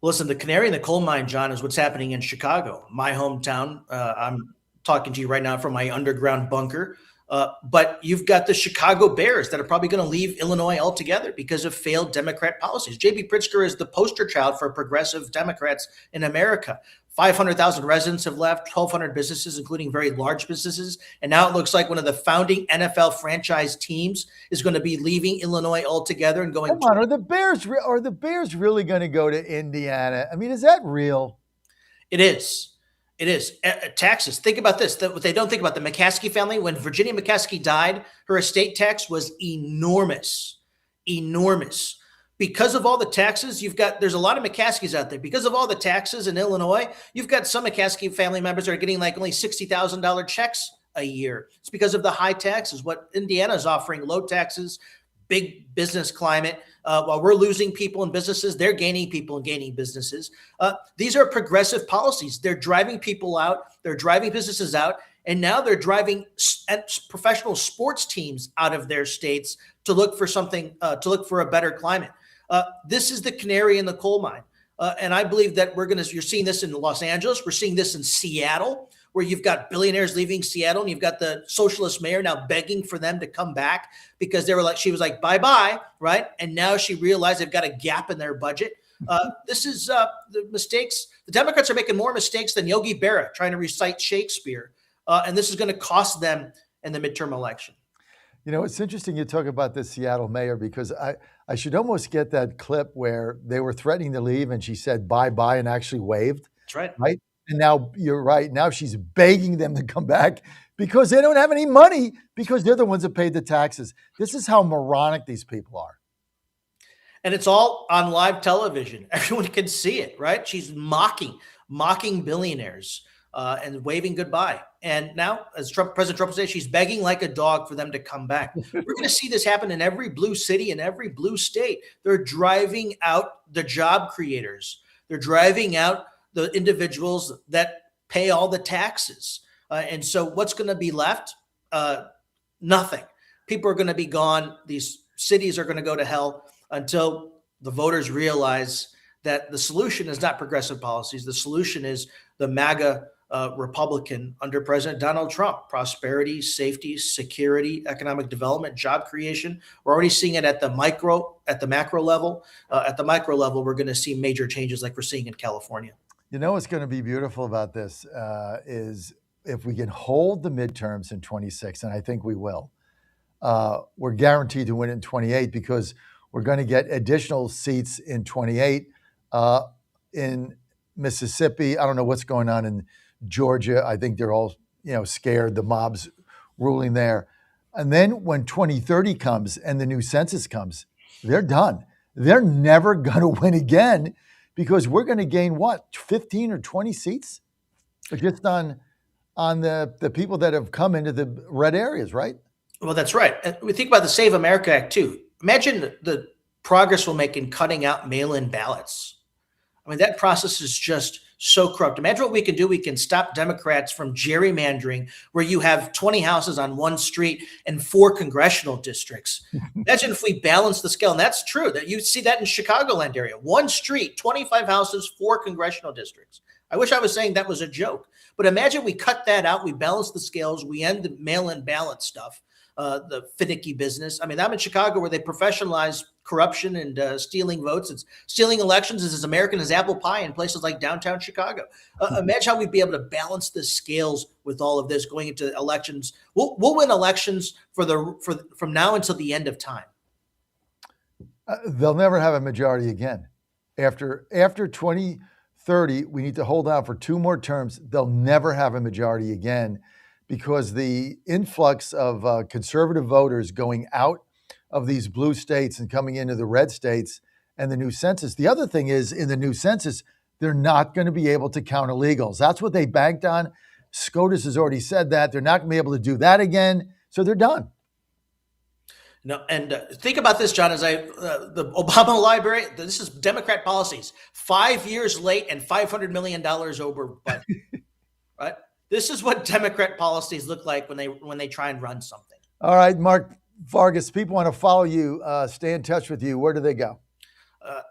Listen, the canary in the coal mine, John, is what's happening in Chicago, my hometown. I'm talking to you right now from my underground bunker. But you've got the Chicago Bears that are probably going to leave Illinois altogether because of failed Democrat policies. J.B. Pritzker is the poster child for progressive Democrats in America. 500,000 residents have left, 1,200 businesses, including very large businesses. And now it looks like one of the founding NFL franchise teams is going to be leaving Illinois altogether and going. Come on, are the Bears really going to go to Indiana? I mean, is that real? It is. It is. Taxes. Think about this. What they don't think about, the McCaskey family, when Virginia McCaskey died, her estate tax was enormous. Enormous. Because of all the taxes, there's a lot of McCaskies out there. Because of all the taxes in Illinois, you've got some McCaskey family members that are getting like only $60,000 checks a year. It's because of the high taxes. What Indiana is offering, low taxes, big business climate, While we're losing people and businesses, they're gaining people and gaining businesses. These are progressive policies. They're driving people out. They're driving businesses out. And now they're driving professional sports teams out of their states to look for something, to look for a better climate. This is the canary in the coal mine. And I believe that you're seeing this in Los Angeles. We're seeing this in Seattle, where you've got billionaires leaving Seattle, and you've got the socialist mayor now begging for them to come back because she was like, bye-bye, right? And now she realized they've got a gap in their budget. This is the mistakes. The Democrats are making more mistakes than Yogi Berra trying to recite Shakespeare. And this is going to cost them in the midterm election. You know, it's interesting you talk about this Seattle mayor, because I should almost get that clip where they were threatening to leave and she said bye-bye and actually waved. That's right. Right? And now you're right. Now she's begging them to come back because they don't have any money, because they're the ones that paid the taxes. This is how moronic these people are. And it's all on live television. Everyone can see it, right? She's mocking billionaires and waving goodbye. And now, as President Trump says, she's begging like a dog for them to come back. We're going to see this happen in every blue city, in every blue state. They're driving out the job creators. They're driving out the individuals that pay all the taxes. And so what's going to be left? Nothing. People are going to be gone. These cities are going to go to hell until the voters realize that the solution is not progressive policies. The solution is the MAGA Republican under President Donald Trump: prosperity, safety, security, economic development, job creation. We're already seeing it at the macro level. At the micro level, we're going to see major changes like we're seeing in California. You know what's going to be beautiful about this is if we can hold the midterms in 26, and I think we will, we're guaranteed to win in 28, because we're going to get additional seats in 28 in Mississippi. I don't know what's going on in Georgia. I think they're all, scared. The mob's ruling there. And then when 2030 comes and the new census comes, they're done. They're never going to win again, because we're going to gain 15 or 20 seats just on the people that have come into the red areas, right? Well, that's right. And we think about the Save America Act too. Imagine the progress we'll make in cutting out mail-in ballots. I mean, that process is just so corrupt. Imagine what we can do. We can stop Democrats from gerrymandering, where you have 20 houses on one street and 4 congressional districts. Imagine if we balance the scale. And that's true. That you see that in Chicagoland area. One street, 25 houses, 4 congressional districts. I wish I was saying that was a joke. But imagine we cut that out. We balance the scales. We end the mail-in ballot stuff, the finicky business. I mean, I'm in Chicago, where they professionalize corruption and stealing votes. It's stealing elections is as American as apple pie in places like downtown Chicago. Imagine how we'd be able to balance the scales with all of this going into elections. We'll win elections from now until the end of time. They'll never have a majority again. After 2030, we need to hold out for 2 more terms. They'll never have a majority again, because the influx of conservative voters going out of these blue states and coming into the red states and the new census. The other thing is, in the new census, they're not going to be able to count illegals. That's what they banked on. SCOTUS has already said that. They're not going to be able to do that again. So they're done. No, and think about this, John, as the Obama Library, this is Democrat policies, 5 years late and $500 million over budget, right? This is what Democrat policies look like when they try and run something. All right, Mark Vargas, people want to follow you, stay in touch with you. Where do they go?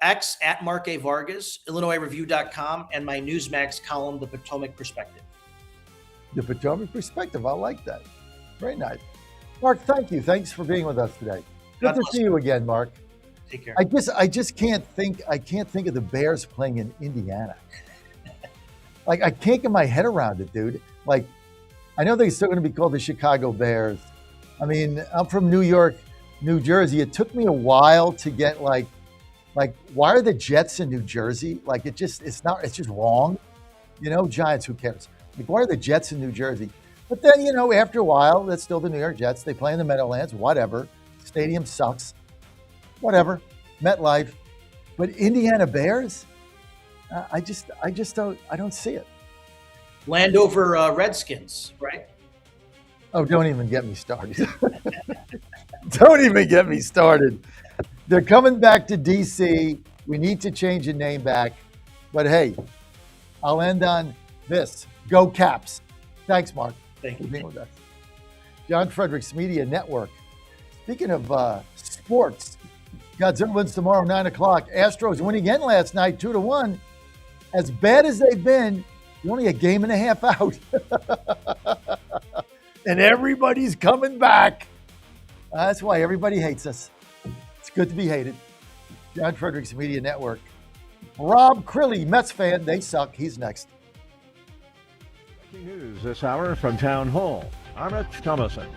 X at Mark A. Vargas, IllinoisReview.com, and my Newsmax column, The Potomac Perspective. The Potomac Perspective. I like that. Very nice. Mark, thank you. Thanks for being with us today. Good to see you again, Mark. Take care. I just can't think of the Bears playing in Indiana. Like, I can't get my head around it, dude. Like, I know they're still going to be called the Chicago Bears. I mean, I'm from New York, New Jersey. It took me a while to get like, why are the Jets in New Jersey? Like, it's just wrong. Giants, who cares? Like, why are the Jets in New Jersey? But then, after a while, that's still the New York Jets. They play in the Meadowlands, whatever. Stadium sucks. Whatever. MetLife. But Indiana Bears? I don't see it. Landover Redskins, right? Oh, don't even get me started. Don't even get me started. They're coming back to D.C. We need to change the name back. But hey, I'll end on this. Go Caps. Thanks, Mark. Thank you. For being with us. John Fredericks Media Network. Speaking of sports, Godzilla wins tomorrow, 9 o'clock. Astros win again last night, 2-1. As bad as they've been, you're only a game and a half out. And everybody's coming back. That's why everybody hates us. It's good to be hated. John Fredericks Media Network. Rob Crilly, Mets fan. They suck. He's next. Breaking news this hour from Town Hall. I'm Rich Thomason.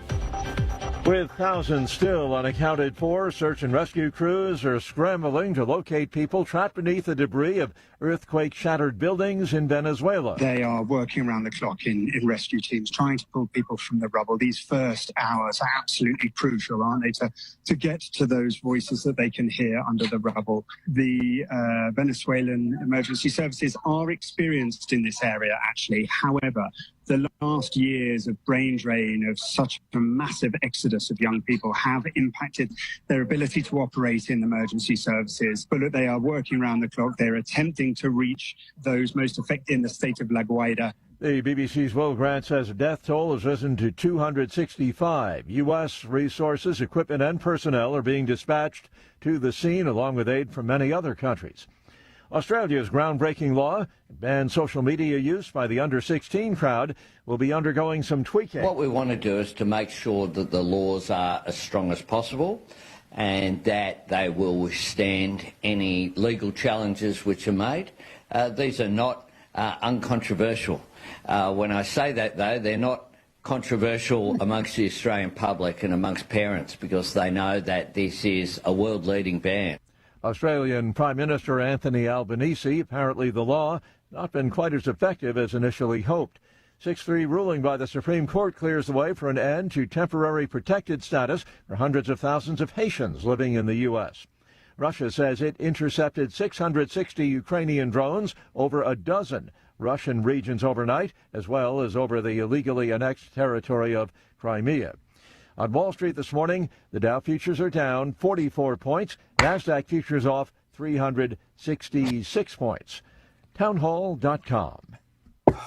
With thousands still unaccounted for, search and rescue crews are scrambling to locate people trapped beneath the debris of earthquake-shattered buildings in Venezuela. They are working around the clock in rescue teams, trying to pull people from the rubble. These first hours are absolutely crucial, aren't they, to get to those voices that they can hear under the rubble. The Venezuelan emergency services are experienced in this area, actually. However, the last years of brain drain, of such a massive exodus of young people, have impacted their ability to operate in emergency services. But they are working around the clock. They're attempting to reach those most affected in the state of La Guaira. The BBC's Will Grant says the death toll has risen to 265. U.S. resources, equipment, and personnel are being dispatched to the scene, along with aid from many other countries. Australia's groundbreaking law bans social media use by the under-16 crowd will be undergoing some tweaking. What we want to do is to make sure that the laws are as strong as possible and that they will withstand any legal challenges which are made. These are not uncontroversial. When I say that, though, they're not controversial amongst the Australian public and amongst parents because they know that this is a world-leading ban. Australian Prime Minister Anthony Albanese, apparently the law not been quite as effective as initially hoped. 6-3 ruling by the Supreme Court clears the way for an end to temporary protected status for hundreds of thousands of Haitians living in the U.S. Russia says it intercepted 660 Ukrainian drones over a dozen Russian regions overnight, as well as over the illegally annexed territory of Crimea. On Wall Street this morning, the Dow futures are down 44 points. NASDAQ futures off 366 points. Townhall.com.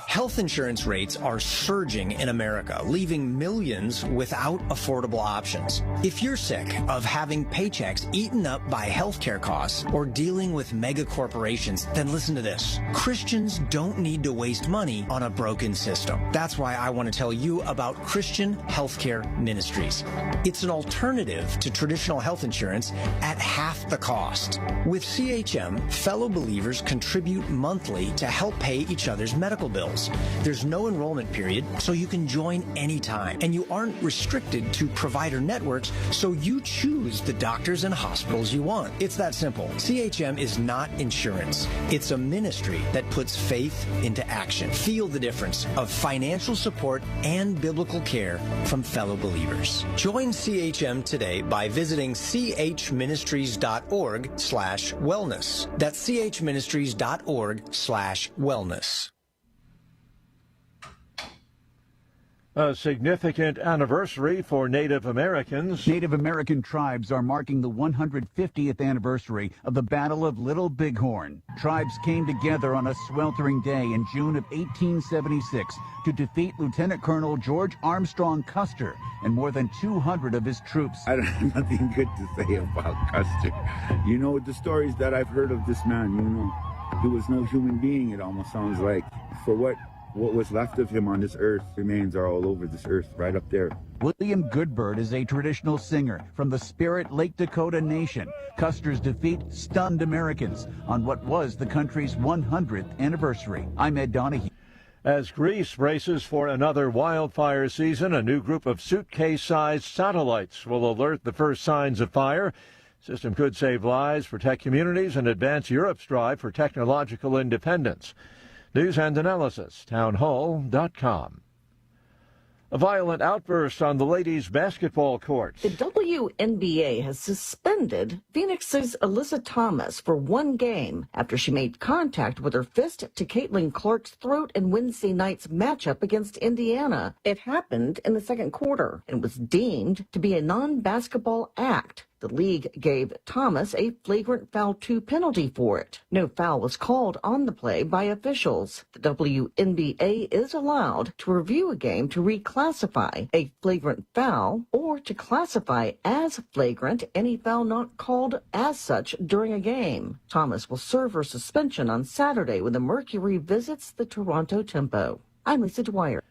Health insurance rates are surging in America, leaving millions without affordable options. If you're sick of having paychecks eaten up by healthcare costs or dealing with mega corporations, then listen to this. Christians don't need to waste money on a broken system. That's why I want to tell you about Christian Healthcare Ministries. It's an alternative to traditional health insurance at half the cost. With CHM, fellow believers contribute monthly to help pay each other's medical bills. There's no enrollment period, so you can join anytime. And you aren't restricted to provider networks, so you choose the doctors and hospitals you want. It's that simple. CHM is not insurance. It's a ministry that puts faith into action. Feel the difference of financial support and biblical care from fellow believers. Join CHM today by visiting chministries.org/wellness. That's chministries.org/wellness. A significant anniversary for Native Americans. Native American tribes are marking the 150th anniversary of the Battle of Little Bighorn. Tribes came together on a sweltering day in June of 1876 to defeat Lieutenant Colonel George Armstrong Custer and more than 200 of his troops. I don't have nothing good to say about Custer. You know, the stories that I've heard of this man, you know, he was no human being, it almost sounds like. For what was left of him on this earth, remains are all over this earth, right up there. William Goodbird is a traditional singer from the Spirit Lake Dakota Nation. Custer's defeat stunned Americans on what was the country's 100th anniversary. I'm Ed Donahue. As Greece braces for another wildfire season, a new group of suitcase-sized satellites will alert the first signs of fire. System could save lives, protect communities, and advance Europe's drive for technological independence. News and analysis, townhall.com. A violent outburst on the ladies' basketball courts. The WNBA has suspended Phoenix's Alyssa Thomas for one game after she made contact with her fist to Caitlin Clark's throat in Wednesday night's matchup against Indiana. It happened in the second quarter and was deemed to be a non-basketball act. The league gave Thomas a flagrant foul 2 penalty for it. No foul was called on the play by officials. The WNBA is allowed to review a game to reclassify a flagrant foul or to classify as flagrant any foul not called as such during a game. Thomas will serve her suspension on Saturday when the Mercury visits the Toronto Tempo. I'm Lisa Dwyer.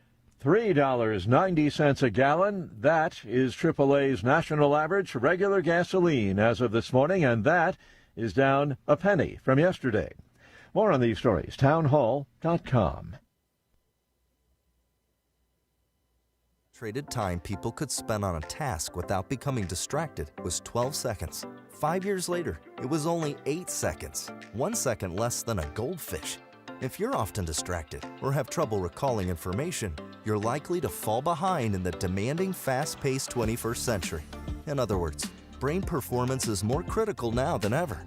$3.90 a gallon. That is AAA's national average for regular gasoline as of this morning, and that is down a penny from yesterday. More on these stories, townhall.com. Traded time people could spend on a task without becoming distracted was 12 seconds. 5 years later, it was only 8 seconds, 1 second less than a goldfish. If you're often distracted or have trouble recalling information, you're likely to fall behind in the demanding, fast-paced 21st century. In other words, brain performance is more critical now than ever.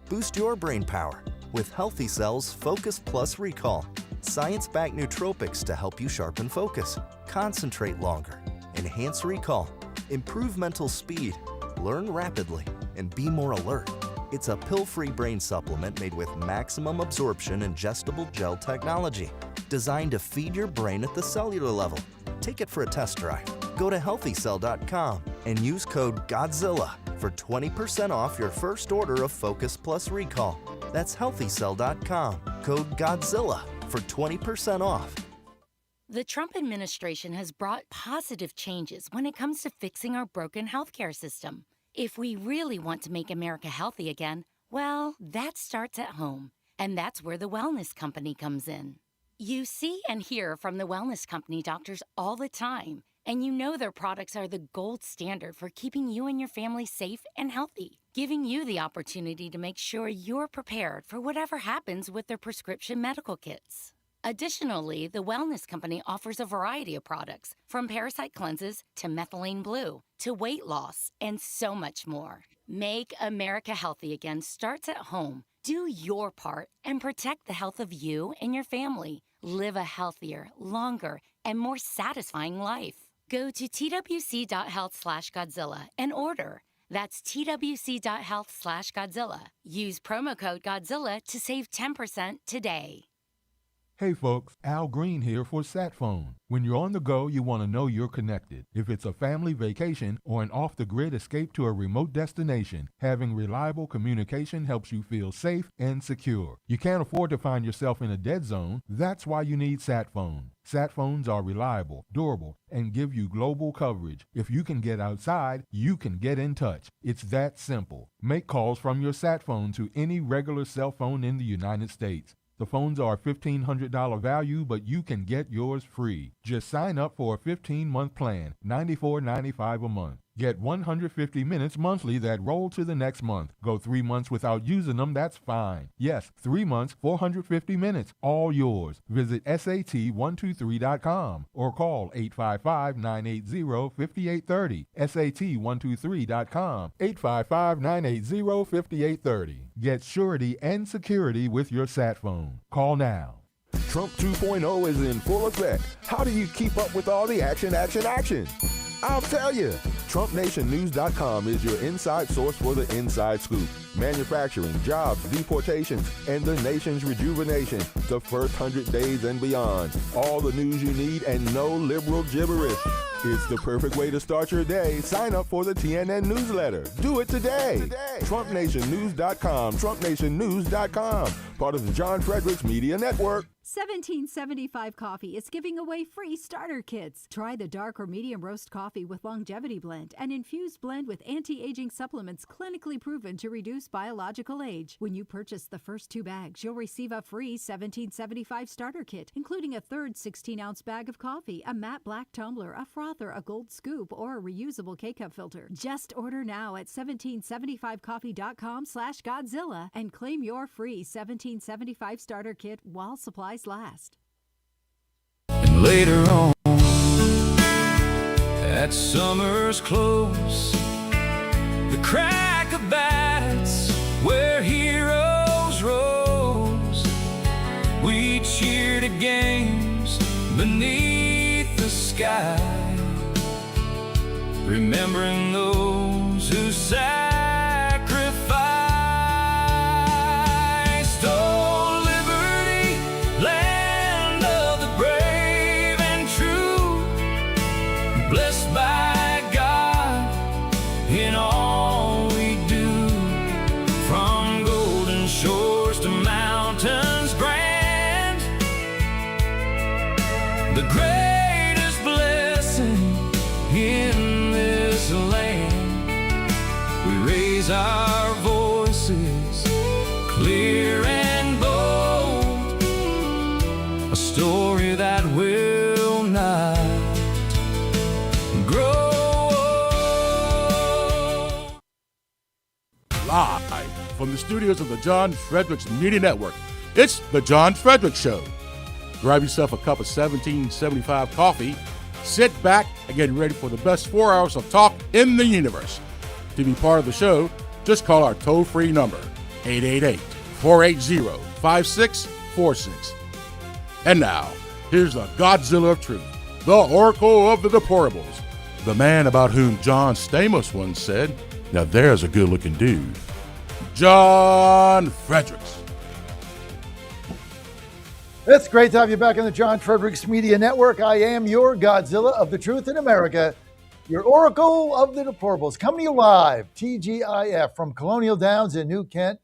Boost your brain power with Healthy Cell's Focus Plus Recall. Science-backed nootropics to help you sharpen focus, concentrate longer, enhance recall, improve mental speed, learn rapidly, and be more alert. It's a pill-free brain supplement made with maximum absorption ingestible gel technology, designed to feed your brain at the cellular level. Take it for a test drive. Go to healthycell.com and use code GODZILLA for 20% off your first order of Focus Plus Recall. That's healthycell.com, code GODZILLA for 20% off. The Trump administration has brought positive changes when it comes to fixing our broken healthcare system. If we really want to make America healthy again, well, that starts at home. And that's where the Wellness Company comes in. You see and hear from the Wellness Company doctors all the time, and you know their products are the gold standard for keeping you and your family safe and healthy, giving you the opportunity to make sure you're prepared for whatever happens with their prescription medical kits. Additionally, the Wellness Company offers a variety of products, from parasite cleanses to methylene blue to weight loss and so much more. Make America healthy again starts at home. Do your part and protect the health of you and your family. Live a healthier, longer, and more satisfying life. Go to twc.health/Godzilla and order. That's twc.health/Godzilla. Use promo code Godzilla to save 10% today. Hey folks, Al Green here for SatPhone. When you're on the go, you want to know you're connected. If it's a family vacation or an off-the-grid escape to a remote destination, having reliable communication helps you feel safe and secure. You can't afford to find yourself in a dead zone. That's why you need SatPhone. SatPhones are reliable, durable, and give you global coverage. If you can get outside, you can get in touch. It's that simple. Make calls from your SatPhone to any regular cell phone in the United States. The phones are $1,500 value, but you can get yours free. Just sign up for a 15-month plan, $94.95 a month. Get 150 minutes monthly that roll to the next month. Go 3 months without using them, that's fine. Yes, 3 months, 450 minutes, all yours. Visit SAT123.com or call 855-980-5830. SAT123.com, 855-980-5830. Get surety and security with your SatPhone. Call now. Trump 2.0 is in full effect. How do you keep up with all the action? I'll tell you. TrumpNationNews.com is your inside source for the inside scoop. Manufacturing, jobs, deportations, and the nation's rejuvenation. The first 100 days and beyond. All the news you need and no liberal gibberish. It's the perfect way to start your day. Sign up for the TNN newsletter. Do it today. TrumpNationNews.com. TrumpNationNews.com. Part of the John Fredericks Media Network. 1775 Coffee is giving away free starter kits. Try the dark or medium roast coffee with longevity blend, an infused blend with anti-aging supplements clinically proven to reduce biological age. When you purchase the first 2 bags, you'll receive a free 1775 starter kit, including a third 16-ounce bag of coffee, a matte black tumbler, a frother, a gold scoop, or a reusable K-cup filter. Just order now at 1775coffee.com/Godzilla and claim your free 1775 starter kit while supplies last. And later on, at summer's close, the crack of bats where heroes rose, we cheered at games beneath the sky, remembering those who sat the greatest blessing in this land. We raise our voices clear and bold, a story that will not grow old. Live from the studios of the John Fredericks Media Network, it's The John Fredericks Show. Grab yourself a cup of 1775 coffee, sit back, and get ready for the best 4 hours of talk in the universe. To be part of the show, just call our toll-free number, 888-480-5646. And now, here's the Godzilla of Truth, the Oracle of the Deplorables, the man about whom John Stamos once said, now there's a good-looking dude, John Fredericks. It's great to have you back on the John Fredericks Media Network. I am your Godzilla of the Truth in America, your Oracle of the Deplorables, coming to you live, TGIF, from Colonial Downs in New Kent.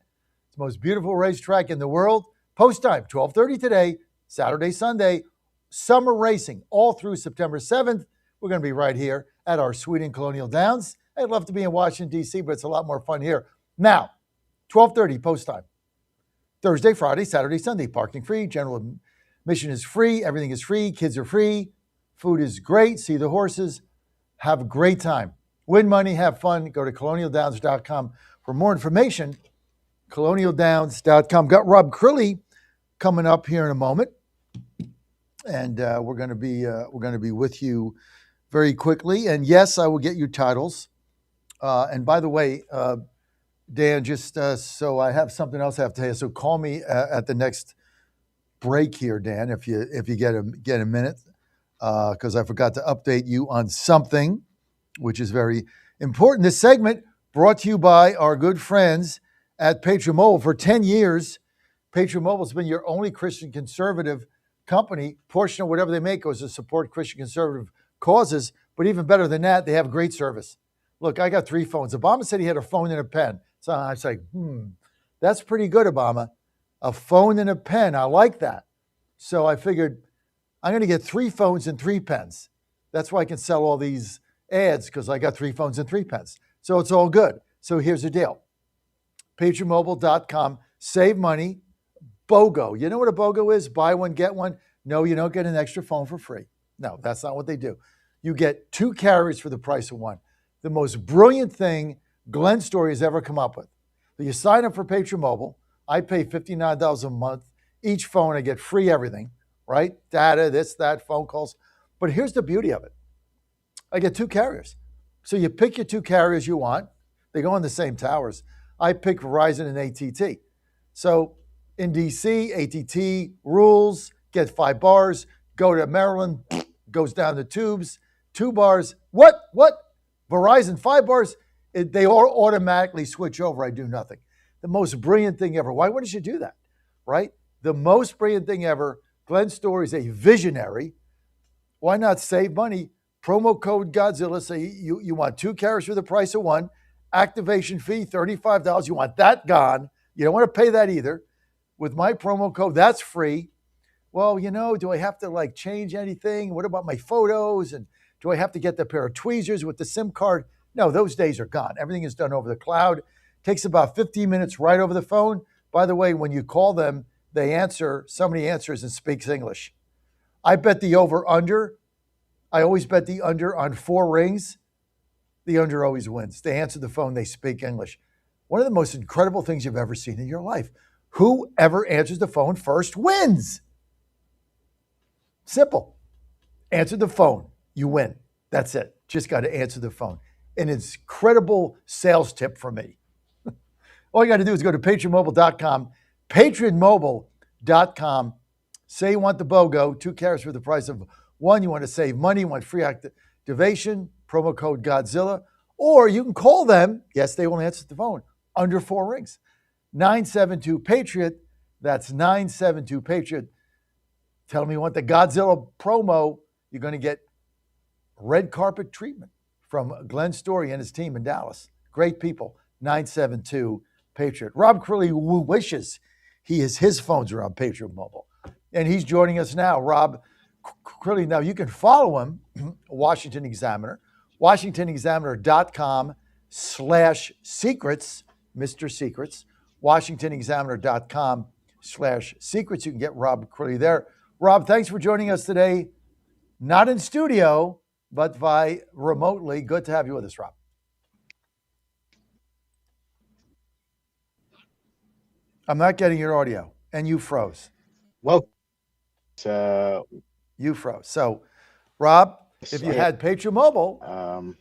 It's the most beautiful racetrack in the world. Post time, 12:30 today, Saturday, Sunday. Summer racing all through September 7th. We're going to be right here at our suite in Colonial Downs. I'd love to be in Washington, D.C., but it's a lot more fun here. Now, 12:30 post time. Thursday, Friday, Saturday, Sunday, parking free, general admission is free, everything is free, kids are free, food is great, see the horses, have a great time. Win money, have fun, go to colonialdowns.com for more information, colonialdowns.com. Got Rob Crilly coming up here in a moment, and we're going to be with you very quickly. And yes, I will get you titles. And by the way, Dan, just so I have something else I have to tell you. So call me at the next break here, Dan, if you get a minute, because I forgot to update you on something, which is very important. This segment brought to you by our good friends at Patriot Mobile. For 10 years, Patriot Mobile has been your only Christian conservative company. Portion of whatever they make goes to support Christian conservative causes, but even better than that, they have great service. Look, I got 3 phones. Obama said he had a phone and a pen. So I was like, that's pretty good, Obama. A phone and a pen. I like that. So I figured I'm going to get 3 phones and 3 pens. That's why I can sell all these ads, because I got 3 phones and 3 pens. So it's all good. So here's the deal. PatriotMobile.com. Save money. BOGO. You know what a BOGO is? Buy one, get one. No, you don't get an extra phone for free. No, that's not what they do. You get 2 carriers for the price of 1. The most brilliant thing Glenn Story has ever come up with. So you sign up for Patriot Mobile. I pay $59 a month. Each phone, I get free everything, right? Data, this, that, phone calls. But here's the beauty of it. I get 2 carriers. So you pick your 2 carriers you want. They go on the same towers. I pick Verizon and AT&T. So in DC, AT&T rules, get 5 bars. Go to Maryland, goes down the tubes, 2 bars. What? Verizon, 5 bars? They all automatically switch over. I do nothing. The most brilliant thing ever. Why wouldn't you do that, right? The most brilliant thing ever. Glenn Story is a visionary. Why not save money? Promo code Godzilla. Say you want 2 carriers for the price of 1. Activation fee, $35. You want that gone. You don't want to pay that either. With my promo code, that's free. Well, do I have to change anything? What about my photos? And do I have to get the pair of tweezers with the SIM card? No, those days are gone. Everything is done over the cloud. Takes about 15 minutes right over the phone. By the way, when you call them, they answer. Somebody answers and speaks English. I bet the over-under. I always bet the under on 4 rings. The under always wins. They answer the phone. They speak English. One of the most incredible things you've ever seen in your life. Whoever answers the phone first wins. Simple. Answer the phone. You win. That's it. Just got to answer the phone. An incredible sales tip from me. All you got to do is go to PatriotMobile.com, PatriotMobile.com. Say you want the BOGO, 2 carriers for the price of 1. You want to save money, you want free activation, promo code Godzilla. Or you can call them. Yes, they will answer the phone. Under 4 rings. 972-PATRIOT. That's 972-PATRIOT. Tell them you want the Godzilla promo. You're going to get red carpet treatment from Glenn Story and his team in Dallas. Great people. 972-PATRIOT. Rob Crilly wishes his phones are on Patriot Mobile. And he's joining us now. Rob, Crilly. Now, you can follow him, Washington Examiner, WashingtonExaminer.com/secrets, Mr. Secrets, WashingtonExaminer.com/secrets. You can get Rob Crilly there. Rob, thanks for joining us today. Not in studio, but by remotely. Good to have you with us, Rob. I'm not getting your audio, and you froze. Well, you froze. So, Rob, if you had Patriot Mobile,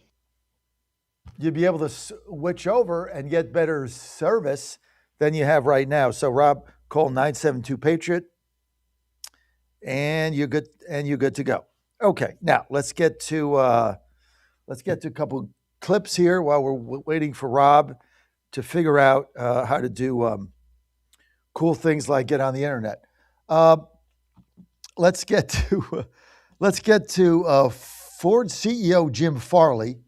you'd be able to switch over and get better service than you have right now. So, Rob, call 972-PATRIOT, and you're good. And you're good to go. Okay, now let's get to a couple clips here while we're waiting for Rob to figure out how to do cool things like get on the internet. Let's get to Ford CEO Jim Farley.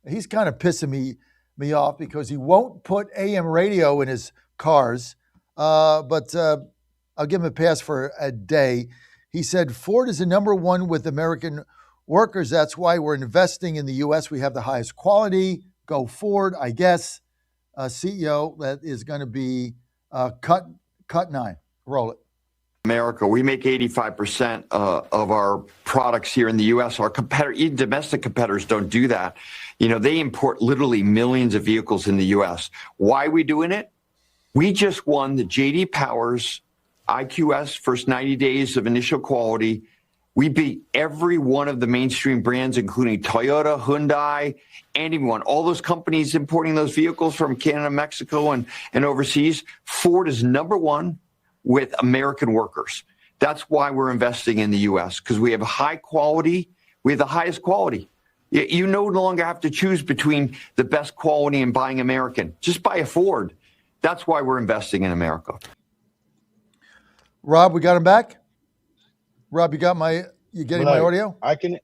He's kind of pissing me off because he won't put AM radio in his cars. But I'll give him a pass for a day. He said Ford is the number one with American workers. That's why we're investing in the U.S. We have the highest quality. Go Ford, I guess. CEO that is going to be cut 9. Roll it. America, we make 85% of our products here in the U.S. Our even domestic competitors don't do that. You know, they import literally millions of vehicles in the U.S. Why are we doing it? We just won the J.D. Powers IQS first 90 days of initial quality. We beat every one of the mainstream brands, including Toyota, Hyundai, anyone, all those companies importing those vehicles from Canada, Mexico, and overseas. Ford is number one with American workers. That's why we're investing in the U.S., because we have high quality. We have the highest quality. You no longer have to choose between the best quality and buying American. Just buy a Ford. That's why we're investing in America. Rob, we got him back? Rob, you getting my audio? I can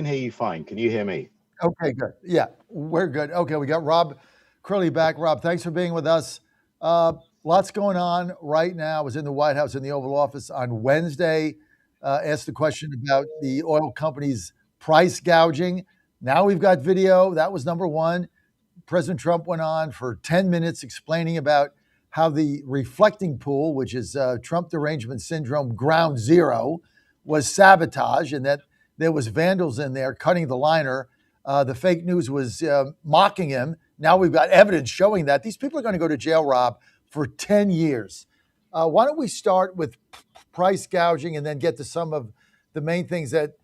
hear you fine. Can you hear me? Okay, good. Yeah, we're good. Okay, we got Rob Crilly back. Rob, thanks for being with us. Lots going on right now. I was in the White House in the Oval Office on Wednesday, asked the question about the oil companies' price gouging. Now we've got video. That was number one. President Trump went on for 10 minutes explaining about how the reflecting pool, which is Trump derangement syndrome ground zero, was sabotage and that there was vandals in there cutting the liner. The fake news was mocking him. Now we've got evidence showing that. These people are going to go to jail, Rob, for 10 years. Why don't we start with price gouging and then get to some of the main things that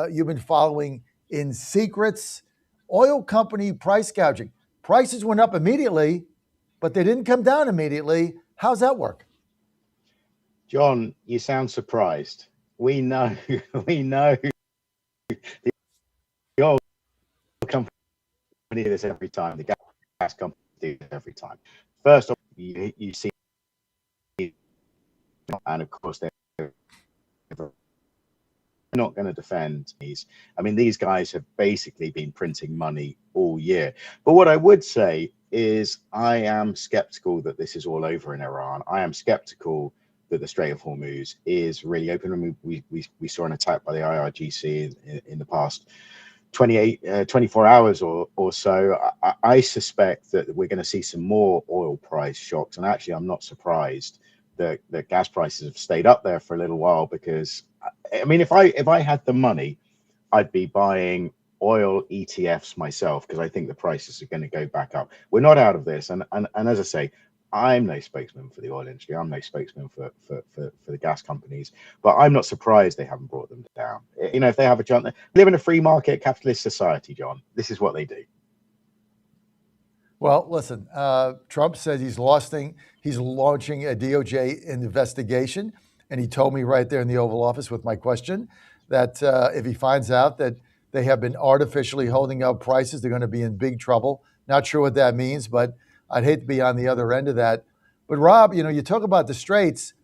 you've been following in secrets. Oil company price gouging. Prices went up immediately, but they didn't come down immediately. How's that work? John, you sound surprised. We know the oil company do this every time. The gas company do this every time. First off, you see, and of course they're not going to defend these. I mean, these guys have basically been printing money all year. But what I would say is I am skeptical that this is all over in Iran. I am skeptical that the Strait of Hormuz is really open. I mean, we saw an attack by the IRGC in the past 24 hours or so. I suspect that we're going to see some more oil price shocks. And actually, I'm not surprised that gas prices have stayed up there for a little while, because I mean, if I had the money, I'd be buying oil ETFs myself, because I think the prices are going to go back up. We're not out of this. And as I say, I'm no spokesman for the oil industry. I'm no spokesman for the gas companies, but I'm not surprised they haven't brought them down. You know, if they have a chance, live in a free market capitalist society, John. This is what they do. Well, listen, Trump says he's launching a DOJ investigation. And he told me right there in the Oval Office with my question that if he finds out that they have been artificially holding up prices, they're going to be in big trouble. Not sure what that means, but I'd hate to be on the other end of that. But Rob, you talk about the straits.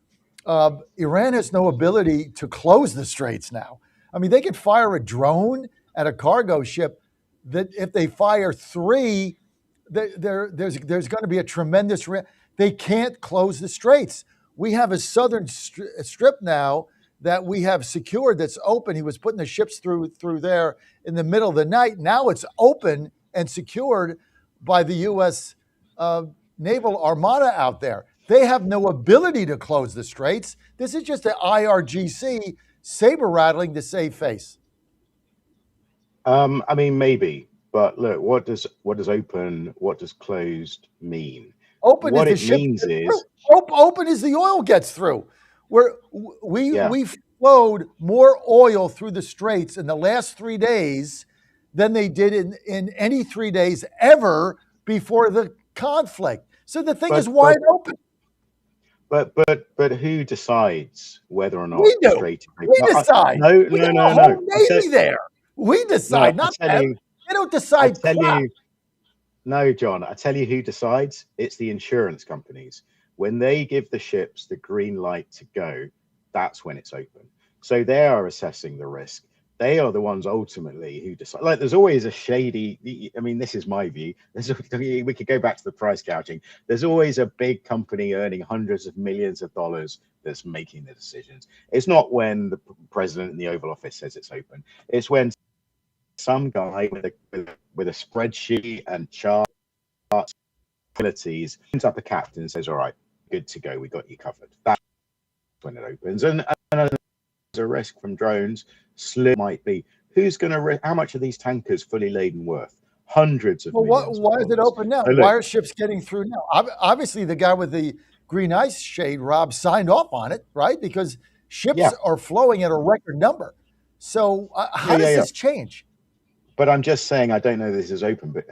Iran has no ability to close the straits now. I mean, they could fire a drone at a cargo ship that if they fire 3, there's going to be a tremendous risk. They can't close the straits. We have a southern strip now that we have secured that's open. He was putting the ships through there in the middle of the night. Now it's open and secured by the U.S. Naval Armada out there. They have no ability to close the straits. This is just an IRGC saber rattling to save face. I mean, maybe, but look, what does open, what does closed mean? Open what is it the means ship is open is the oil gets through. We flowed more oil through the straits in the last 3 days than they did in any 3 days ever before the conflict. So the thing is wide open. But who decides whether or not We the do. strait is open? We decide. No. We got a whole Navy there. We decide, No, not them. They don't decide. No, John, I tell you who decides. It's the insurance companies. When they give the ships the green light to go, that's when it's open. So they are assessing the risk. They are the ones ultimately who decide. Like, there's always a shady, I mean, this is my view. We could go back to the price gouging. There's always a big company earning hundreds of millions of dollars that's making the decisions. It's not when the president in the Oval Office says it's open. It's when some guy with a spreadsheet and charts, abilities, turns up a captain and says, all right, good to go. We got you covered. That's when it opens. And there's a risk from drones. Slim might be. Who's going to? How much are these tankers fully laden worth? Hundreds of millions. Why is it open now? Why are ships getting through now? Obviously, the guy with the green ice shade, Rob, signed off on it, right? Because ships are flowing at a record number. So how does this change? But I'm just saying, I don't know this is open, but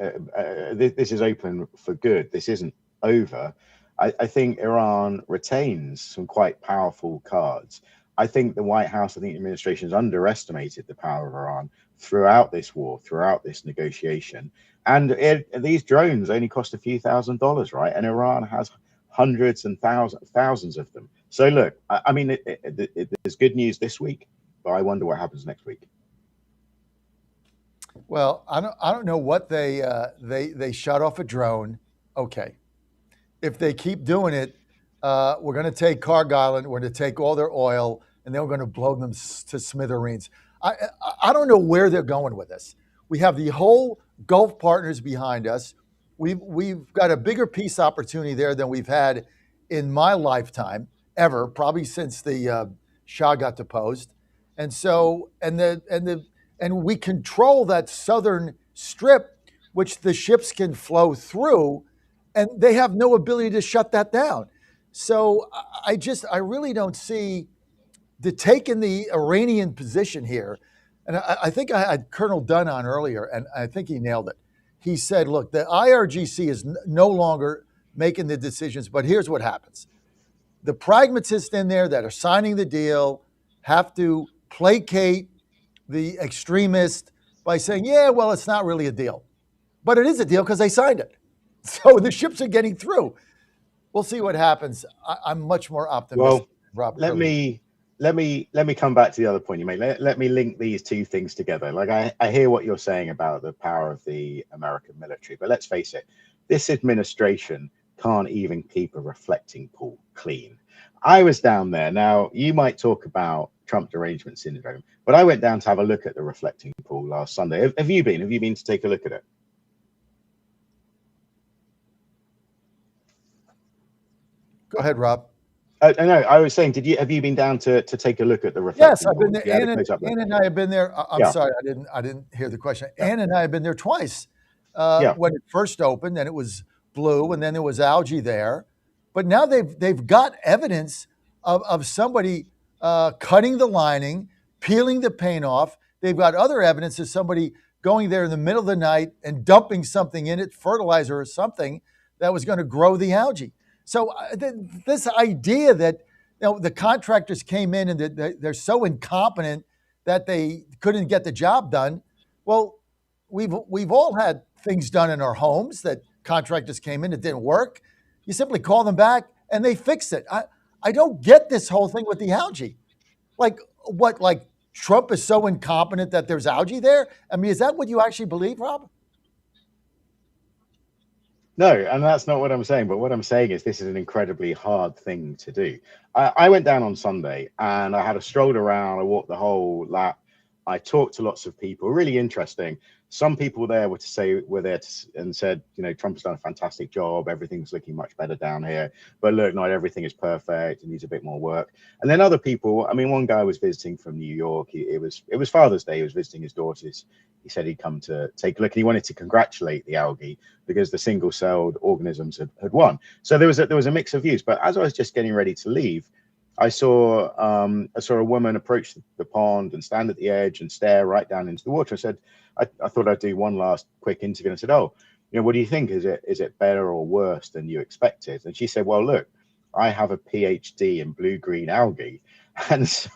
this is open for good. This isn't over. I think Iran retains some quite powerful cards. I think the White House, I think the administration has underestimated the power of Iran throughout this war, throughout this negotiation. And these drones only cost a few $1,000s, right? And Iran has hundreds and thousands of them. So look, I mean, there's good news this week, but I wonder what happens next week. Well, I don't know what they shut off a drone. Okay, if they keep doing it, we're going to take Carg Island. We're going to take all their oil, and then we're going to blow them to smithereens. I don't know where they're going with this. We have the whole Gulf partners behind us. We've got a bigger peace opportunity there than we've had in my lifetime ever, probably since the Shah got deposed. And so, and we control that southern strip, which the ships can flow through, and they have no ability to shut that down. So I really don't see the taking the Iranian position here. And I think I had Colonel Dunn on earlier, and I think he nailed it. He said, look, the IRGC is no longer making the decisions, but here's what happens. The pragmatists in there that are signing the deal have to placate the extremist by saying, yeah, well, it's not really a deal. But it is a deal because they signed it. So the ships are getting through. We'll see what happens. I'm much more optimistic. Well, let me come back to the other point you made. Let me link these two things together. Like I hear what you're saying about the power of the American military, but let's face it, this administration can't even keep a reflecting pool clean. I was down there. Now, you might talk about Trump derangement syndrome, but I went down to have a look at the reflecting pool last Sunday. Have you been? Have you been to take a look at it? Go ahead, Rob. No, I was saying, have you been down to take a look at the reflecting Yes, I've pool? been there. Ann and I have been there. I'm sorry, I didn't hear the question. Ann and I have been there twice. When it first opened, and it was blue, and then there was algae there. But now they've got evidence of somebody cutting the lining, peeling the paint off. They've got other evidence of somebody going there in the middle of the night and dumping something in it, fertilizer or something, that was going to grow the algae. So this idea that the contractors came in and they're so incompetent that they couldn't get the job done. Well, we've all had things done in our homes that contractors came in, it didn't work. You simply call them back and they fix it. I don't get this whole thing with the algae. Like what? Like Trump is so incompetent that there's algae there? I mean, is that what you actually believe, Rob? No, and that's not what I'm saying. But what I'm saying is this is an incredibly hard thing to do. I went down on Sunday and I had a stroll around. I walked the whole lap. I talked to lots of people, really interesting. Some people there were there and said, you know, Trump has done a fantastic job. Everything's looking much better down here. But look, not everything is perfect. It needs a bit more work. And then other people, I mean, one guy was visiting from New York. It was Father's Day. He was visiting his daughters. He said he'd come to take a look and he wanted to congratulate the algae because the single-celled organisms had won. So there was a mix of views. But as I was just getting ready to leave, I saw a woman approach the pond and stand at the edge and stare right down into the water. I said, I thought I'd do one last quick interview. And I said, oh, you know, what do you think? Is it better or worse than you expected? And she said, well, look, I have a PhD in blue-green algae. And so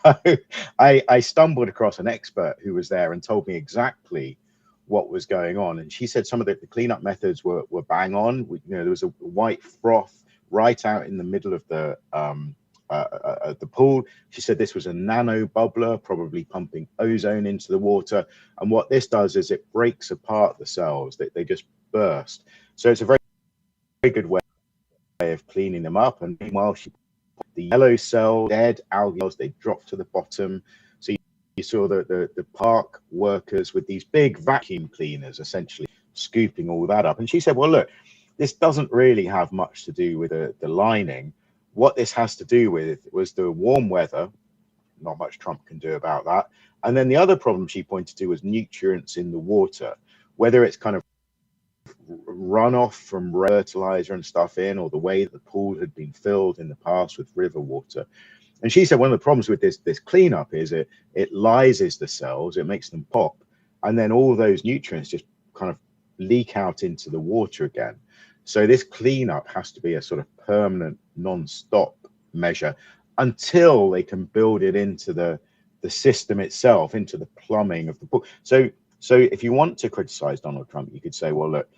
I stumbled across an expert who was there and told me exactly what was going on. And she said some of the cleanup methods were bang on. You know, there was a white froth right out in the middle of the pool. She said this was a nano bubbler, probably pumping ozone into the water. And what this does is it breaks apart the cells, that they just burst. So it's a very, very good way of cleaning them up. And meanwhile, she put the yellow cell, dead algae, they dropped to the bottom. So you saw the park workers with these big vacuum cleaners essentially scooping all that up. And she said, well, look, this doesn't really have much to do with the lining. What this has to do with was the warm weather. Not much Trump can do about that. And then the other problem she pointed to was nutrients in the water, whether it's kind of runoff from fertilizer and stuff in, or the way that the pool had been filled in the past with river water. And she said one of the problems with this cleanup is it lyses the cells, it makes them pop, and then all those nutrients just kind of leak out into the water again. So this cleanup has to be a sort of permanent, non-stop measure until they can build it into the system itself, into the plumbing of the pool. So if you want to criticize Donald Trump, you could say, well, look,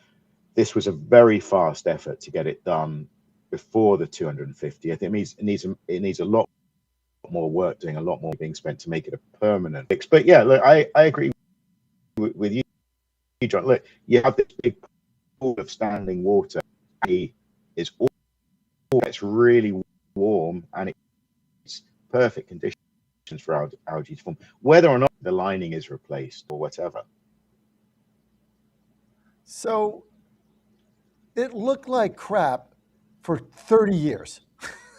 this was a very fast effort to get it done before the 250. I think it needs a lot more work, doing a lot more being spent to make it a permanent fix. But yeah, look, I agree with you, John. Look, you have this big pool of standing water. It's really warm and it's perfect conditions for algae to form, whether or not the lining is replaced or whatever. So it looked like crap for 30 years.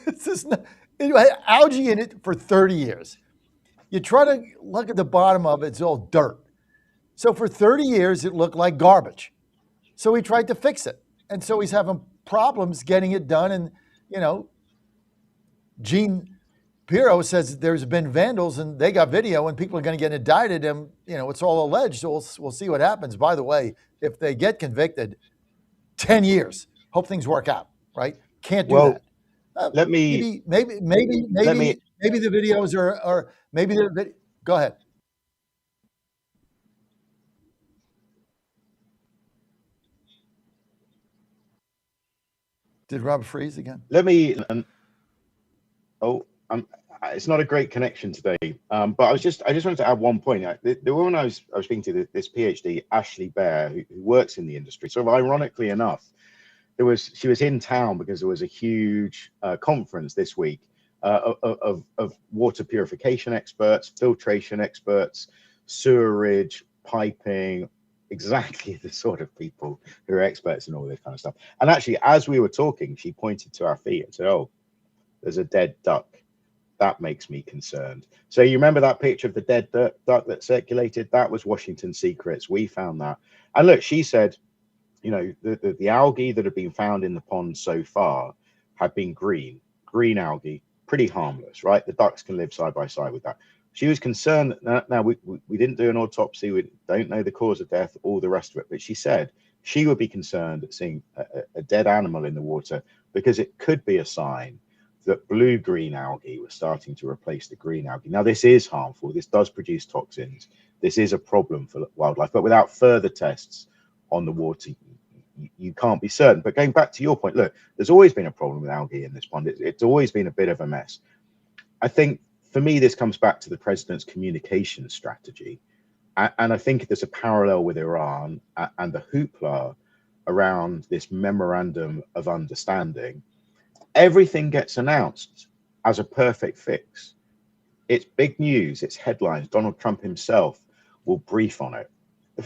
It had algae in it for 30 years. You try to look at the bottom of it, it's all dirt. So for 30 years, it looked like garbage. So he tried to fix it. And so he's having problems getting it done. And, you know, Gene Pirro says there's been vandals and they got video and people are going to get indicted. And, you know, it's all alleged. So we'll see what happens. By the way, if they get convicted, 10 years. Hope things work out, right? Can't do that. Maybe the videos are maybe the go ahead. Did Rob freeze again? It's not a great connection today, but I just wanted to add one point. The woman I was speaking to, this PhD, Ashley Bear, who works in the industry, sort of ironically enough, she was in town because there was a huge conference this week of water purification experts, filtration experts, sewerage, piping, exactly the sort of people who are experts in all this kind of stuff. And actually, as we were talking, she pointed to our feet and said, oh, there's a dead duck. That makes me concerned. So you remember that picture of the dead duck that circulated? That was Washington Secrets. We found that. And look, she said, you know, the algae that have been found in the pond so far have been green algae, pretty harmless, right? The ducks can live side by side with that. She was concerned that now we didn't do an autopsy, we don't know the cause of death, all the rest of it. But she said she would be concerned at seeing a dead animal in the water because it could be a sign that blue-green algae was starting to replace the green algae. Now, this is harmful. This does produce toxins. This is a problem for wildlife. But without further tests on the water, you can't be certain. But going back to your point, look, there's always been a problem with algae in this pond. It's always been a bit of a mess. I think, for me, this comes back to the president's communication strategy. And I think there's a parallel with Iran and the hoopla around this memorandum of understanding, everything gets announced as a perfect fix. It's big news, it's headlines. Donald Trump himself will brief on it.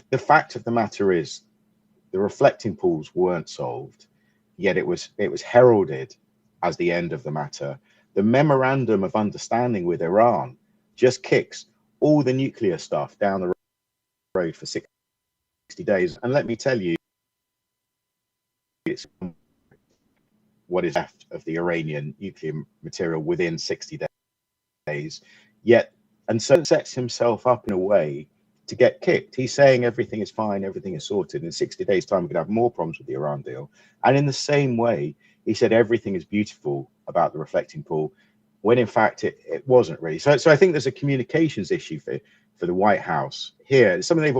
The fact of the matter is the reflecting pools weren't solved, yet it was heralded as the end of the matter. The memorandum of understanding with Iran just kicks all the nuclear stuff down the road for 60 days. And let me tell you, it's what is left of the Iranian nuclear material within 60 days. Yet, and so sets himself up in a way to get kicked. He's saying everything is fine, everything is sorted. In 60 days' time, we could have more problems with the Iran deal. And in the same way, he said everything is beautiful about the reflecting pool, when in fact it wasn't really. So I think there's a communications issue for the White House here. It's something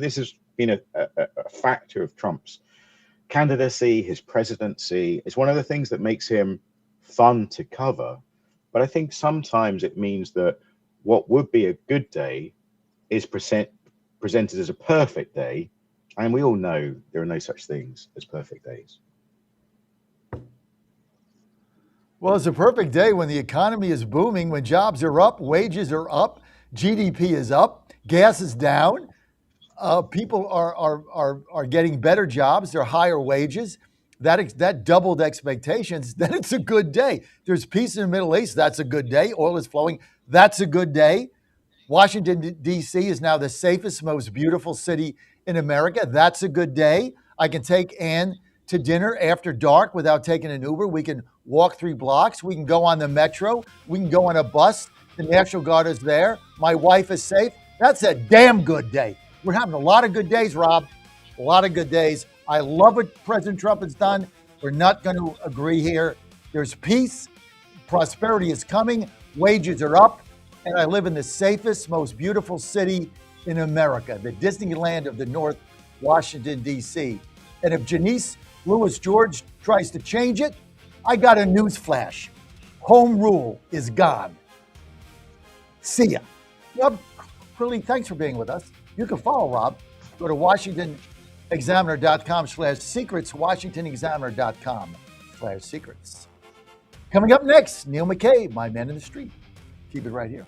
this has been a factor of Trump's candidacy, his presidency. It's one of the things that makes him fun to cover. But I think sometimes it means that what would be a good day is presented as a perfect day. And we all know there are no such things as perfect days. Well, it's a perfect day when the economy is booming, when jobs are up, wages are up, GDP is up, gas is down. People are getting better jobs, they're higher wages. That doubled expectations, then it's a good day. There's peace in the Middle East, that's a good day. Oil is flowing, that's a good day. Washington, D.C. is now the safest, most beautiful city in America. That's a good day. I can take Ann to dinner after dark without taking an Uber. We can walk 3 blocks. We can go on the metro. We can go on a bus. The National Guard is there. My wife is safe. That's a damn good day. We're having a lot of good days, Rob. A lot of good days. I love what President Trump has done. We're not going to agree here. There's peace. Prosperity is coming. Wages are up. And I live in the safest, most beautiful city in America, the Disneyland of the North, Washington, D.C. And if Janice Lewis George tries to change it, I got a news flash. Home rule is gone. See ya. Rob, really, thanks for being with us. You can follow Rob. Go to WashingtonExaminer.com/secrets, WashingtonExaminer.com/secrets. Coming up next, Neil McKay, my man in the street. Keep it right here.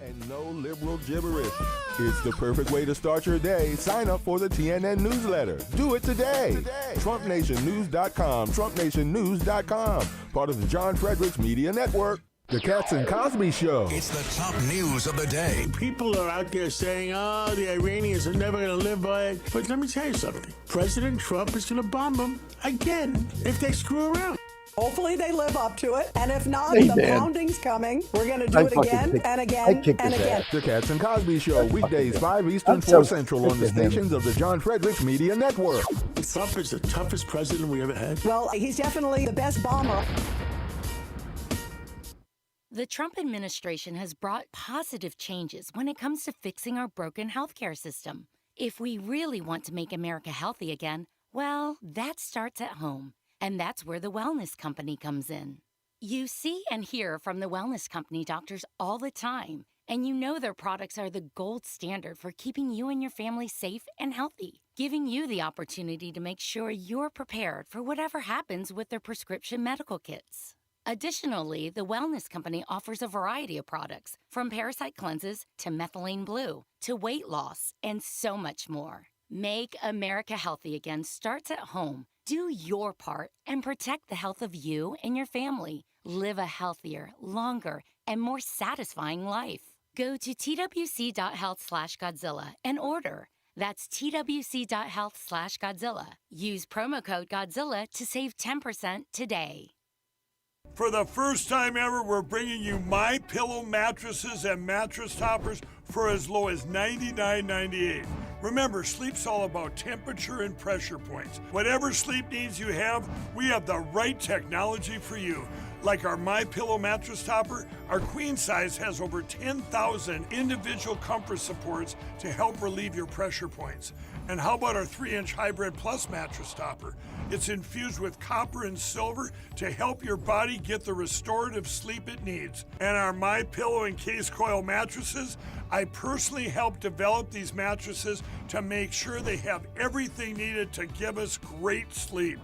And no liberal gibberish. It's the perfect way to start your day. Sign up for the TNN newsletter. Do it today. TrumpNationNews.com. TrumpNationNews.com. Part of the John Fredericks Media Network. The Cats and Cosby Show. It's the top news of the day. People are out there saying, oh, the Iranians are never going to live by it. But let me tell you something. President Trump is going to bomb them again if they screw around. Hopefully they live up to it. And if not, the pounding's coming. We're going to do it again and again and again. The Cats and Cosby Show. Weekdays 5 Eastern, 4 Central on the stations of the John Fredericks Media Network. Trump is the toughest president we ever had. Well, he's definitely the best bomber. The Trump administration has brought positive changes when it comes to fixing our broken healthcare system. If we really want to make America healthy again, well, that starts at home. And that's where the Wellness Company comes in. You see and hear from the Wellness Company doctors all the time, and you know their products are the gold standard for keeping you and your family safe and healthy, giving you the opportunity to make sure you're prepared for whatever happens with their prescription medical kits. Additionally, the Wellness Company offers a variety of products, from parasite cleanses to methylene blue to weight loss and so much more. Make America healthy again starts at home. Do your part and protect the health of you and your family. Live a healthier, longer, and more satisfying life. Go to twc.health/Godzilla and order. That's twc.health/Godzilla. Use promo code Godzilla to save 10% today. For the first time ever, we're bringing you MyPillow mattresses and mattress toppers for as low as $99.98. Remember, sleep's all about temperature and pressure points. Whatever sleep needs you have, we have the right technology for you. Like our MyPillow mattress topper, our queen size has over 10,000 individual comfort supports to help relieve your pressure points. And how about our 3-inch Hybrid Plus mattress topper? It's infused with copper and silver to help your body get the restorative sleep it needs. And our MyPillow and Case Coil mattresses, I personally helped develop these mattresses to make sure they have everything needed to give us great sleep.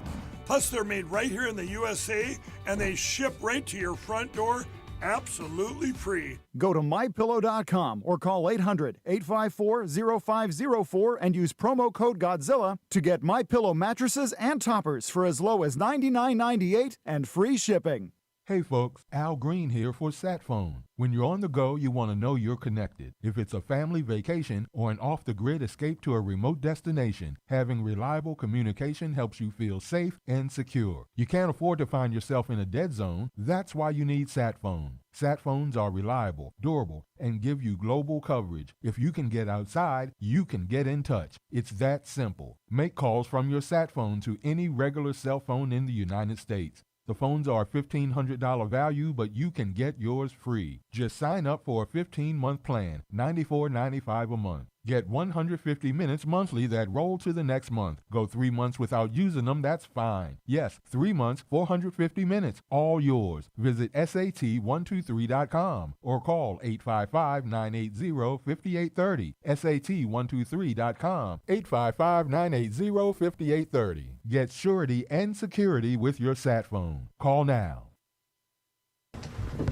Plus, they're made right here in the USA, and they ship right to your front door, absolutely free. Go to MyPillow.com or call 800-854-0504 and use promo code Godzilla to get MyPillow mattresses and toppers for as low as $99.98 and free shipping. Hey folks, Al Green here for SatPhone. When you're on the go, you want to know you're connected. If it's a family vacation or an off-the-grid escape to a remote destination, having reliable communication helps you feel safe and secure. You can't afford to find yourself in a dead zone. That's why you need SatPhone. SatPhones are reliable, durable, and give you global coverage. If you can get outside, you can get in touch. It's that simple. Make calls from your SatPhone to any regular cell phone in the United States. The phones are a $1,500 value, but you can get yours free. Just sign up for a 15-month plan, $94.95 a month. Get 150 minutes monthly that roll to the next month. Go 3 months without using them, that's fine. Yes, 3 months, 450 minutes, all yours. Visit SAT123.com or call 855-980-5830. SAT123.com, 855-980-5830. Get surety and security with your SatPhone. Call now.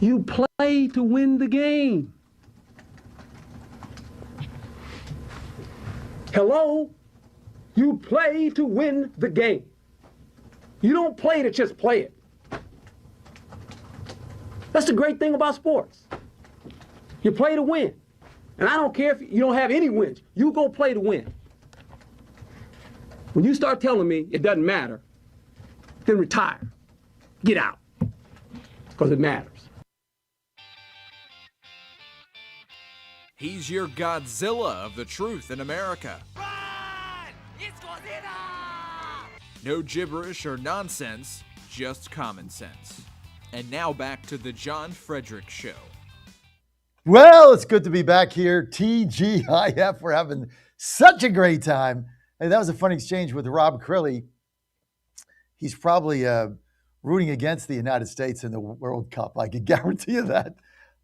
You play to win the game. Hello? You play to win the game. You don't play to just play it. That's the great thing about sports. You play to win. And I don't care if you don't have any wins. You go play to win. When you start telling me it doesn't matter, then retire. Get out. Because it matters. He's your Godzilla of the truth in America. It's Godzilla! No gibberish or nonsense, just common sense. And now back to the John Fredericks Show. Well, it's good to be back here. TGIF, we're having such a great time. Hey, that was a fun exchange with Rob Crilly. He's probably rooting against the United States in the World Cup. I can guarantee you that.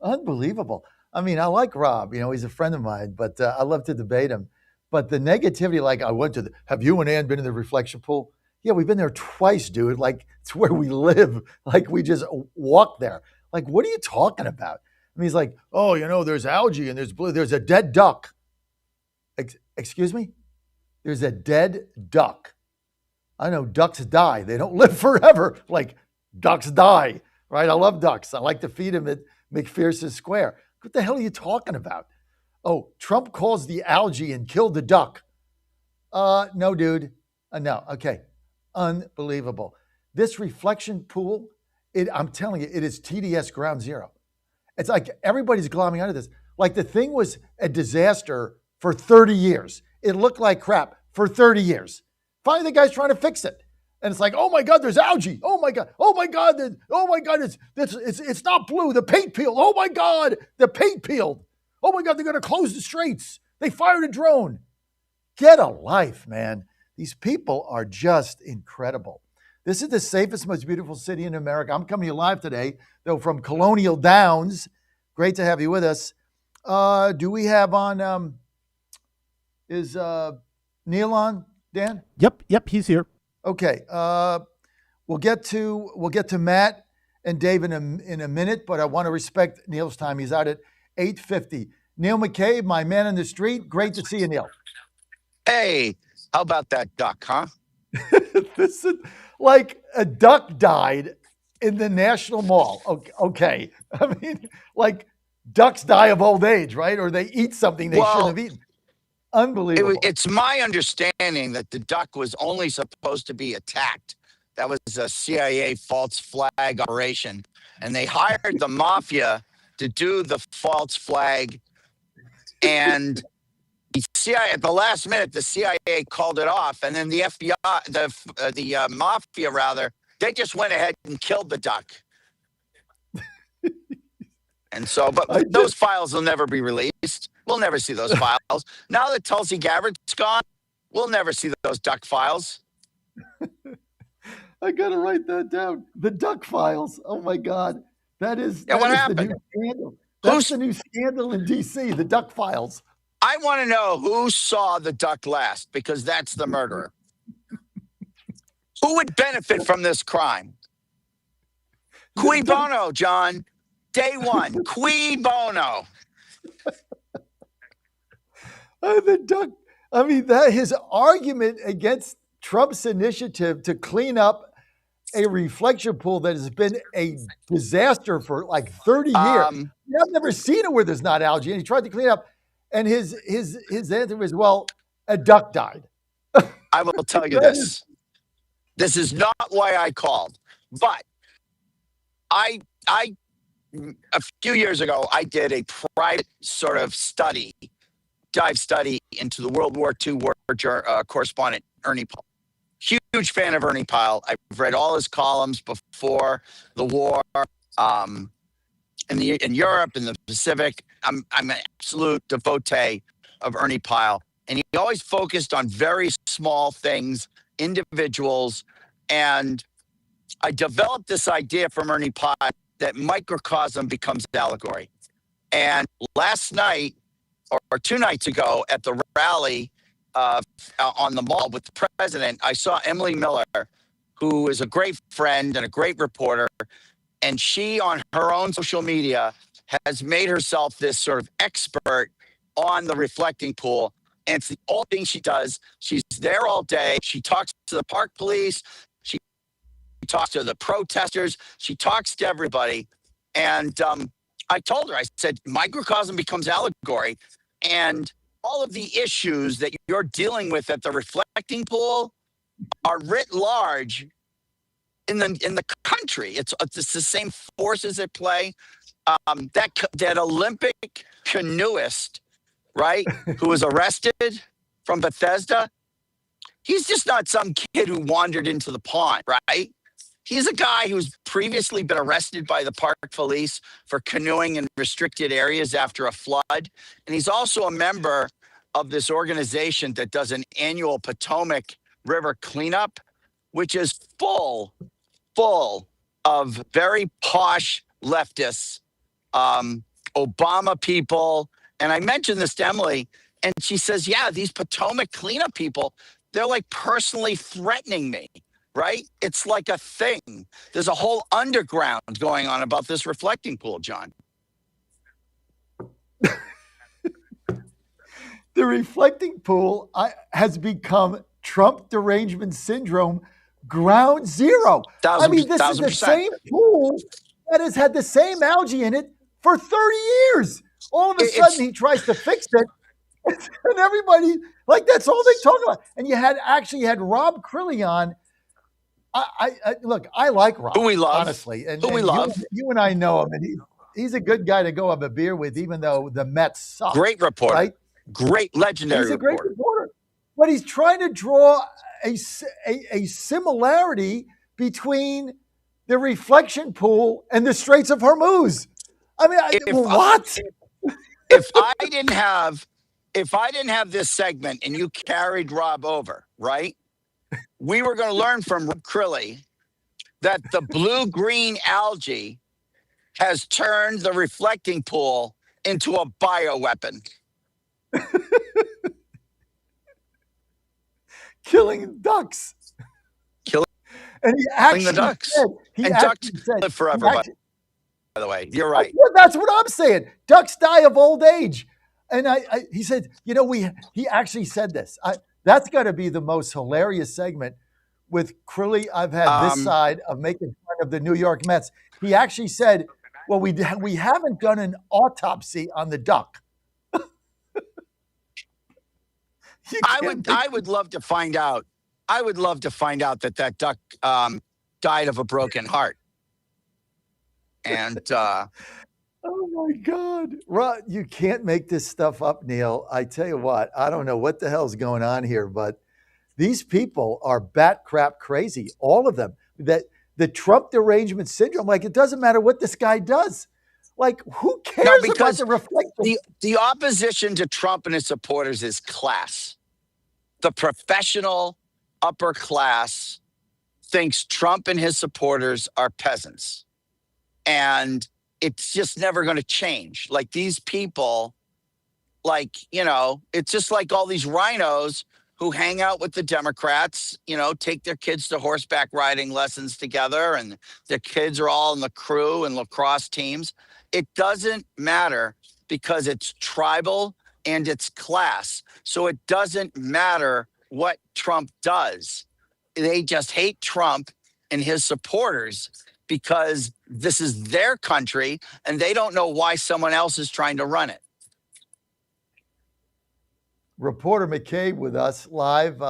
Unbelievable. I mean, I like Rob. You know, he's a friend of mine, but I love to debate him. But the negativity, like I went to have you and Ann been in the reflection pool? Yeah, we've been there twice, dude. Like, it's where we live. Like, we just walk there. Like, what are you talking about? I mean, he's like, oh, you know, there's algae and there's blue. There's a dead duck. Excuse me? There's a dead duck. I know ducks die. They don't live forever. Like, ducks die, right? I love ducks. I like to feed them at McPherson Square. What the hell are you talking about? Oh, Trump calls the algae and killed the duck. No, dude. No. Okay. Unbelievable. This reflection pool, I'm telling you, it is TDS ground zero. It's like everybody's glomming onto this. Like the thing was a disaster for 30 years. It looked like crap for 30 years. Finally, the guy's trying to fix it. And it's like, oh my God, there's algae. Oh my God. Oh my God. Oh my God. It's not blue. The paint peeled. Oh my God. The paint peeled. Oh my God. They're going to close the streets. They fired a drone. Get a life, man. These people are just incredible. This is the safest, most beautiful city in America. I'm coming to you live today, though, from Colonial Downs. Great to have you with us. Do we have on, is Neil on, Dan? Yep, he's here. Okay, we'll get to Matt and Dave in a minute, but I want to respect Neil's time. He's out at 8:50. Neil McCabe, my man in the street. Great to see you, Neil. Hey, how about that duck, huh? This is like a duck died in the National Mall. Okay, I mean, like ducks die of old age, right? Or they eat something they shouldn't have eaten. Unbelievable. It's my understanding that the duck was only supposed to be attacked. That was a CIA false flag operation. And they hired the mafia to do the false flag. And the CIA, at the last minute, the CIA called it off. And then the FBI, the mafia rather, they just went ahead and killed the duck. And so, but those files will never be released. We'll never see those files. Now that Tulsi Gabbard's gone, we'll never see those duck files. I got to write that down. The duck files. Oh, my God. That is what happened? The new scandal. That's the new scandal in D.C., the duck files. I want to know who saw the duck last, because that's the murderer. Who would benefit from this crime? Cui bono, John. Day one. Cui bono. The duck. I mean, that his argument against Trump's initiative to clean up a reflection pool that has been a disaster for like 30 years. I've never seen it where there's not algae. And he tried to clean it up. And his answer was, well, a duck died. I will tell you this. This is not why I called. But I a few years ago, I did a private sort of dive study into the World War II war correspondent, Ernie Pyle. Huge fan of Ernie Pyle. I've read all his columns before the war in Europe, in the Pacific. I'm an absolute devotee of Ernie Pyle. And he always focused on very small things, individuals. And I developed this idea from Ernie Pyle that microcosm becomes allegory. And last night, or 2 nights ago, at the rally on the mall with the president, I saw Emily Miller, who is a great friend and a great reporter. And she, on her own social media, has made herself this sort of expert on the reflecting pool. And it's the only thing she does. She's there all day. She talks to the park police. She talks to the protesters. She talks to everybody. And I told her, I said, microcosm becomes allegory. And all of the issues that you're dealing with at the reflecting pool are writ large in the country. It's the same forces at play. That Olympic canoeist, right, who was arrested from Bethesda, he's just not some kid who wandered into the pond, right? He's a guy who's previously been arrested by the park police for canoeing in restricted areas after a flood. And he's also a member of this organization that does an annual Potomac River cleanup, which is full of very posh leftists, Obama people. And I mentioned this to Emily, and she says, yeah, these Potomac cleanup people, they're like personally threatening me, right? It's like a thing. There's a whole underground going on about this reflecting pool, John. The reflecting pool has become Trump derangement syndrome ground zero. I mean, this is the same pool that has had the same algae in it for 30 years. All of a sudden, he tries to fix it. And everybody, like, that's all they talk about. And you had Rob Crilly on. Look, I like Rob. Who we love. Honestly. Who we love. You and I know him. And he's a good guy to go have a beer with, even though the Mets suck. Great reporter. Right? Great, legendary He's a great reporter. But he's trying to draw a similarity between the reflection pool and the Straits of Hormuz. I mean, what? If I didn't have this segment and you carried Rob over, right? We were going to learn from Crilly that the blue-green algae has turned the reflecting pool into a bioweapon. Killing ducks. And he Killing the ducks. Ducks live forever, by the way. You're right. Well, that's what I'm saying. Ducks die of old age. And he said, he actually said this. That's got to be the most hilarious segment with Crilly I've had this side of making fun of the New York Mets. He actually said, well, we haven't done an autopsy on the duck. I would love to find out. I would love to find out that duck died of a broken heart. And oh my God, Rod, you can't make this stuff up, Neil. I tell you what, I don't know what the hell's going on here, but these people are bat crap crazy. All of them. That the Trump derangement syndrome. Like, it doesn't matter what this guy does. Like, who cares No, about because the reflection? the opposition to Trump and his supporters is class. The professional upper class thinks Trump and his supporters are peasants. And it's just never going to change. Like these people, like, it's just like all these rhinos who hang out with the Democrats, take their kids to horseback riding lessons together, and their kids are all in the crew and lacrosse teams. It doesn't matter because it's tribal and it's class. So it doesn't matter what Trump does. They just hate Trump and his supporters because this is their country and they don't know why someone else is trying to run it. Reporter McCabe with us live.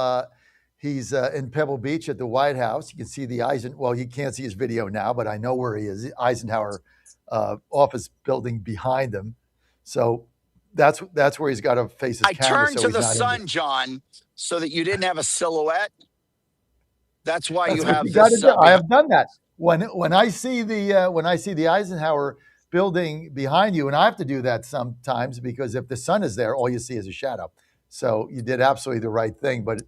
He's in Pebble Beach at the White House. You can see the well, you can't see his video now, but I know where he is. The Eisenhower office building behind him. So that's where he's got to face his camera. I turned to the sun, John, so that you didn't have a silhouette. That's why you have this. I have done that. When I see the Eisenhower building behind you, and I have to do that sometimes because if the sun is there, all you see is a shadow. So you did absolutely the right thing. But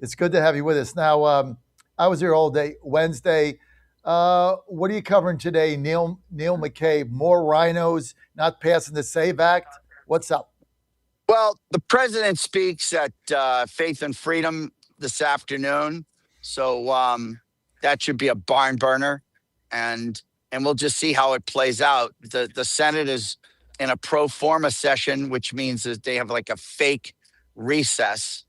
it's good to have you with us. Now, I was here all day Wednesday. What are you covering today, Neil McCabe? More rhinos not passing the SAVE Act? What's up? Well, the president speaks at Faith and Freedom this afternoon. So that should be a barn burner. And we'll just see how it plays out. The Senate is in a pro forma session, which means that they have like a fake recess.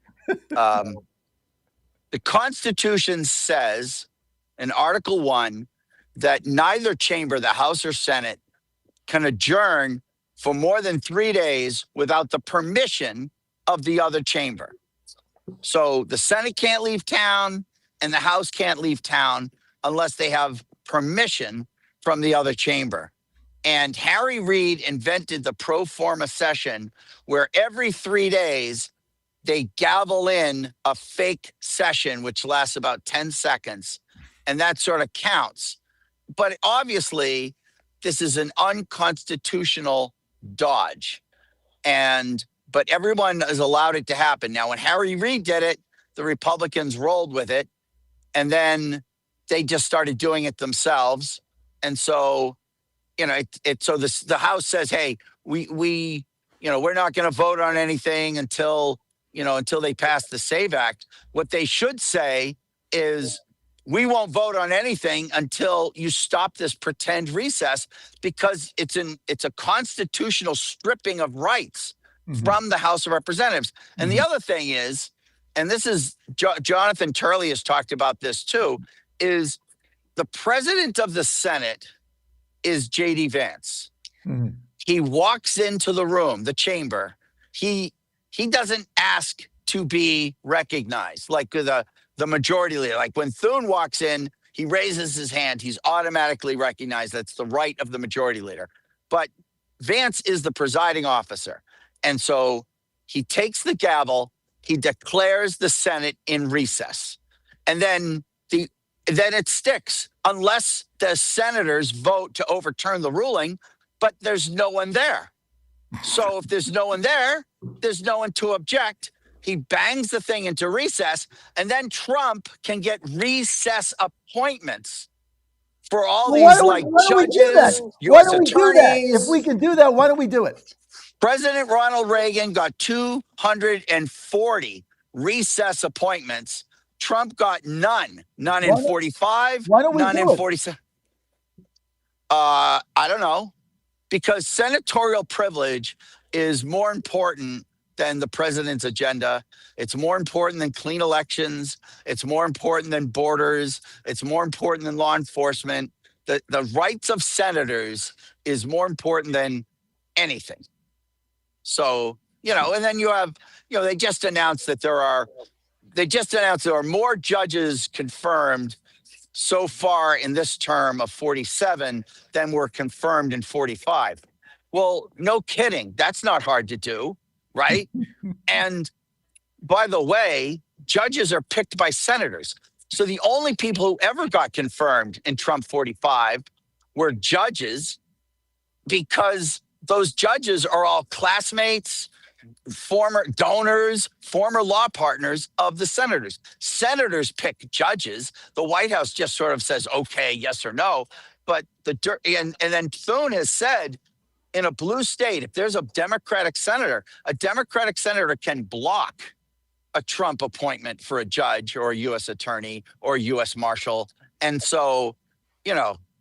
The Constitution says in Article 1 that neither chamber, the House or Senate, can adjourn for more than 3 days without the permission of the other chamber. So the Senate can't leave town and the House can't leave town unless they have permission from the other chamber. And Harry Reid invented the pro forma session where every 3 days they gavel in a fake session, which lasts about 10 seconds. And that sort of counts. But obviously, this is an unconstitutional dodge. But everyone has allowed it to happen. Now, when Harry Reid did it, the Republicans rolled with it. And then they just started doing it themselves. And so, the House says, hey, we're not going to vote on anything until they pass the SAVE Act. What they should say is, we won't vote on anything until you stop this pretend recess, because it's a constitutional stripping of rights from the House of Representatives. And the other thing is, and this is Jonathan Turley has talked about this too, is the president of the Senate is J.D. Vance. He walks into the room, the chamber. He doesn't ask to be recognized like the majority leader. Like when Thune walks in, he raises his hand. He's automatically recognized. That's the right of the majority leader. But Vance is the presiding officer. And so he takes the gavel, he declares the Senate in recess. And then it sticks unless the senators vote to overturn the ruling, but there's no one there. So if there's no one there, there's no one to object. He bangs the thing into recess, and then Trump can get recess appointments for all these judges, U.S. attorneys. If we can do that, why don't we do it? President Ronald Reagan got 240 recess appointments. Trump got none in 45, none in 47. I don't know, because senatorial privilege is more important than the president's agenda. It's more important than clean elections. It's more important than borders. It's more important than law enforcement. The rights of senators is more important than anything. So, and then you have, they just announced there are more judges confirmed so far in this term of 47 than were confirmed in 45. Well, no kidding. That's not hard to do, right? And by the way, judges are picked by senators. So the only people who ever got confirmed in Trump 45 were judges because those judges are all classmates, former donors, former law partners of the senators. Senators pick judges. The White House just sort of says, okay, yes or no. But and then Thune has said, in a blue state, if there's a Democratic senator can block a Trump appointment for a judge or a U.S. attorney or a U.S. marshal. And so,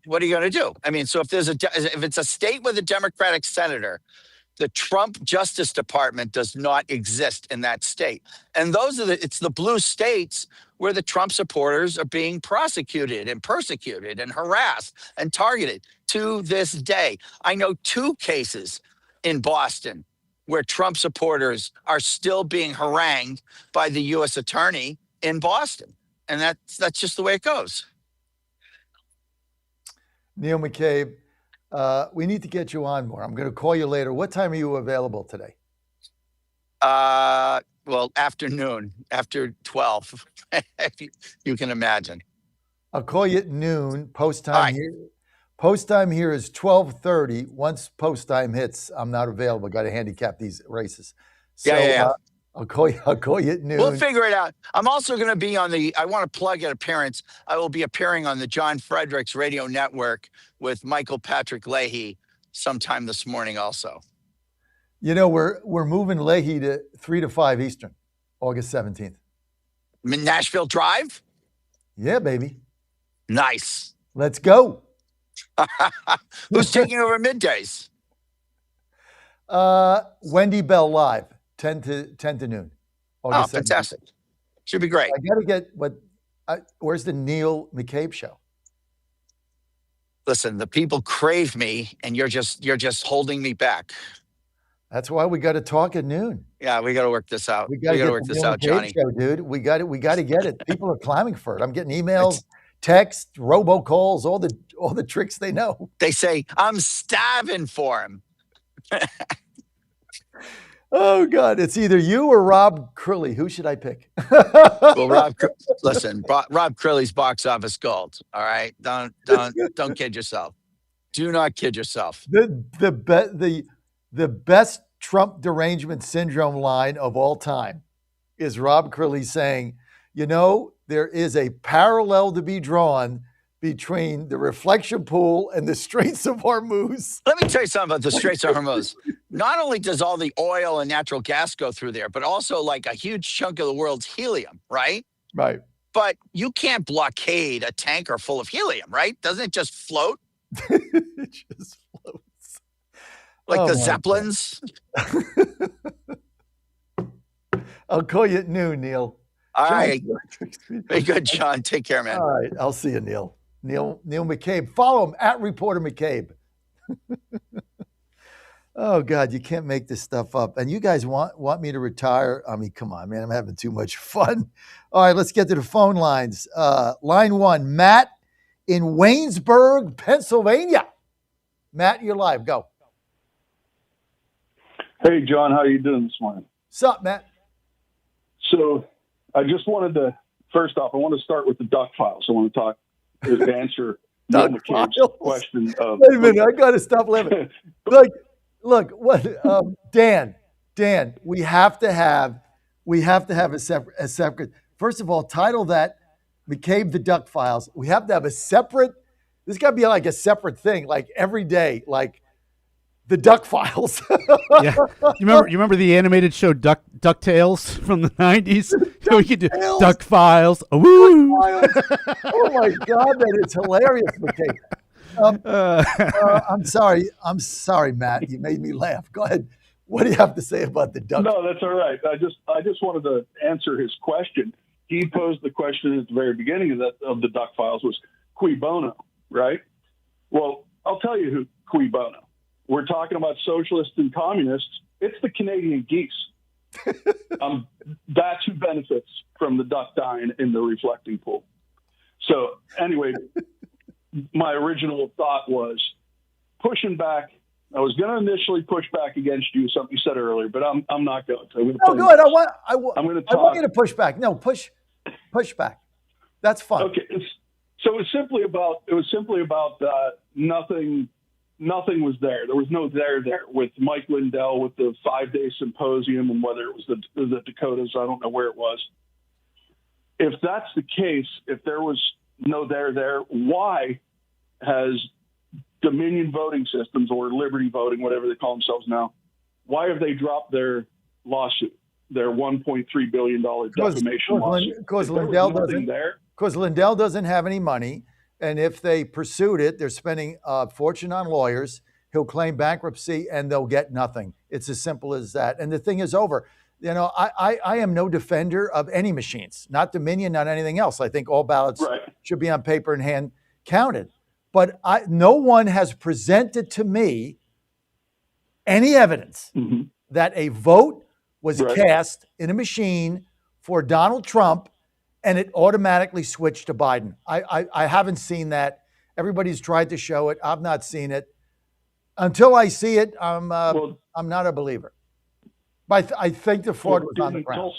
what are you going to do? I mean, so if it's a state with a Democratic senator, the Trump Justice Department does not exist in that state. And it's the blue states where the Trump supporters are being prosecuted and persecuted and harassed and targeted to this day. I know 2 cases in Boston where Trump supporters are still being harangued by the U.S. attorney in Boston. And that's just the way it goes. Neil McCabe, we need to get you on more. I'm going to call you later. What time are you available today? Well, afternoon, after 12, you can imagine. I'll call you at noon. Post time here. Post time here is 12:30. Once post time hits, I'm not available. Got to handicap these races. So yeah. I'll call you at noon. We'll figure it out. I'm also going to be I want to plug an appearance. I will be appearing on the John Fredericks Radio Network with Michael Patrick Leahy sometime this morning also. We're moving Leahy to 3 to 5 Eastern, August 17th. Nashville Drive? Yeah, baby. Nice. Let's go. Who's taking over middays? Wendy Bell Live, 10 to noon. August 17th. Fantastic. Should be great. I got to get where's the Neil McCabe show? Listen, the people crave me, and you're just holding me back. That's why we got to talk at noon. Yeah, we got to work this out. We got to work this out, Johnny. Show, dude. We got to get it. People are clamoring for it. I'm getting emails, texts, robocalls, all the tricks they know. They say I'm starving for him. Oh God, it's either you or Rob Crilly. Who should I pick? Well, Rob Crilly's box office gold. All right, don't kid yourself. Do not kid yourself. The best Trump derangement syndrome line of all time is Rob Crilly saying, there is a parallel to be drawn between the reflection pool and the Straits of Hormuz. Let me tell you something about the Straits of Hormuz. Not only does all the oil and natural gas go through there, but also like a huge chunk of the world's helium, right? Right. But you can't blockade a tanker full of helium, right? Doesn't it just float? It just floats. Like the Zeppelins? I'll call you at noon, Neil. All right. Very good, John. Take care, man. All right. I'll see you, Neil. Neil McCabe. Follow him at Reporter McCabe. Oh, God, you can't make this stuff up. And you guys want me to retire? I mean, come on, man. I'm having too much fun. All right, let's get to the phone lines. Line 1, Matt in Waynesburg, Pennsylvania. Matt, you're live. Go. Hey, John. How are you doing this morning? What's up, Matt? So I just wanted to, first off, I want to start with the duck files. I want to answer Neil McCabe's question. Wait a minute. I got to stop laughing. Look, what, Dan, we have to have a separate, first of all, title that McCabe the Duck Files. We have to have a separate, this got to be like a separate thing, like every day, like the Duck Files. Yeah, you remember the animated show DuckTales from the 90s? We could do Duck Files. Woo! Oh my God, that is hilarious, McCabe. I'm sorry, Matt. You made me laugh. Go ahead. What do you have to say about the duck? No, that's all right. I just wanted to answer his question. He posed the question at the very beginning of the Duck Files was cui bono, right? Well, I'll tell you who cui bono. We're talking about socialists and communists. It's the Canadian geese. That's who benefits from the duck dying in the reflecting pool. So anyway, my original thought was pushing back. I was going to initially push back against you, something you said earlier, but I'm not going to. No, go ahead. I want you to push back. No, push back. That's fine. Okay. So it was simply about nothing nothing was there. There was no there with Mike Lindell with the 5-day symposium and whether it was the Dakotas. I don't know where it was. If that's the case, if there was no there, why has Dominion Voting Systems or Liberty Voting, whatever they call themselves now, why have they dropped their lawsuit, their $1.3 billion defamation lawsuit? Because Lindell doesn't have any money. And if they pursued it, they're spending a fortune on lawyers. He'll claim bankruptcy and they'll get nothing. It's as simple as that. And the thing is over. You know, I am no defender of any machines, not Dominion, not anything else. I think all ballots should be on paper and hand counted. But no one has presented to me any evidence that a vote was cast in a machine for Donald Trump and it automatically switched to Biden. I haven't seen that. Everybody's tried to show it. I've not seen it. Until I see it, I'm not a believer. But I think the fraud was on the ground.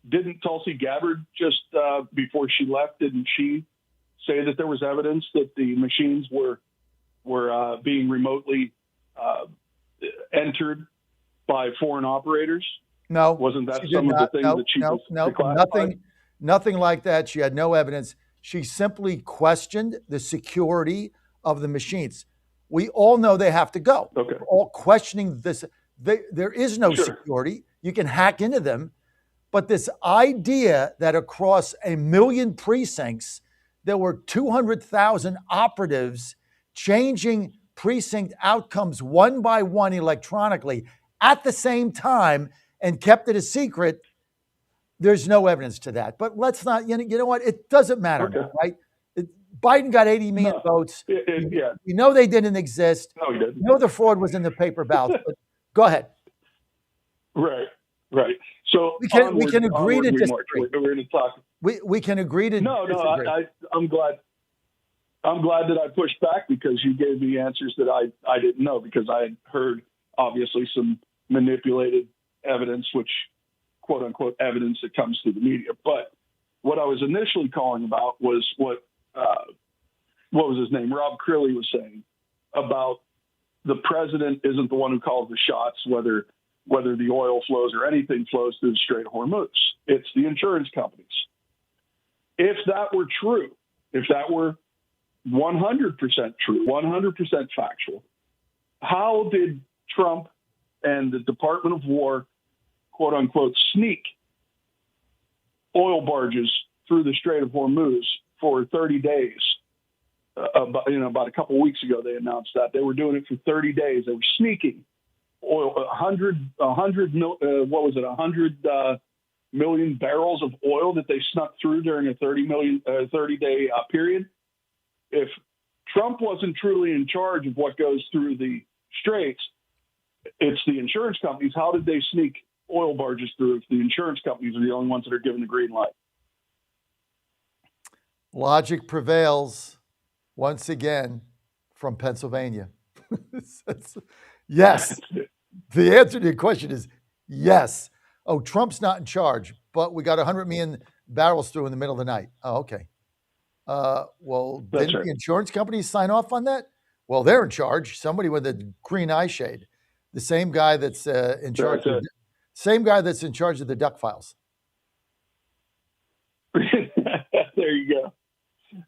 Didn't Tulsi Gabbard just before she left, didn't she say that there was evidence that the machines were being remotely entered by foreign operators? No. Wasn't that some of the things that she nothing like that. She had no evidence. She simply questioned the security of the machines. We all know they have to go. Okay. We're all questioning this. There is no security. You can hack into them. But this idea that across 1 million precincts, there were 200,000 operatives changing precinct outcomes one by one electronically at the same time and kept it a secret, there's no evidence to that. But let's not, you know what? It doesn't matter now, right? Biden got 80 million votes. You know they didn't exist. No, he didn't. You know the fraud was in the paper ballots. But go ahead. Right. So we can agree to disagree. We're going to talk. We can agree to disagree. I'm glad that I pushed back because you gave me answers that I didn't know, because I had heard obviously some manipulated evidence, which quote unquote evidence that comes through the media. But what I was initially calling about was what was his name? Rob Crilly was saying about the president isn't the one who calls the shots, whether the oil flows or anything flows through the Strait of Hormuz. It's the insurance companies. If that were true, if that were 100% true, 100% factual, how did Trump and the Department of War, quote unquote, sneak oil barges through the Strait of Hormuz for 30 days? About a couple of weeks ago, they announced that they were doing it for 30 days. They were sneaking oil, 100 million barrels of oil that they snuck through during a 30-day period. If Trump wasn't truly in charge of what goes through the straits, it's the insurance companies. How did they sneak oil barges through if the insurance companies are the only ones that are given the green light? Logic prevails once again from Pennsylvania. Yes. The answer to your question is yes. Oh, Trump's not in charge, but we got 100 million barrels through in the middle of the night. Oh, okay. Didn't the insurance companies sign off on that? Well, they're in charge. Somebody with a green eye shade. The same guy that's in charge. Same guy that's in charge of the duck files. There you go.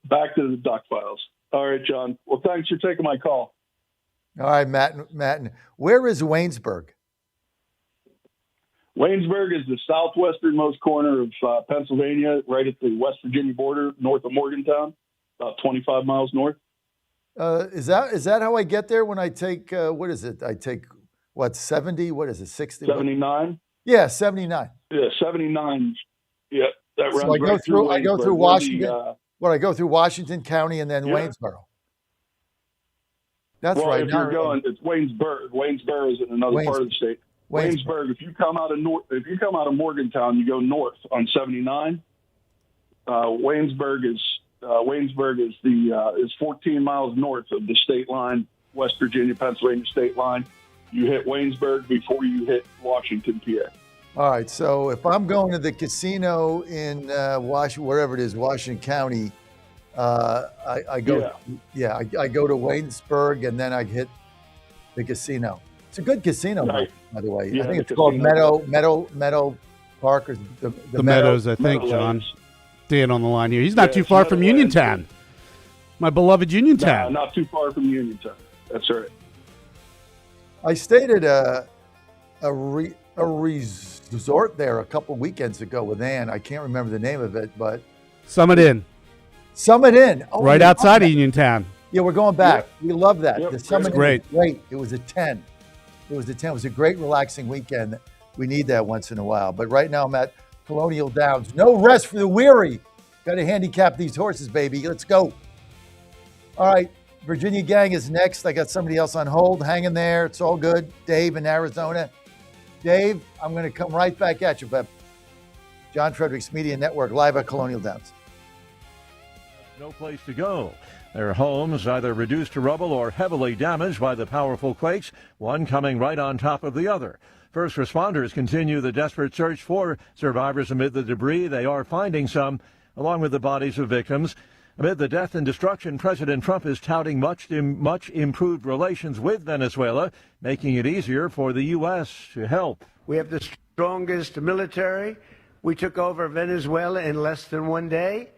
Back to the duck files. All right, John. Well, thanks for taking my call. All right, Matt. Where is Waynesburg? Waynesburg is the southwesternmost corner of Pennsylvania, right at the West Virginia border, north of Morgantown, about 25 miles north. Is that how I get there when I take, what is it? I take, 70? What is it, 60? 79? Yeah, 79. Yeah, 79. Yeah, that runs so I go through Washington. I go through Washington County and then Waynesboro. That's right. If you're going, it's Waynesburg. Waynesboro is in another part of the state. Waynesburg. If you come out of Morgantown, you go north on 79. Waynesburg is 14 miles north of the state line, West Virginia, Pennsylvania state line. You hit Waynesburg before you hit Washington, PA. All right. So if I'm going to the casino in wherever it is, Washington County, I go, I go to Waynesburg and then I hit the casino. It's a good casino, Right. by the way. Yeah, I think the it's called casino. Meadow Park or The Meadows, I think, Meadow John. Lakes. Dan on the line here. He's not Yeah, too it's far from Meadowlands. Uniontown. My beloved Uniontown. Not too far from Uniontown. That's right. I stayed at a resort there a couple weekends ago with Ann. I can't remember the name of it, but Summit Inn. Summit Inn. Oh, Right we love outside that. of Uniontown. Yeah, we're going back. We love that. Yep, The Summit Inn great. was great. It was a 10. It was a 10. It was a great relaxing weekend. We need that once in a while. But right now I'm at Colonial Downs. No rest for the weary. Got to handicap these horses, baby. Let's go. All right. Virginia Gang is next. I got somebody else on hold. Hang in there. It's all good. Dave in Arizona. Dave, I'm going to come right back at you, but John Fredericks Media Network, live at Colonial Downs. No place to go. Their homes either reduced to rubble or heavily damaged by the powerful quakes, one coming right on top of the other. First responders continue the desperate search for survivors amid the debris. They are finding some, along with the bodies of victims. Amid the death and destruction, President Trump is touting much improved relations with Venezuela, making it easier for the U.S. to help. We have the strongest military. We took over Venezuela in less than 1 day,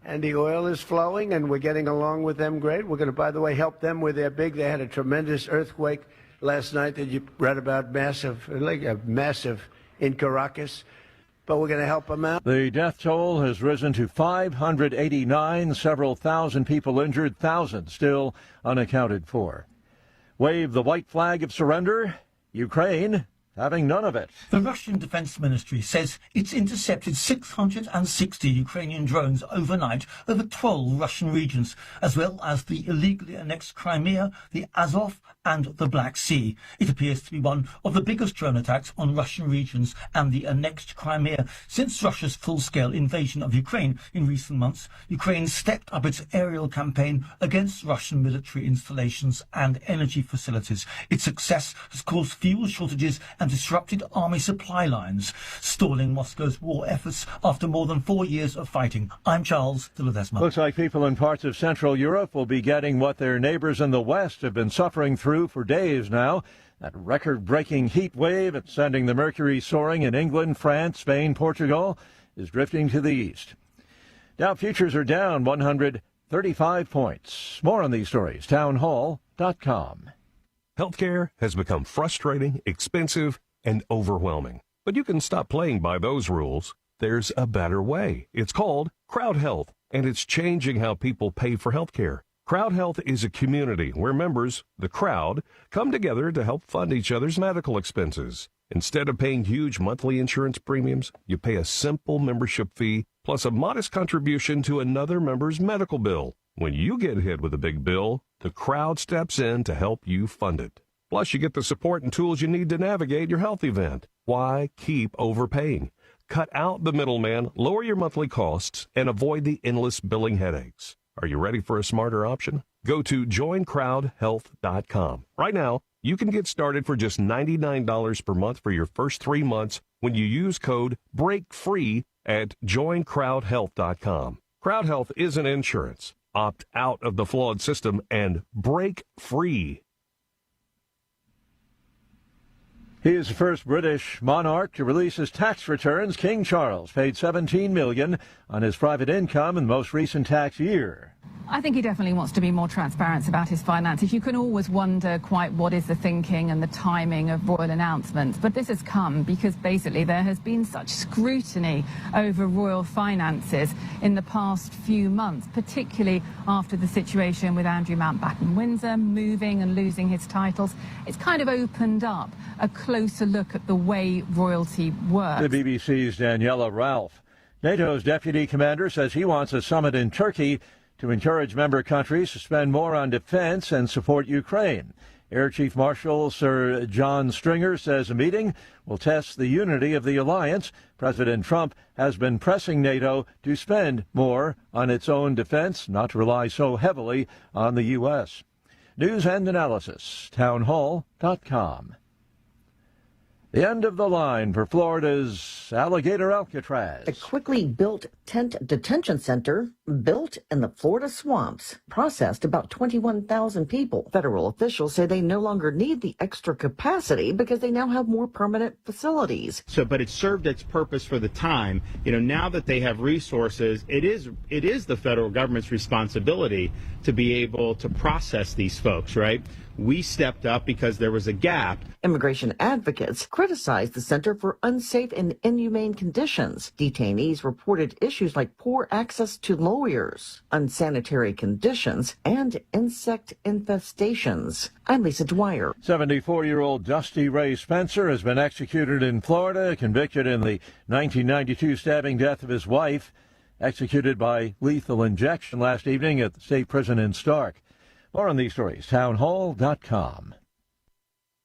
and the oil is flowing, and we're getting along with them great. We're going to, by the way, help them with their they had a tremendous earthquake last night that you read about, massive in Caracas. But we're going to help them out. The death toll has risen to 589, several thousand people injured, thousands still unaccounted for. Wave the white flag of surrender. Ukraine having none of it. The Russian Defense Ministry says it's intercepted 660 Ukrainian drones overnight over 12 Russian regions, as well as the illegally annexed Crimea, the Azov and the Black Sea. It appears to be one of the biggest drone attacks on Russian regions and the annexed Crimea since Russia's full-scale invasion of Ukraine in recent months. Ukraine stepped up its aerial campaign against Russian military installations and energy facilities. Its success has caused fuel shortages and disrupted army supply lines, stalling Moscow's war efforts after more than 4 years of fighting. I'm Charles de Ledesma. Looks like people in parts of Central Europe will be getting what their neighbors in the West have been suffering through for days now. That record-breaking heat wave that's sending the mercury soaring in England, France, Spain, Portugal is drifting to the east. Dow futures are down 135 points. More on these stories, townhall.com. Healthcare has become frustrating, expensive, and overwhelming. But you can stop playing by those rules. There's a better way. It's called Crowd Health, and it's changing how people pay for healthcare. Crowd Health is a community where members, the crowd, come together to help fund each other's medical expenses. Instead of paying huge monthly insurance premiums, you pay a simple membership fee plus a modest contribution to another member's medical bill. When you get hit with a big bill, the crowd steps in to help you fund it. Plus, you get the support and tools you need to navigate your health event. Why keep overpaying? Cut out the middleman, lower your monthly costs, and avoid the endless billing headaches. Are you ready for a smarter option? Go to joincrowdhealth.com. Right now, you can get started for just $99 per month for your first 3 months when you use code BREAKFREE at joincrowdhealth.com. Crowd Health isn't insurance. Opt out of the flawed system and break free. He is the first British monarch to release his tax returns. King Charles paid $17 million on his private income in the most recent tax year. I think he definitely wants to be more transparent about his finances. You can always wonder quite what is the thinking and the timing of royal announcements, but this has come because basically there has been such scrutiny over royal finances in the past few months, particularly after the situation with Andrew Mountbatten Windsor moving and losing his titles. It's kind of opened up a closer look at the way royalty works. The BBC's Daniela Ralph. NATO's deputy commander says he wants a summit in Turkey to encourage member countries to spend more on defense and support Ukraine. Air Chief Marshal Sir John Stringer says a meeting will test the unity of the alliance. President Trump has been pressing NATO to spend more on its own defense, not to rely so heavily on the U.S. News and analysis, townhall.com. The end of the line for Florida's Alligator Alcatraz. A quickly built tent detention center built in the Florida swamps processed about 21,000 people. Federal officials say they no longer need the extra capacity because they now have more permanent facilities. But it served its purpose for the time. Now that they have resources, it is the federal government's responsibility to be able to process these folks, right? We stepped up because there was a gap. Immigration advocates criticized the center for unsafe and inhumane conditions. Detainees reported issues like poor access to lawyers, unsanitary conditions, and insect infestations. I'm Lisa Dwyer. 74-year-old Dusty Ray Spencer has been executed in Florida, convicted in the 1992 stabbing death of his wife, executed by lethal injection last evening at the state prison in Stark. More on these stories, townhall.com.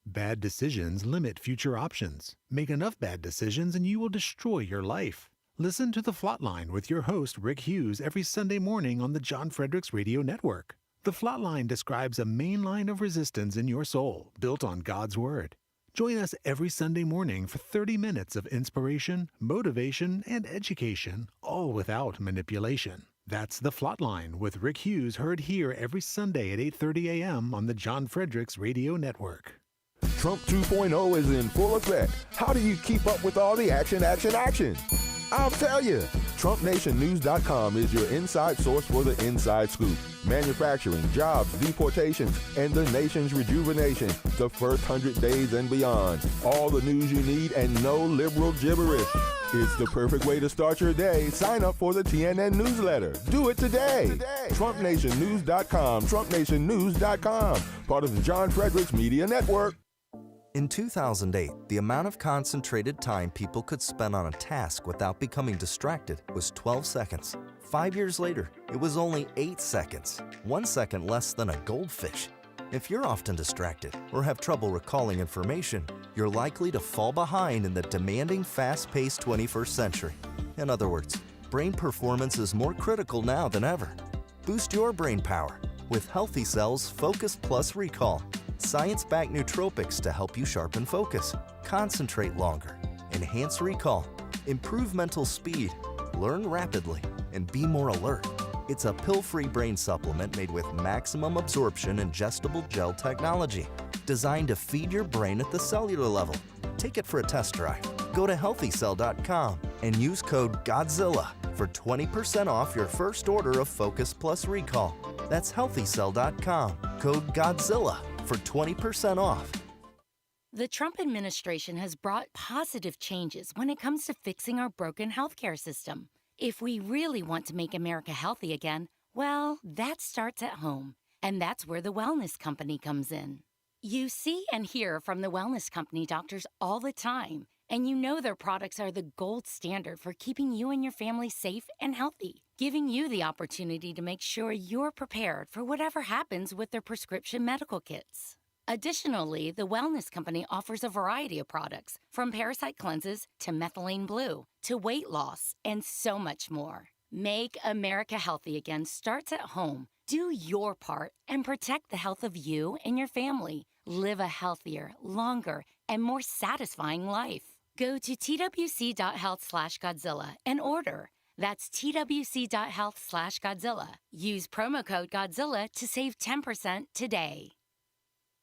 Bad decisions limit future options. Make enough bad decisions and you will destroy your life. Listen to The Flatline with your host, Rick Hughes, every Sunday morning on the John Fredericks Radio Network. The Flatline describes a main line of resistance in your soul, built on God's Word. Join us every Sunday morning for 30 minutes of inspiration, motivation, and education, all without manipulation. That's The Flatline with Rick Hughes, heard here every Sunday at 8:30 a.m. on the John Fredericks Radio Network. Trump 2.0 is in full effect. How do you keep up with all the action? I'll tell you. TrumpNationNews.com is your inside source for the inside scoop. Manufacturing, jobs, deportations, and the nation's rejuvenation. The first 100 days and beyond. All the news you need and no liberal gibberish. It's the perfect way to start your day. Sign up for the TNN newsletter. Do it today. TrumpNationNews.com. TrumpNationNews.com. Part of the John Fredericks Media Network. In 2008, the amount of concentrated time people could spend on a task without becoming distracted was 12 seconds. 5 years later, it was only 8 seconds, 1 second less than a goldfish. If you're often distracted or have trouble recalling information, you're likely to fall behind in the demanding, fast-paced 21st century. In other words, brain performance is more critical now than ever. Boost your brain power with Healthy Cells Focus Plus Recall. Science-backed nootropics to help you sharpen focus, concentrate longer, enhance recall, improve mental speed, learn rapidly, and be more alert. It's a pill-free brain supplement made with maximum absorption ingestible gel technology, designed to feed your brain at the cellular level. Take it for a test drive. Go to healthycell.com and use code GODZILLA for 20% off your first order of Focus Plus Recall. That's healthycell.com, code GODZILLA for 20% off. The Trump administration has brought positive changes when it comes to fixing our broken healthcare system. If we really want to make America healthy again, well, that starts at home. And that's where the Wellness Company comes in. You see and hear from the Wellness Company doctors all the time, and you know their products are the gold standard for keeping you and your family safe and healthy, giving you the opportunity to make sure you're prepared for whatever happens with their prescription medical kits. Additionally, the Wellness Company offers a variety of products, from parasite cleanses to methylene blue to weight loss and so much more. Make America healthy again starts at home. Do your part and protect the health of you and your family. Live a healthier, longer, and more satisfying life. Go to twc.health/Godzilla and order. That's twc.health/Godzilla. Use promo code Godzilla to save 10% today.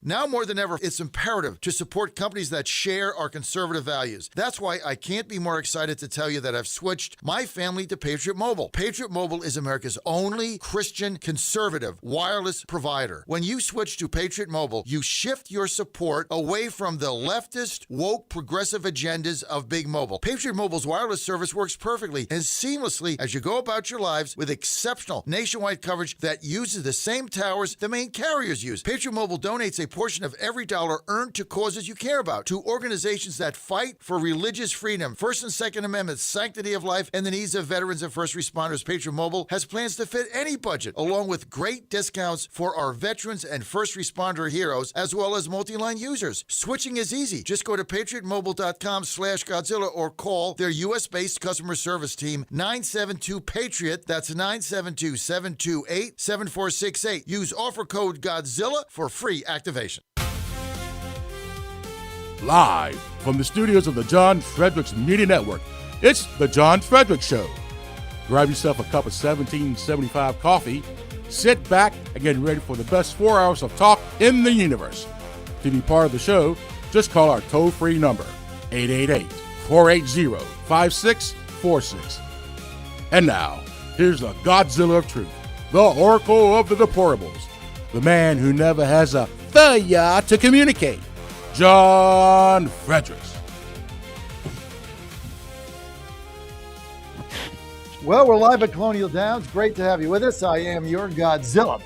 Now more than ever, it's imperative to support companies that share our conservative values. That's why I can't be more excited to tell you that I've switched my family to Patriot Mobile. Patriot Mobile is America's only Christian conservative wireless provider. When you switch to Patriot Mobile, you shift your support away from the leftist, woke, progressive agendas of Big Mobile. Patriot Mobile's wireless service works perfectly and seamlessly as you go about your lives with exceptional nationwide coverage that uses the same towers the main carriers use. Patriot Mobile donates a portion of every dollar earned to causes you care about, to organizations that fight for religious freedom, First and Second Amendments, sanctity of life, and the needs of veterans and first responders. Patriot Mobile has plans to fit any budget, along with great discounts for our veterans and first responder heroes, as well as multi-line users. Switching is easy. Just go to patriotmobile.com/Godzilla or call their U.S.-based customer service team, 972-PATRIOT. That's 972-728-7468. Use offer code Godzilla for free activation. Live from the studios of the John Fredericks Media Network, it's The John Fredericks Show. Grab yourself a cup of 1775 coffee, sit back, and get ready for the best 4 hours of talk in the universe. To be part of the show, just call our toll-free number, 888-480-5646. And now, here's the Godzilla of Truth, the Oracle of the Deplorables, the man who never has a failure to communicate, John Fredericks. Well, we're live at Colonial Downs. Great to have you with us. I am your Godzilla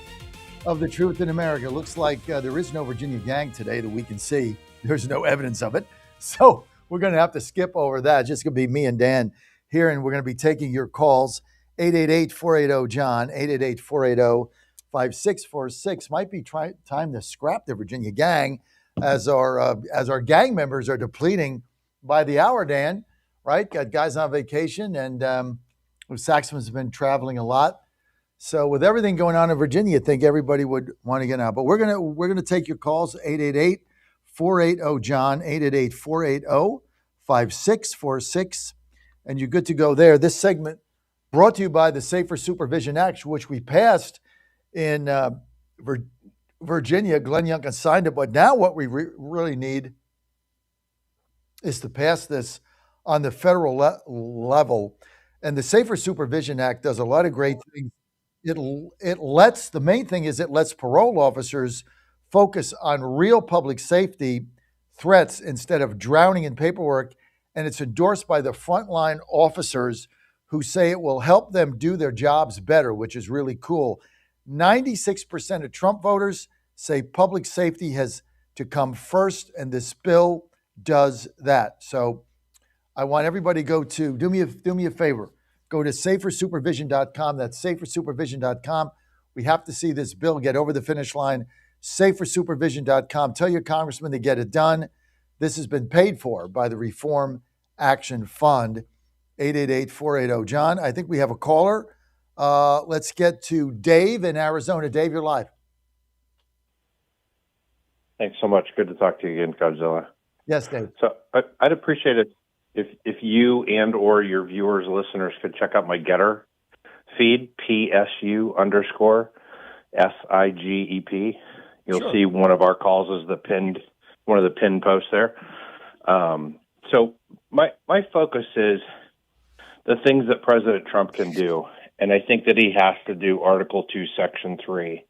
of the Truth in America. Looks like there is no Virginia gang today that we can see. There's no evidence of it. So we're going to have to skip over that. It's just going to be me and Dan here, and we're going to be taking your calls. 888-480-JOHN, 888-480-5646. Might be time to scrap the Virginia gang as our gang members are depleting by the hour, Dan, right? Got guys on vacation, and Saxon's been traveling a lot. So with everything going on in Virginia, I think everybody would want to get out. But we're gonna take your calls, 888-480-JOHN, 888-480-5646, and you're good to go there. This segment brought to you by the Safer Supervision Act, which we passed in Virginia. Glenn Youngkin signed it, but now what we really need is to pass this on the federal level. And the Safer Supervision Act does a lot of great things. The main thing is it lets parole officers focus on real public safety threats instead of drowning in paperwork. And it's endorsed by the frontline officers who say it will help them do their jobs better, which is really cool. 96% of Trump voters say public safety has to come first, and this bill does that. So I want everybody to do me a favor. Go to safersupervision.com. That's safersupervision.com. We have to see this bill get over the finish line. Safersupervision.com. Tell your congressman to get it done. This has been paid for by the Reform Action Fund. 888-480-JOHN. I think we have a caller. Let's get to Dave in Arizona. Dave, you're live. Thanks so much. Good to talk to you again, Godzilla. Yes, Dave. So I'd appreciate it if you and or your viewers, listeners could check out my Getter feed, PSU_SIGEP. You'll see one of our calls is one of the pinned posts there. So my focus is the things that President Trump can do, and I think that he has to do Article 2, Section 3,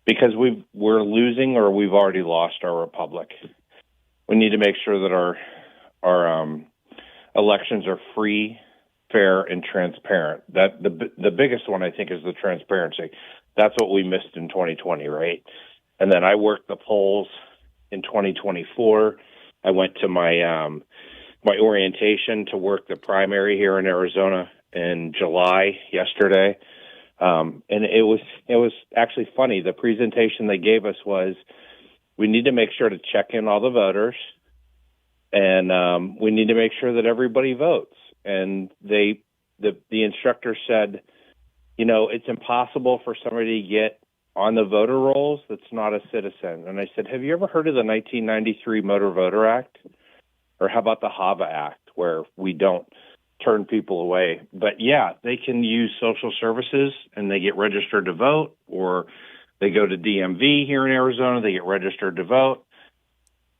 because we're losing or we've already lost our republic. We need to make sure that our elections are free, fair, and transparent. That the biggest one, I think, is the transparency. That's what we missed in 2020, right? And then I worked the polls in 2024. I went to my my orientation to work the primary here in Arizona in July yesterday. And it was actually funny. The presentation they gave us was, we need to make sure to check in all the voters, and we need to make sure that everybody votes. And the instructor said, it's impossible for somebody to get on the voter rolls that's not a citizen. And I said, have you ever heard of the 1993 Motor Voter Act? Or how about the HAVA Act, where we don't turn people away? But yeah, they can use social services and they get registered to vote, or they go to DMV here in Arizona, they get registered to vote.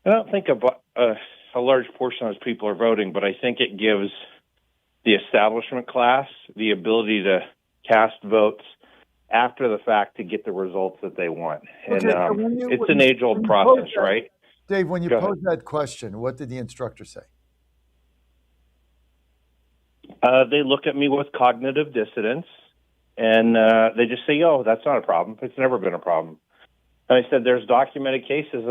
I don't think a large portion of those people are voting, but I think it gives the establishment class the ability to cast votes after the fact to get the results that they want. And it's an age-old process, right? Dave, when you posed that question, what did the instructor say? They look at me with cognitive dissonance, and they just say, oh, that's not a problem. It's never been a problem. And I said, there's documented cases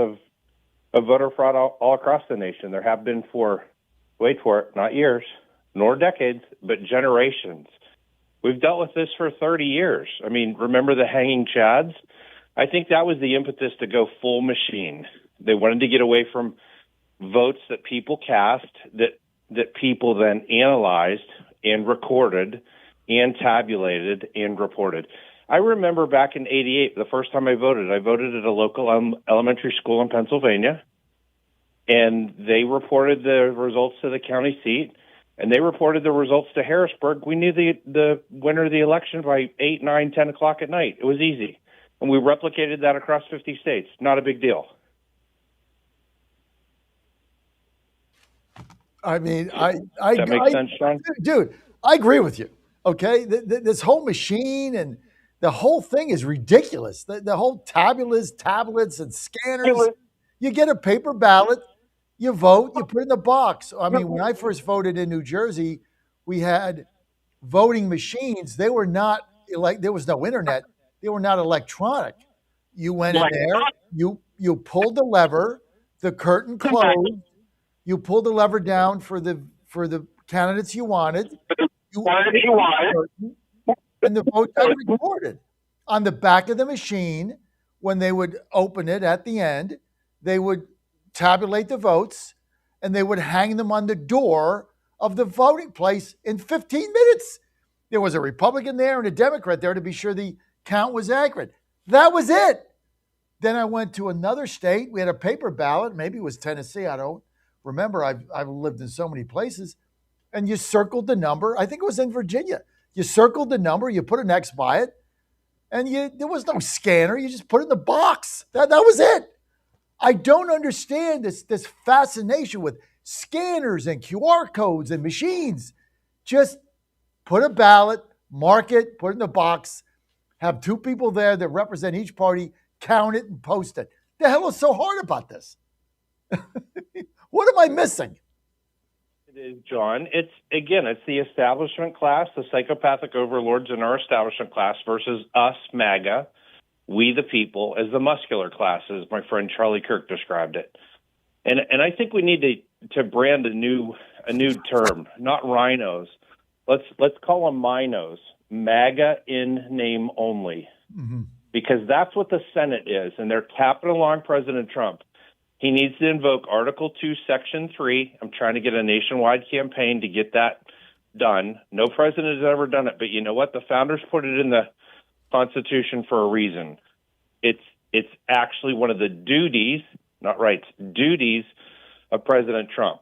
of voter fraud all across the nation. There have been for, wait for it, not years, nor decades, but generations. We've dealt with this for 30 years. I mean, remember the hanging chads? I think that was the impetus to go full machine. They wanted to get away from votes that people cast, that people then analyzed and recorded and tabulated and reported. I remember back in '88, the first time I voted at a local elementary school in Pennsylvania. and they reported the results to the county seat, and they reported the results to Harrisburg. We knew the winner of the election by 8, 9, 10 o'clock at night. It was easy. And we replicated that across 50 states. Not a big deal. I mean, Does that make sense, Sean? Dude, I agree with you. Okay, this whole machine and the whole thing is ridiculous. The whole tablets and scanners. You get a paper ballot, you vote, you put it in the box. I mean, when I first voted in New Jersey, we had voting machines. They were not like, there was no internet. They were not electronic. You went in there, you pulled the lever, the curtain closed. You pulled the lever down for the candidates you wanted. And the vote got recorded. On the back of the machine, when they would open it at the end, they would tabulate the votes and they would hang them on the door of the voting place in 15 minutes. There was a Republican there and a Democrat there to be sure the count was accurate. That was it. Then I went to another state. We had a paper ballot. Maybe it was Tennessee. I don't remember. I've lived in so many places. And you circled the number. I think it was in Virginia. You circled the number. You put an X by it. And there was no scanner. You just put it in the box. That was it. I don't understand this fascination with scanners and QR codes and machines. Just put a ballot, mark it, put it in the box, have two people there that represent each party, count it and post it. The hell is so hard about this? What am I missing? It is, John. It's the establishment class, the psychopathic overlords in our establishment class versus us, MAGA, we the people, as the muscular class, as my friend Charlie Kirk described it. And I think we need to brand a new term, not rhinos. Let's call them minos, MAGA in name only, because that's what the Senate is, and they're tapping along President Trump. He needs to invoke Article 2, Section 3. I'm trying to get a nationwide campaign to get that done. No president has ever done it, but you know what? The founders put it in the Constitution for a reason. It's actually one of the duties, not rights, duties of President Trump.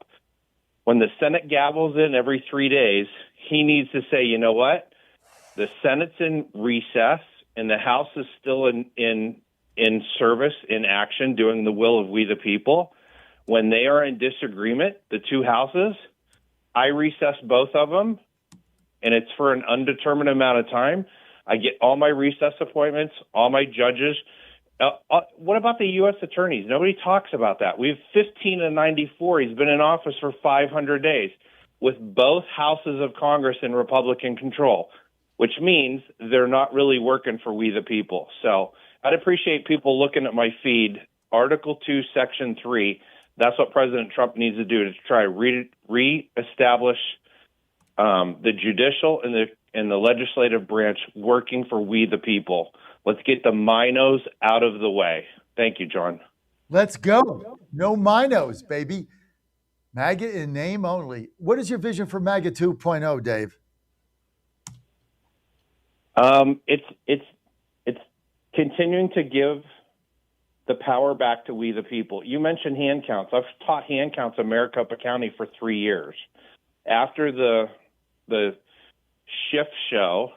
When the Senate gavels in every 3 days, he needs to say, you know what? The Senate's in recess and the House is still in service, in action, doing the will of we the people. When they are in disagreement, the two houses, I recess both of them, and it's for an undetermined amount of time. I get all my recess appointments, all my judges. What about the U.S. attorneys? Nobody talks about that. We have 15 and 94. He's been in office for 500 days with both houses of Congress in Republican control, which means they're not really working for we the people. So I'd appreciate people looking at my feed, Article 2, Section 3. That's what President Trump needs to do to try to reestablish the judicial and the legislative branch working for we the people. Let's get the minos out of the way. Thank you, John. Let's go. No minos, baby. MAGA in name only. What is your vision for MAGA 2.0, Dave? It's continuing to give the power back to we the people. You mentioned hand counts. I've taught hand counts in Maricopa County for 3 years. After the Shift show,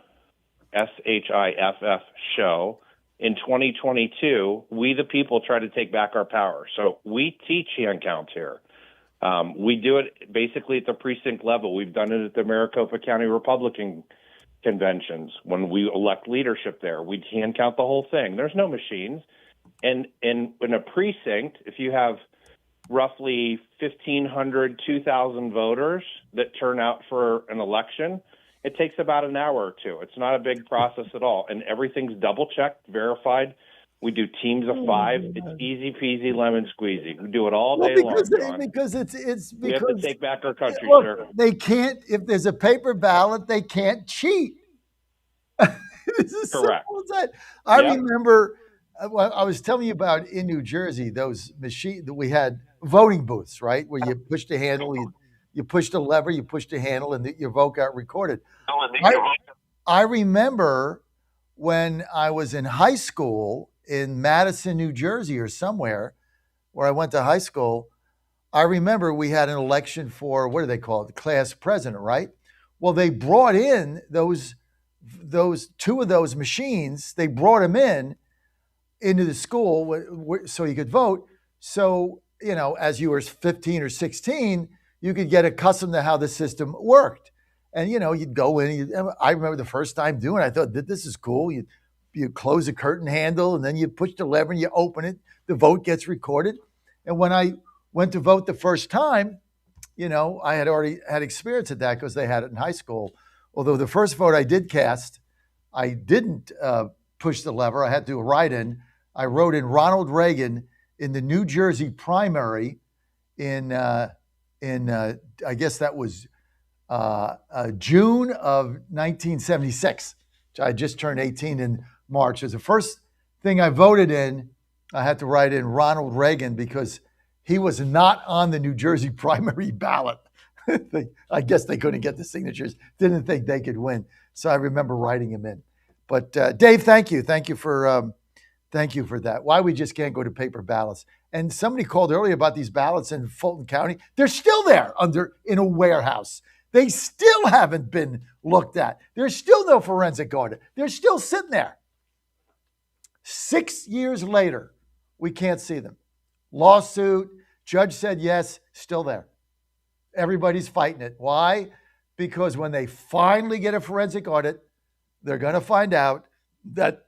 SHIFF show, in 2022, we the people try to take back our power. So we teach hand counts here. We do it basically at the precinct level. We've done it at the Maricopa County Republican conventions. When we elect leadership there, we hand count the whole thing. There's no machines. And in a precinct, if you have roughly 1,500, 2,000 voters that turn out for an election, it takes about an hour or two. It's not a big process at all. And everything's double-checked, verified. We do teams of 5. It's easy peasy, lemon squeezy. We do it all day long, John. Because we have to take back our country, look, sir. They can't, if there's a paper ballot, they can't cheat. This is correct. Simple as that. I remember, I was telling you about in New Jersey, those machines that we had, voting booths, right? Where you push the handle, you push the lever, you push the handle, and your vote got recorded. I remember when I was in high school in Madison, New Jersey or somewhere where I went to high school, I remember we had an election for, what do they call it, the class president, right? Well, they brought in those two of those machines. They brought them into the school so you could vote. So, as you were 15 or 16, you could get accustomed to how the system worked. And, you'd go in. I remember the first time doing it, I thought, this is cool. You close the curtain handle, and then you push the lever and you open it. The vote gets recorded. And when I went to vote the first time, I had already had experience at that because they had it in high school. Although the first vote I did cast, I didn't push the lever. I had to write in. I wrote in Ronald Reagan in the New Jersey primary in I guess that was June of 1976. I just turned 18 in March. It was the first thing I voted in. I had to write in Ronald Reagan because he was not on the New Jersey primary ballot. I guess they couldn't get the signatures. Didn't think they could win. So I remember writing him in. But Dave, thank you. Thank you for that. Why we just can't go to paper ballots. And somebody called earlier about these ballots in Fulton County. They're still there in a warehouse. They still haven't been looked at. There's still no forensic audit. They're still sitting there. 6 years later, we can't see them. Lawsuit, judge said yes, still there. Everybody's fighting it. Why? Because when they finally get a forensic audit, they're going to find out that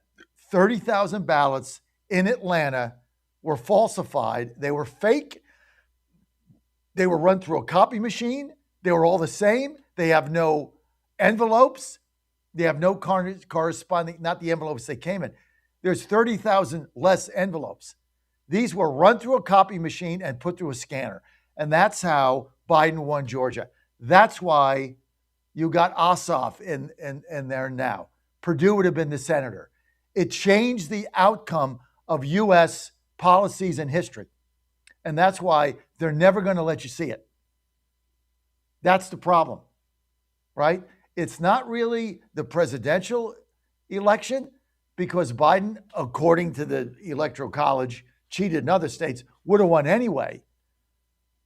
30,000 ballots in Atlanta were falsified. They were fake. They were run through a copy machine. They were all the same. They have no envelopes. They have no corresponding, not the envelopes they came in. There's 30,000 less envelopes. These were run through a copy machine and put through a scanner. And that's how Biden won Georgia. That's why you got Ossoff in there now. Perdue would have been the senator. It changed the outcome of U.S. policies and history. And that's why they're never going to let you see it. That's the problem, right? It's not really the presidential election because Biden, according to the Electoral College, cheated in other states, would have won anyway.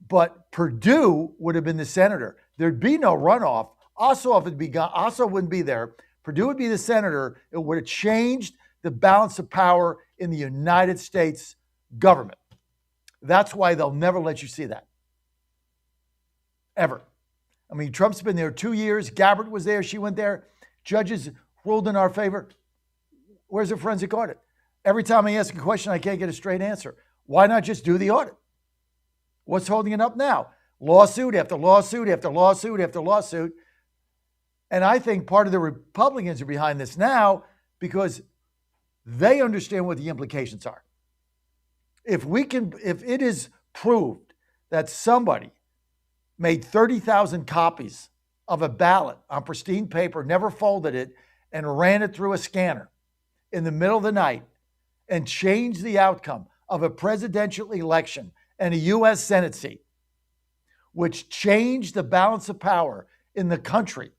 But Perdue would have been the senator. There'd be no runoff. Ossoff would be gone. Ossoff wouldn't be there. Perdue would be the senator. It would have changed the balance of power in the United States government. That's why they'll never let you see that. Ever. I mean, Trump's been there 2 years. Gabbard was there. She went there. Judges ruled in our favor. Where's the forensic audit? Every time I ask a question, I can't get a straight answer. Why not just do the audit? What's holding it up now? Lawsuit after lawsuit after lawsuit after lawsuit. And I think part of the Republicans are behind this now because they understand what the implications are. If it is proved that somebody made 30,000 copies of a ballot on pristine paper, never folded it, and ran it through a scanner in the middle of the night and changed the outcome of a presidential election and a U.S. Senate seat, which changed the balance of power in the country,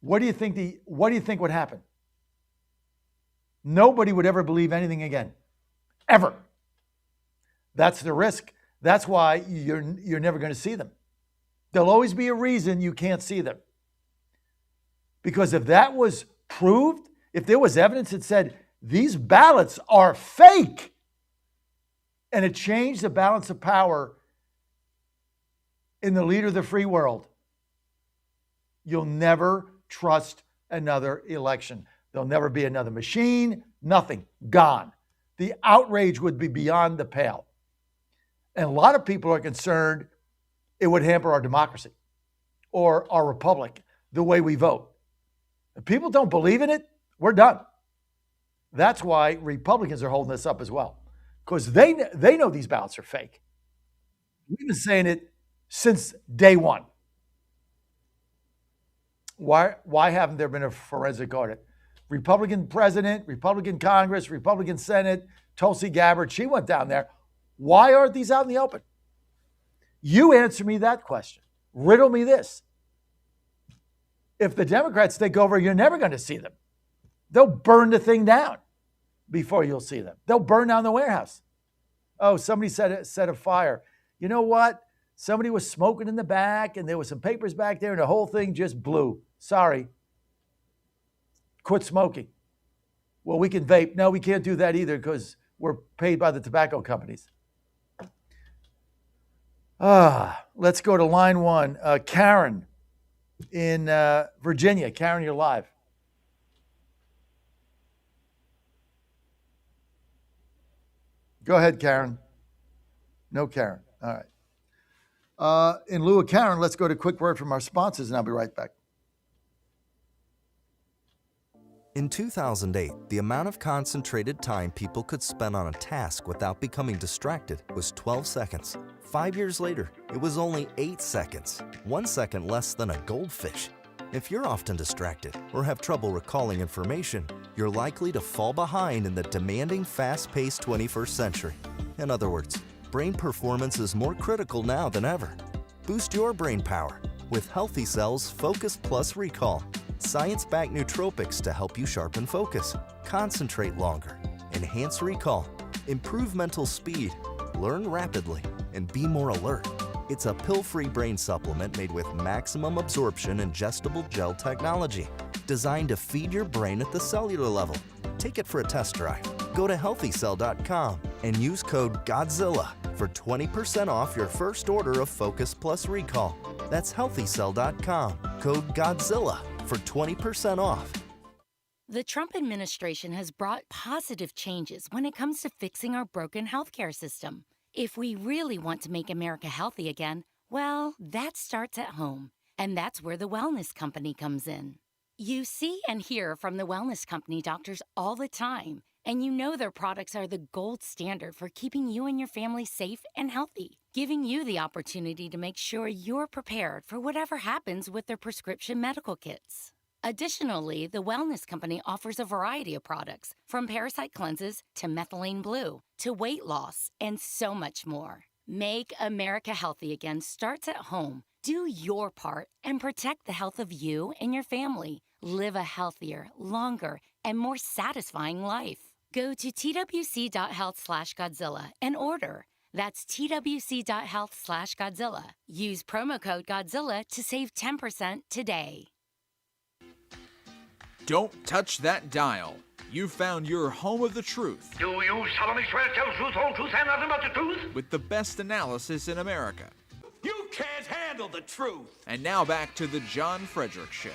what do you think would happen? Nobody would ever believe anything again. Ever. That's the risk. That's why you're never going to see them. There'll always be a reason you can't see them. Because if that was proved, if there was evidence that said these ballots are fake, and it changed the balance of power in the leader of the free world, you'll never trust another election. There'll never be another machine, nothing, gone. The outrage would be beyond the pale. And a lot of people are concerned it would hamper our democracy or our republic, the way we vote. If people don't believe in it, we're done. That's why Republicans are holding this up as well, because they know these ballots are fake. We've been saying it since day one. Why haven't there been a forensic audit? Republican president, Republican Congress, Republican Senate, Tulsi Gabbard, she went down there. Why aren't these out in the open? You answer me that question. Riddle me this. If the Democrats take over, you're never going to see them. They'll burn the thing down before you'll see them. They'll burn down the warehouse. Oh, somebody set a fire. You know what? Somebody was smoking in the back, and there was some papers back there, and the whole thing just blew. Sorry. Quit smoking. Well, we can vape. No, we can't do that either because we're paid by the tobacco companies. Let's go to line one. Karen in Virginia. Karen, you're live. Go ahead, Karen. No Karen. All right. In lieu of Karen, let's go to a quick word from our sponsors, and I'll be right back. In 2008, the amount of concentrated time people could spend on a task without becoming distracted was 12 seconds. 5 years later, it was only 8 seconds, 1 second less than a goldfish. If you're often distracted or have trouble recalling information, you're likely to fall behind in the demanding, fast-paced 21st century. In other words, brain performance is more critical now than ever. Boost your brain power with Healthy Cells Focus Plus Recall. Science-backed nootropics to help you sharpen focus, concentrate longer, enhance recall, improve mental speed, learn rapidly, and be more alert. It's a pill-free brain supplement made with maximum absorption ingestible gel technology, designed to feed your brain at the cellular level. Take it for a test drive. Go to healthycell.com and use code GODZILLA for 20% off your first order of Focus Plus Recall. That's healthycell.com, code GODZILLA for 20% off. The Trump administration has brought positive changes when it comes to fixing our broken healthcare system. If we really want to make America healthy again, well, that starts at home. And that's where the Wellness Company comes in. You see and hear from the Wellness Company doctors all the time, and you know their products are the gold standard for keeping you and your family safe and healthy, giving you the opportunity to make sure you're prepared for whatever happens with their prescription medical kits. Additionally, the Wellness Company offers a variety of products, from parasite cleanses to methylene blue to weight loss and so much more. Make America healthy again starts at home. Do your part and protect the health of you and your family. Live a healthier, longer, and more satisfying life. Go to twc.health/Godzilla and order. That's twc.health/Godzilla. Use promo code Godzilla to save 10% today. Don't touch that dial. You found your home of the truth. Do you solemnly swear to tell the truth, whole truth, and nothing but the truth? With the best analysis in America. You can't handle the truth. And now back to the John Fredericks Show.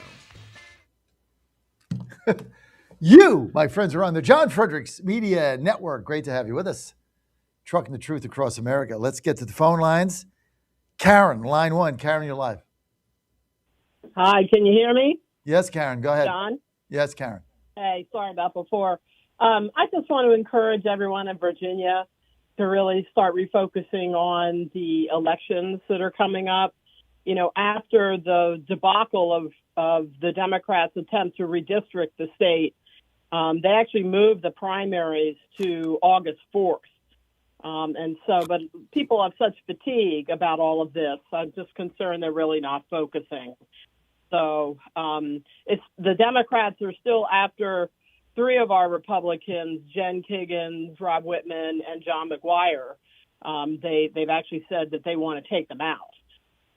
You, my friends, are on the John Fredericks Media Network. Great to have you with us. Trucking the truth across America. Let's get to the phone lines. Karen, line one. Karen, you're live. Hi, can you hear me? Yes, Karen, go ahead. John? Yes, Karen. Hey, sorry about before. I just want to encourage everyone in Virginia to really start refocusing on the elections that are coming up. You know, after the debacle of the Democrats' attempt to redistrict the state, they actually moved the primaries to August 4th. But people have such fatigue about all of this. I'm just concerned they're really not focusing. So it's the Democrats are still after three of our Republicans, Jen Kiggins, Rob Whitman, and John McGuire. They've actually said that they want to take them out.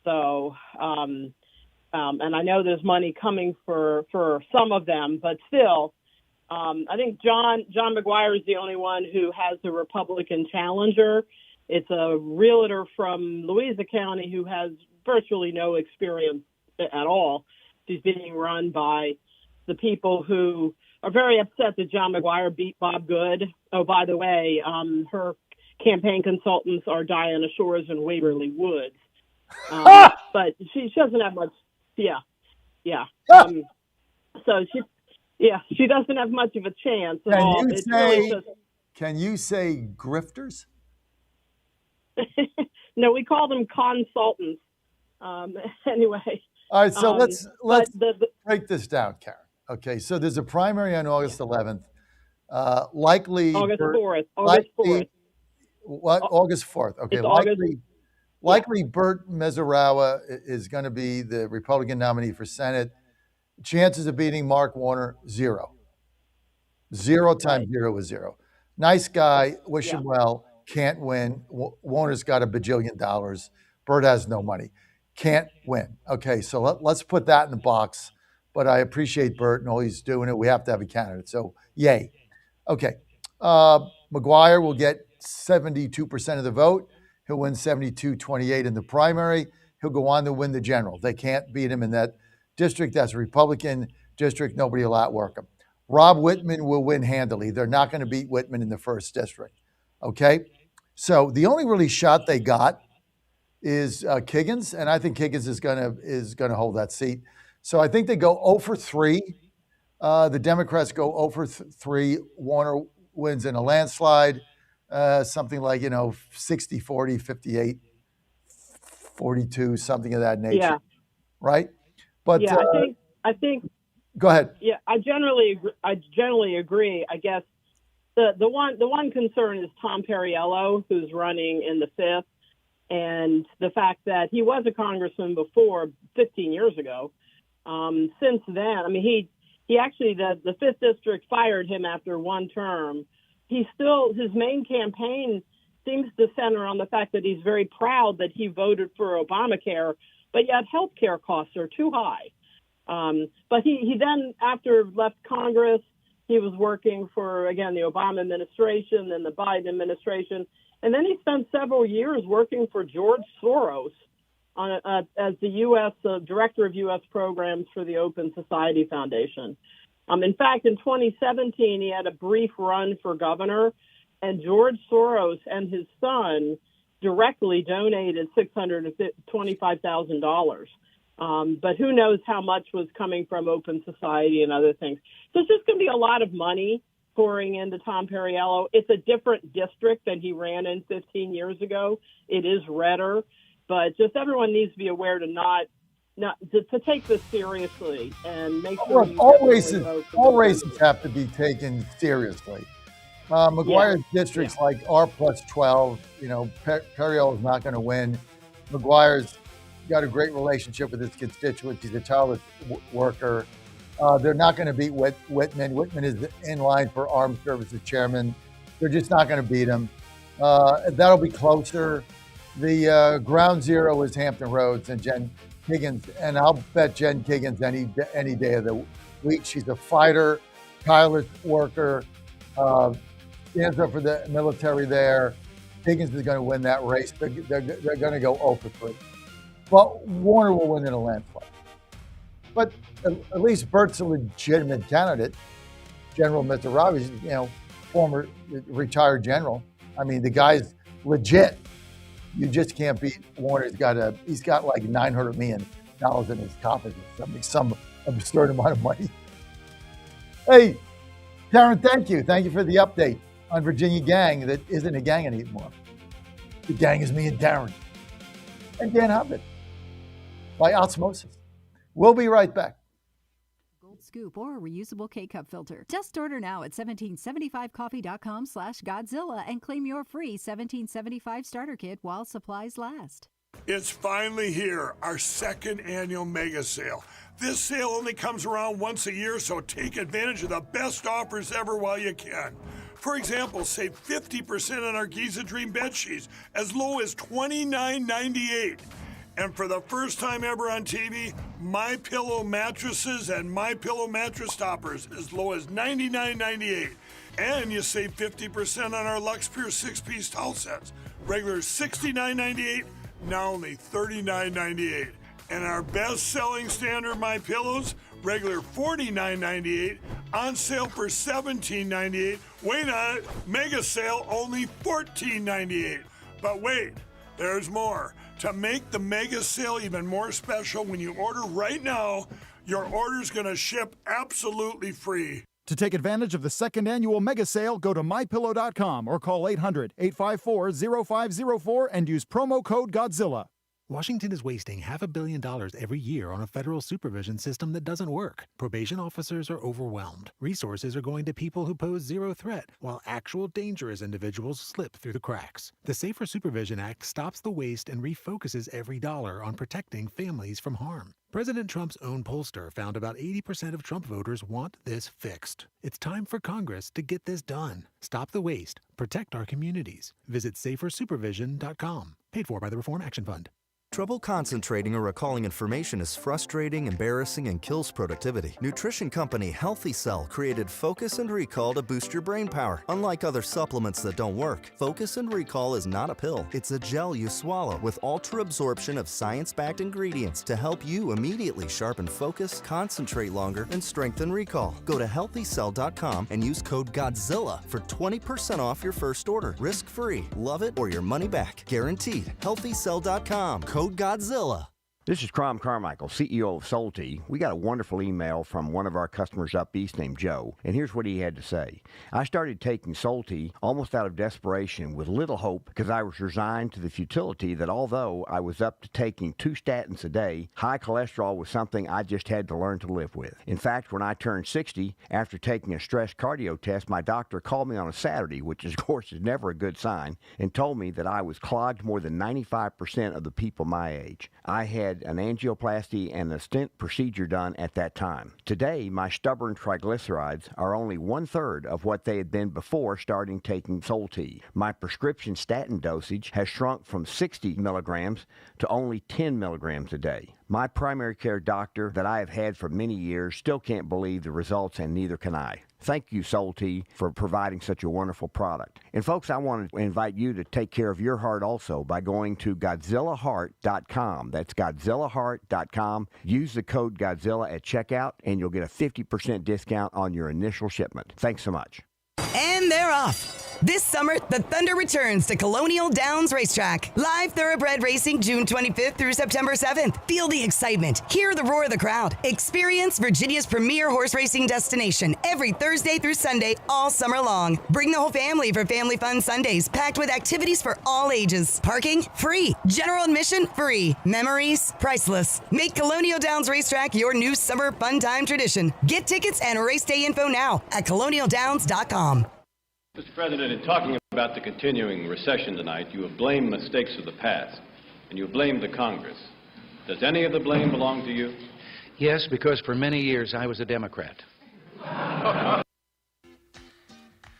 So, and I know there's money coming for some of them, but still, I think John McGuire is the only one who has a Republican challenger. It's a realtor from Louisa County who has virtually no experience at all. She's being run by the people who are very upset that John McGuire beat Bob Good. Oh, by the way, her campaign consultants are Diana Shores and Waverly Woods. But she doesn't have much. Yeah. So she doesn't have much of a chance at all. Can you say grifters? No, we call them consultants. Anyway. All right, so let's break this down, Karen. Okay, so there's a primary on August 11th. Likely August 4th. August 4th. Okay, likely Burt Mesarawa is going to be the Republican nominee for Senate. Chances of beating Mark Warner, 0. 0 times 0 is 0. Nice guy. Wish him well. Can't win. Warner's got $1 bajillion. Bert has no money. Can't win. Okay, so let's put that in the box. But I appreciate Bert and all he's doing it. We have to have a candidate. So, yay. Okay. McGuire will get 72% of the vote. He'll win 72-28 in the primary. He'll go on to win the general. They can't beat him in that district. That's a Republican district. Nobody will outwork him. Rob Whitman will win handily. They're not going to beat Whitman in the first district. Okay? So the only really shot they got is Kiggins, and I think Kiggins is gonna hold that seat. So I think they go 0 for 3. The Democrats go 0 for 3. Warner wins in a landslide, something like 60-40, 58-42, something of that nature. Yeah. Right? But yeah, I think. Go ahead. Yeah, I generally agree. I guess the one concern is Tom Perriello, who's running in the 5th. And the fact that he was a congressman before 15 years ago. Since then, I mean, he actually, the 5th district fired him after one term. His main campaign seems to center on the fact that he's very proud that he voted for Obamacare, but yet healthcare costs are too high. But he then, after left Congress, he was working for, again, the Obama administration and the Biden administration. And then he spent several years working for George Soros as the U.S. Director of U.S. Programs for the Open Society Foundation. In fact, in 2017, he had a brief run for governor, and George Soros and his son directly donated $625,000. But who knows how much was coming from Open Society and other things. So it's just going to be a lot of money pouring into Tom Perriello. It's a different district than he ran in 15 years ago. It is redder, but just everyone needs to be aware to to take this seriously and make sure all races have to be taken seriously. McGuire's district's like R plus 12. Perriello's not going to win. McGuire's got a great relationship with his constituents. He's a tireless worker. They're not going to beat Whitman. Whitman is in line for Armed Services Chairman. They're just not going to beat him. That'll be closer. The ground zero is Hampton Roads and Jen Kiggins, and I'll bet Jen Kiggins any day of the week. She's a fighter, tireless worker, stands up for the military there. Kiggins is going to win that race. They're going to go 0 for 3. But Warner will win in a landslide. But at least Bert's a legitimate candidate. General Mr. Robbins, former retired general. I mean, the guy's legit. You just can't beat Warner. He's got like $900 million in his coffers or something, some absurd amount of money. Hey, Darren, thank you. Thank you for the update on Virginia gang that isn't a gang anymore. The gang is me and Darren. And Dan Hubbard by osmosis. We'll be right back. Gold scoop or a reusable K-cup filter. Just order now at 1775coffee.com/Godzilla and claim your free 1775 starter kit while supplies last. It's finally here, our second annual mega sale. This sale only comes around once a year, so take advantage of the best offers ever while you can. For example, save 50% on our Giza Dream bed sheets as low as $29.98. And for the first time ever on TV, MyPillow mattresses and MyPillow mattress toppers as low as $99.98. And you save 50% on our Lux Pure 6-piece towel sets. Regular $69.98, now only $39.98. And our best-selling standard MyPillows, regular $49.98, on sale for $17.98. Wait on it, mega sale, only $14.98. But wait, there's more. To make the mega sale even more special, when you order right now, your order's going to ship absolutely free. To take advantage of the second annual mega sale, go to MyPillow.com or call 800-854-0504 and use promo code Godzilla. Washington is wasting $500 million every year on a federal supervision system that doesn't work. Probation officers are overwhelmed. Resources are going to people who pose zero threat, while actual dangerous individuals slip through the cracks. The Safer Supervision Act stops the waste and refocuses every dollar on protecting families from harm. President Trump's own pollster found about 80% of Trump voters want this fixed. It's time for Congress to get this done. Stop the waste. Protect our communities. Visit safersupervision.com. Paid for by the Reform Action Fund. Trouble concentrating or recalling information is frustrating, embarrassing, and kills productivity. Nutrition company Healthy Cell created Focus and Recall to boost your brain power. Unlike other supplements that don't work, Focus and Recall is not a pill. It's a gel you swallow with ultra absorption of science-backed ingredients to help you immediately sharpen focus, concentrate longer, and strengthen recall. Go to healthycell.com and use code GODZILLA for 20% off your first order. Risk-free. Love it or your money back. Guaranteed. Healthycell.com. Code GODZILLA. This is Crom Carmichael, CEO of Solti. We got a wonderful email from one of our customers up east named Joe, and here's what he had to say. I started taking Solti almost out of desperation with little hope because I was resigned to the futility that although I was up to taking 2 statins a day, high cholesterol was something I just had to learn to live with. In fact, when I turned 60, after taking a stress cardio test, my doctor called me on a Saturday, which of course is never a good sign, and told me that I was clogged more than 95% of the people my age. I had an angioplasty and a stent procedure done at that time. Today, my stubborn triglycerides are only 1/3 of what they had been before starting taking Solti. My prescription statin dosage has shrunk from 60 milligrams to only 10 milligrams a day. My primary care doctor that I have had for many years still can't believe the results, and neither can I. Thank you, Solti, for providing such a wonderful product. And folks, I want to invite you to take care of your heart also by going to GodzillaHeart.com. That's GodzillaHeart.com. Use the code Godzilla at checkout, and you'll get a 50% discount on your initial shipment. Thanks so much. And they're off. This summer, the Thunder returns to Colonial Downs Racetrack. Live thoroughbred racing June 25th through September 7th. Feel the excitement. Hear the roar of the crowd. Experience Virginia's premier horse racing destination every Thursday through Sunday all summer long. Bring the whole family for Family Fun Sundays, packed with activities for all ages. Parking? Free. General admission? Free. Memories? Priceless. Make Colonial Downs Racetrack your new summer fun time tradition. Get tickets and race day info now at colonialdowns.com. Mr. President, in talking about the continuing recession tonight, you have blamed mistakes of the past, and you have blamed the Congress. Does any of the blame belong to you? Yes, because for many years I was a Democrat.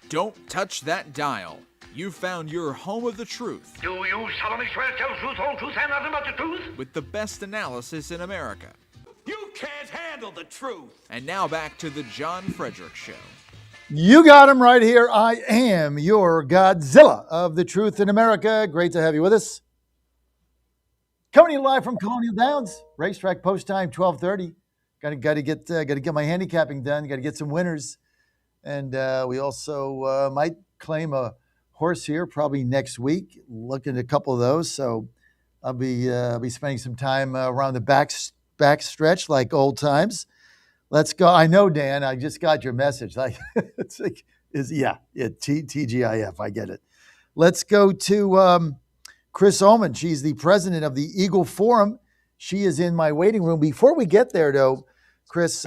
Don't touch that dial. You've found your home of the truth. Do you solemnly swear to tell the truth, whole truth, and nothing but the truth? With the best analysis in America. You can't handle the truth. And now back to the John Fredericks Show. You got him right here. I am your Godzilla of the truth in America. Great to have you with us. Coming to you live from Colonial Downs, racetrack post time 12:30. Got to get my handicapping done. Got to get some winners, and we also might claim a horse here probably next week. Looking at a couple of those, so I'll be spending some time around the back stretch like old times. Let's go. I know, Dan, I just got your message. Like, it's like, TGIF. I get it. Let's go to Chris Ullman. She's the president of the Eagle Forum. She is in my waiting room. Before we get there, though, Chris,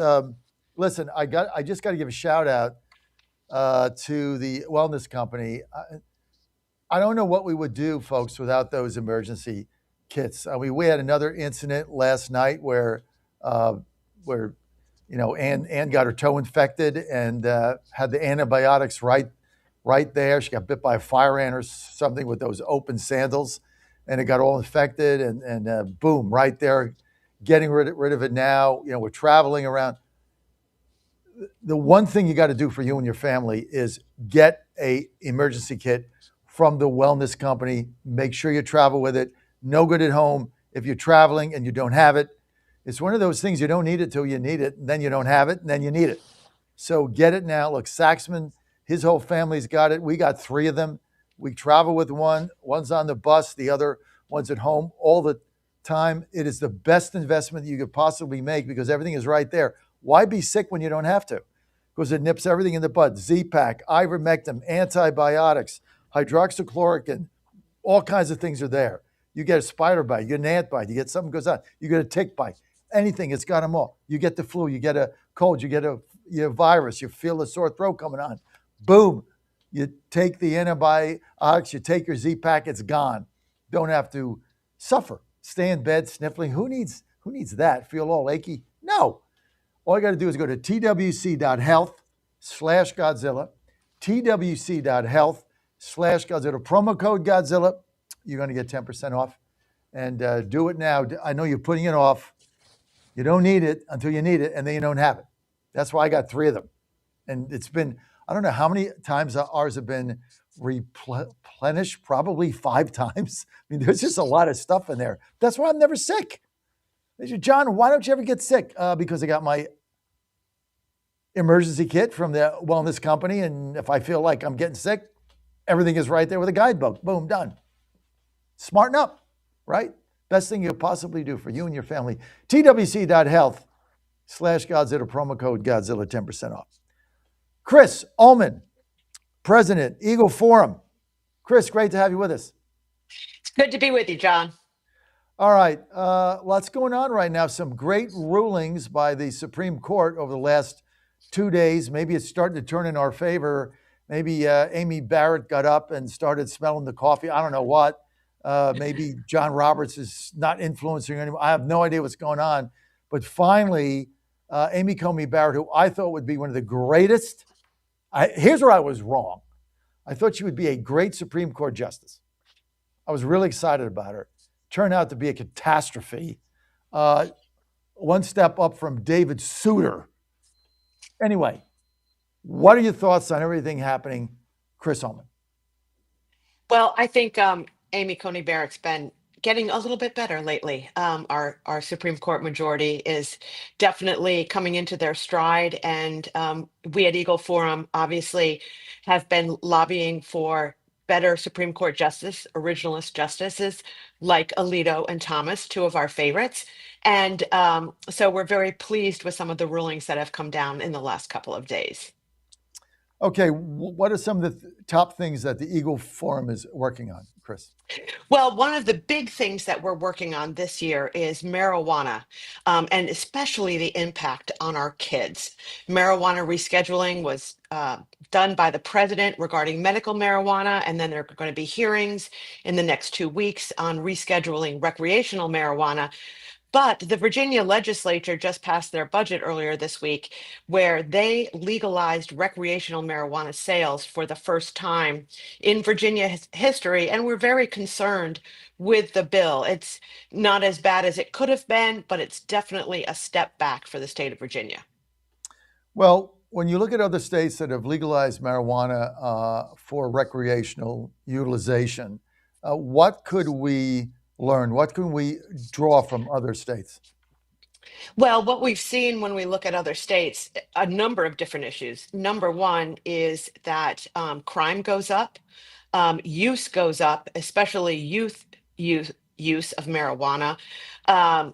listen, I just got to give a shout out to the wellness company. I don't know what we would do, folks, without those emergency kits. We had another incident last night where Ann got her toe infected and had the antibiotics right there. She got bit by a fire ant or something with those open sandals, and it got all infected. And boom, right there, getting rid of it now. We're traveling around. The one thing you got to do for you and your family is get a emergency kit from the wellness company. Make sure you travel with it. No good at home if you're traveling and you don't have it. It's one of those things you don't need it till you need it, and then you don't have it, and then you need it. So get it now. Look, Saxman, his whole family's got it. We got 3 of them. We travel with one. One's on the bus. The other one's at home all the time. It is the best investment you could possibly make because everything is right there. Why be sick when you don't have to? Because it nips everything in the bud. Z-Pak, ivermectin, antibiotics, hydroxychloroquine, all kinds of things are there. You get a spider bite, you get an ant bite, you get something goes on, you get a tick bite, anything, it's got them all. You get the flu, you get a cold, you get a virus, you feel a sore throat coming on. Boom. You take the antibiotics, you take your Z-Pack, it's gone. Don't have to suffer. Stay in bed sniffling. Who needs that? Feel all achy? No. All you got to do is go to twc.health/Godzilla, twc.health/Godzilla. Promo code Godzilla. You're going to get 10% off. And do it now. I know you're putting it off. You don't need it until you need it, and then you don't have it. That's why I got 3 of them. And it's been, I don't know how many times ours have been replenished, probably 5 times. I mean, there's just a lot of stuff in there. That's why I'm never sick. They said, John, why don't you ever get sick? Because I got my emergency kit from the wellness company. And if I feel like I'm getting sick, everything is right there with a guidebook. Boom, done. Smarten up, right? Best thing you could possibly do for you and your family. twc.health/Godzilla, promo code Godzilla, 10% off. Chris Ullman, President, Eagle Forum. Chris, great to have you with us. It's good to be with you, John. All right. Lots going on right now. Some great rulings by the Supreme Court over the last 2 days. Maybe it's starting to turn in our favor. Maybe Amy Barrett got up and started smelling the coffee. I don't know what. Maybe John Roberts is not influencing her anymore. I have no idea what's going on. But finally, Amy Coney Barrett, who I thought would be one of the greatest. Here's where I was wrong. I thought she would be a great Supreme Court justice. I was really excited about her. Turned out to be a catastrophe. One step up from David Souter. Anyway, what are your thoughts on everything happening, Chris Ullman? Well, I think Amy Coney Barrett's been getting a little bit better lately. Our Supreme Court majority is definitely coming into their stride, and we at Eagle Forum obviously have been lobbying for better Supreme Court originalist justices like Alito and Thomas, 2 of our favorites. And so we're very pleased with some of the rulings that have come down in the last couple of days. Okay, what are some of the top things that the Eagle Forum is working on, Chris? Well, one of the big things that we're working on this year is marijuana, and especially the impact on our kids. Marijuana rescheduling was done by the president regarding medical marijuana, and then there are going to be hearings in the next 2 weeks on rescheduling recreational marijuana. But the Virginia legislature just passed their budget earlier this week, where they legalized recreational marijuana sales for the first time in Virginia history. And we're very concerned with the bill. It's not as bad as it could have been, but it's definitely a step back for the state of Virginia. Well, when you look at other states that have legalized marijuana for recreational utilization, what could we learn? What can we draw from other states? Well, what we've seen when we look at other states, a number of different issues. Number one is that crime goes up, use goes up, especially youth use of marijuana.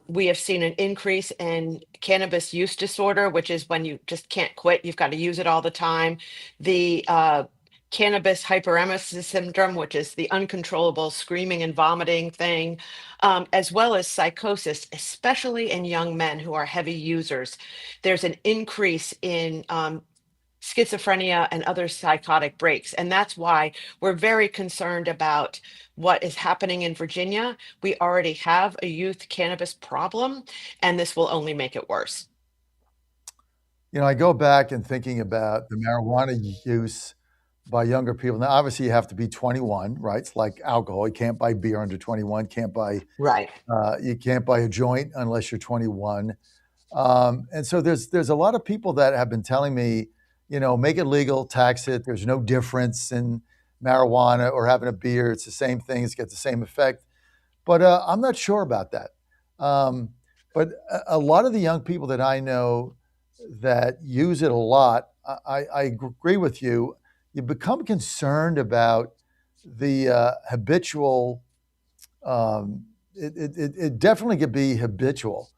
We have seen an increase in cannabis use disorder, which is when you just can't quit. You've got to use it all the time. The cannabis hyperemesis syndrome, which is the uncontrollable screaming and vomiting thing, as well as psychosis, especially in young men who are heavy users. There's an increase in schizophrenia and other psychotic breaks. And that's why we're very concerned about what is happening in Virginia. We already have a youth cannabis problem, and this will only make it worse. You know, I go back and thinking about the marijuana use by younger people. Now, obviously, you have to be 21, right? It's like alcohol. You can't buy beer under 21. Can't buy you can't buy a joint unless you're 21. And so there's a lot of people that have been telling me, you know, make it legal, tax it. There's no difference in marijuana or having a beer. It's the same thing. It's got the same effect. But I'm not sure about that. But a lot of the young people that I know that use it a lot, I agree with you. You become concerned about the habitual. It definitely could be habitual,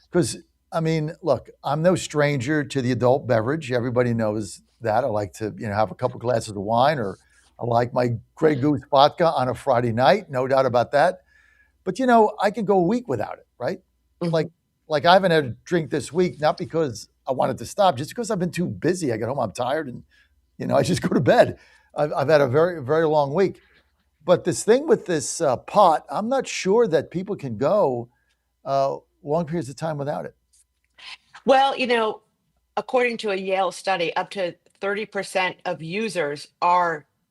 because I mean, look, I'm no stranger to the adult beverage. Everybody knows that. I like to, have a couple glasses of wine, or I like my Grey Goose vodka on a Friday night. No doubt about that. But I can go a week without it, right? Like I haven't had a drink this week, not because I wanted to stop, just because I've been too busy. I get home, I'm tired, and I just go to bed. I've had a very, very long week. But this thing with this pot, I'm not sure that people can go long periods of time without it. Well, according to a Yale study, up to 30% of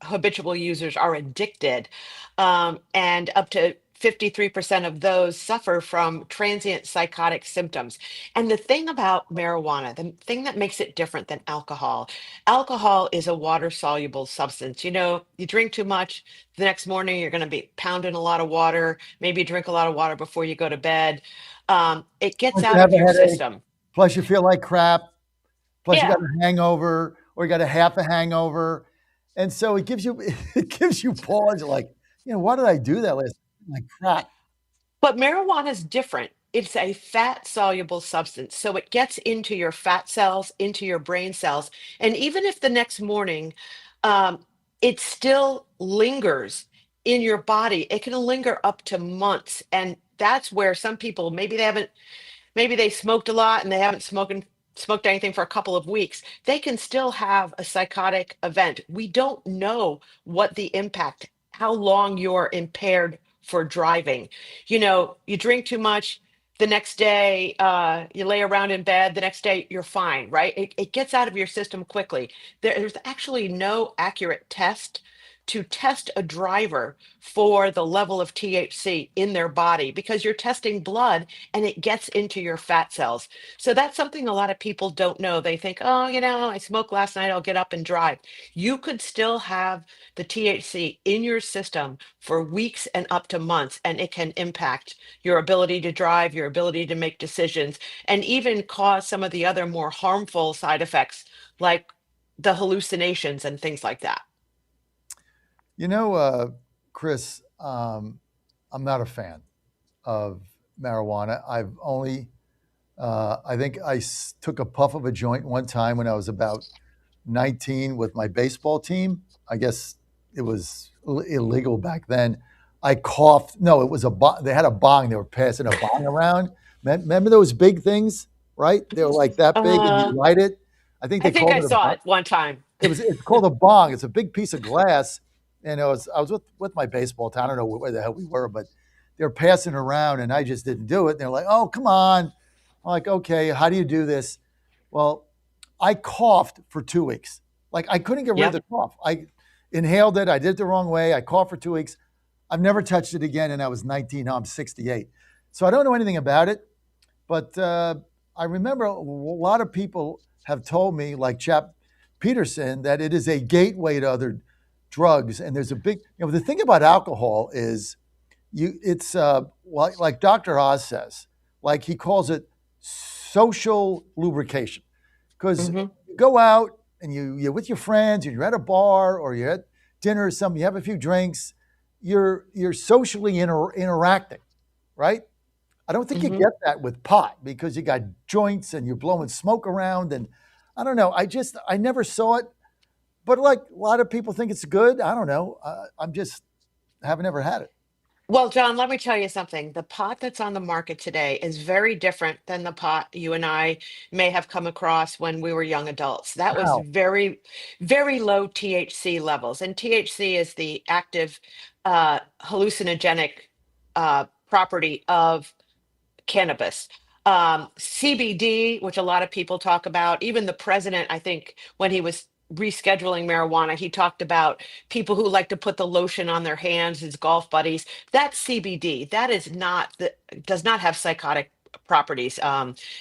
habitual users are addicted, and up to 53% of those suffer from transient psychotic symptoms. And the thing about marijuana, the thing that makes it different than alcohol is a water soluble substance. You drink too much, the next morning you're going to be pounding a lot of water, maybe drink a lot of water before you go to bed. It gets Plus you out have of a your headache. system. Plus you feel like crap. Plus you Yeah. got a hangover, or you got a half a hangover. And so it gives you pause. You're like, why did I do that last? Like crap. But marijuana is different. It's a fat soluble substance. So it gets into your fat cells, into your brain cells. And even if the next morning it still lingers in your body, it can linger up to months. And that's where some people, maybe they smoked a lot and they haven't smoked anything for a couple of weeks, they can still have a psychotic event. We don't know what the impact, how long you're impaired for driving. You drink too much, the next day you lay around in bed, the next day you're fine, right? It gets out of your system quickly. There's actually no accurate test to test a driver for the level of THC in their body, because you're testing blood and it gets into your fat cells. So that's something a lot of people don't know. They think, oh, I smoked last night, I'll get up and drive. You could still have the THC in your system for weeks and up to months, and it can impact your ability to drive, your ability to make decisions, and even cause some of the other more harmful side effects like the hallucinations and things like that. Chris, I'm not a fan of marijuana. I've only, I think took a puff of a joint one time when I was about 19 with my baseball team. I guess it was illegal back then. I coughed. No, it was they had a bong. They were passing a bong around. Remember those big things, right? They were like that big and you light it. I think I called it a saw bong. it one time. It's called a bong. It's a big piece of glass. And I was with my baseball team. I don't know where the hell we were, but they were passing around and I just didn't do it. And they're like, oh, come on. I'm like, okay, how do you do this? Well, I coughed for 2 weeks. Like I couldn't get rid of the cough. I inhaled it. I did it the wrong way. I coughed for 2 weeks. I've never touched it again. And I was 19. Now I'm 68. So I don't know anything about it. But I remember a lot of people have told me, like Chap Peterson, that it is a gateway to other drugs. And there's a big, the thing about alcohol is it's like Dr. Oz says, like he calls it social lubrication. Because you go out and you're with your friends, or you're at a bar or you're at dinner or something, you have a few drinks, you're socially interacting, right? I don't think you get that with pot because you got joints and you're blowing smoke around. And I don't know, I never saw it. But like a lot of people think it's good. I don't know. Haven't ever had it. Well, John, let me tell you something. The pot that's on the market today is very different than the pot you and I may have come across when we were young adults. That was Wow. very, very low THC levels. And THC is the active hallucinogenic property of cannabis. CBD, which a lot of people talk about, even the president, I think, when he was rescheduling marijuana, he talked about people who like to put the lotion on their hands, his golf buddies. That's CBD. That is not does not have psychotic properties.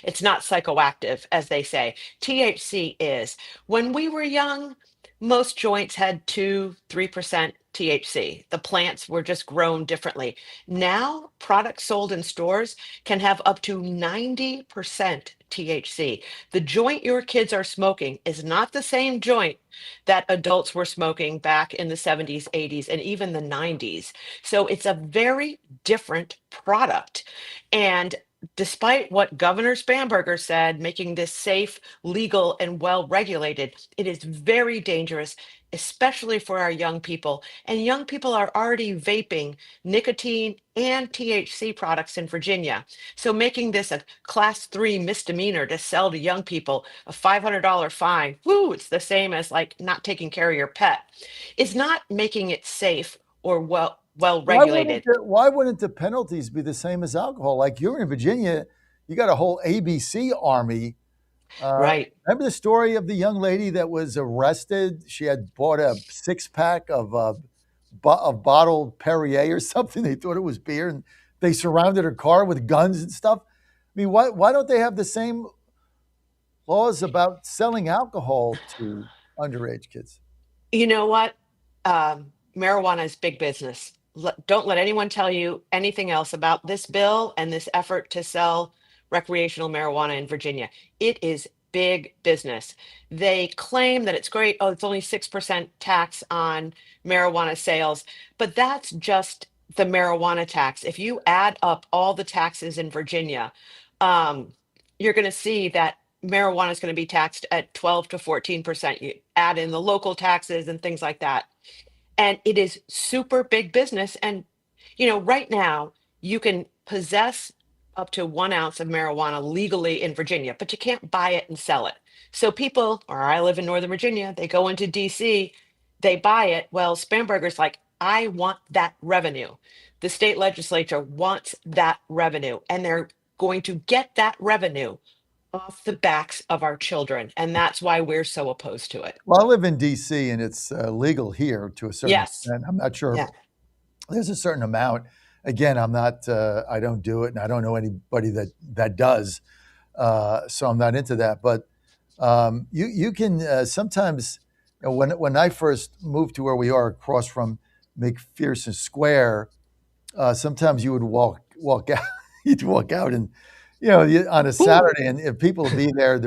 It's not psychoactive, as they say. THC is. When we were young, most joints had 2-3% THC. The plants were just grown differently. Now, products sold in stores can have up to 90% THC. The joint your kids are smoking is not the same joint that adults were smoking back in the 70s, 80s, and even the 90s. So it's a very different product. And despite what Governor Spamberger said, making this safe, legal, and well regulated, it is very dangerous. especially for our young people. And young people are already vaping nicotine and THC products in Virginia. So making this a class 3 misdemeanor to sell to young people, a $500 fine, whoo, it's the same as like not taking care of your pet, is not making it safe or well regulated. Why wouldn't the penalties be the same as alcohol? Like you're in Virginia, you got a whole ABC army. Right. Remember the story of the young lady that was arrested? She had bought a 6-pack of bottled Perrier or something. They thought it was beer, and they surrounded her car with guns and stuff. I mean, why don't they have the same laws about selling alcohol to underage kids? You know what? Marijuana is big business. Don't let anyone tell you anything else about this bill and this effort to sell recreational marijuana in Virginia. It is big business. They claim that it's great. Oh, it's only 6% tax on marijuana sales, but that's just the marijuana tax. If you add up all the taxes in Virginia, um, you're going to see that marijuana is going to be taxed at 12 to 14%. You add in the local taxes and things like that. And it is super big business. And, right now you can possess up to 1 ounce of marijuana legally in Virginia, but you can't buy it and sell it. So people, or I live in Northern Virginia, they go into DC, they buy it. Well, Spamberger's like, I want that revenue. The state legislature wants that revenue, and they're going to get that revenue off the backs of our children. And that's why we're so opposed to it. Well, I live in DC, and it's legal here to a certain Yes. extent. I'm not sure. Yeah. There's a certain amount. Again, I'm not. I don't do it, and I don't know anybody that does. So I'm not into that. But you can sometimes. When I first moved to where we are, across from McPherson Square, sometimes you would walk out. You'd walk out, and on a Saturday, and if people would be there,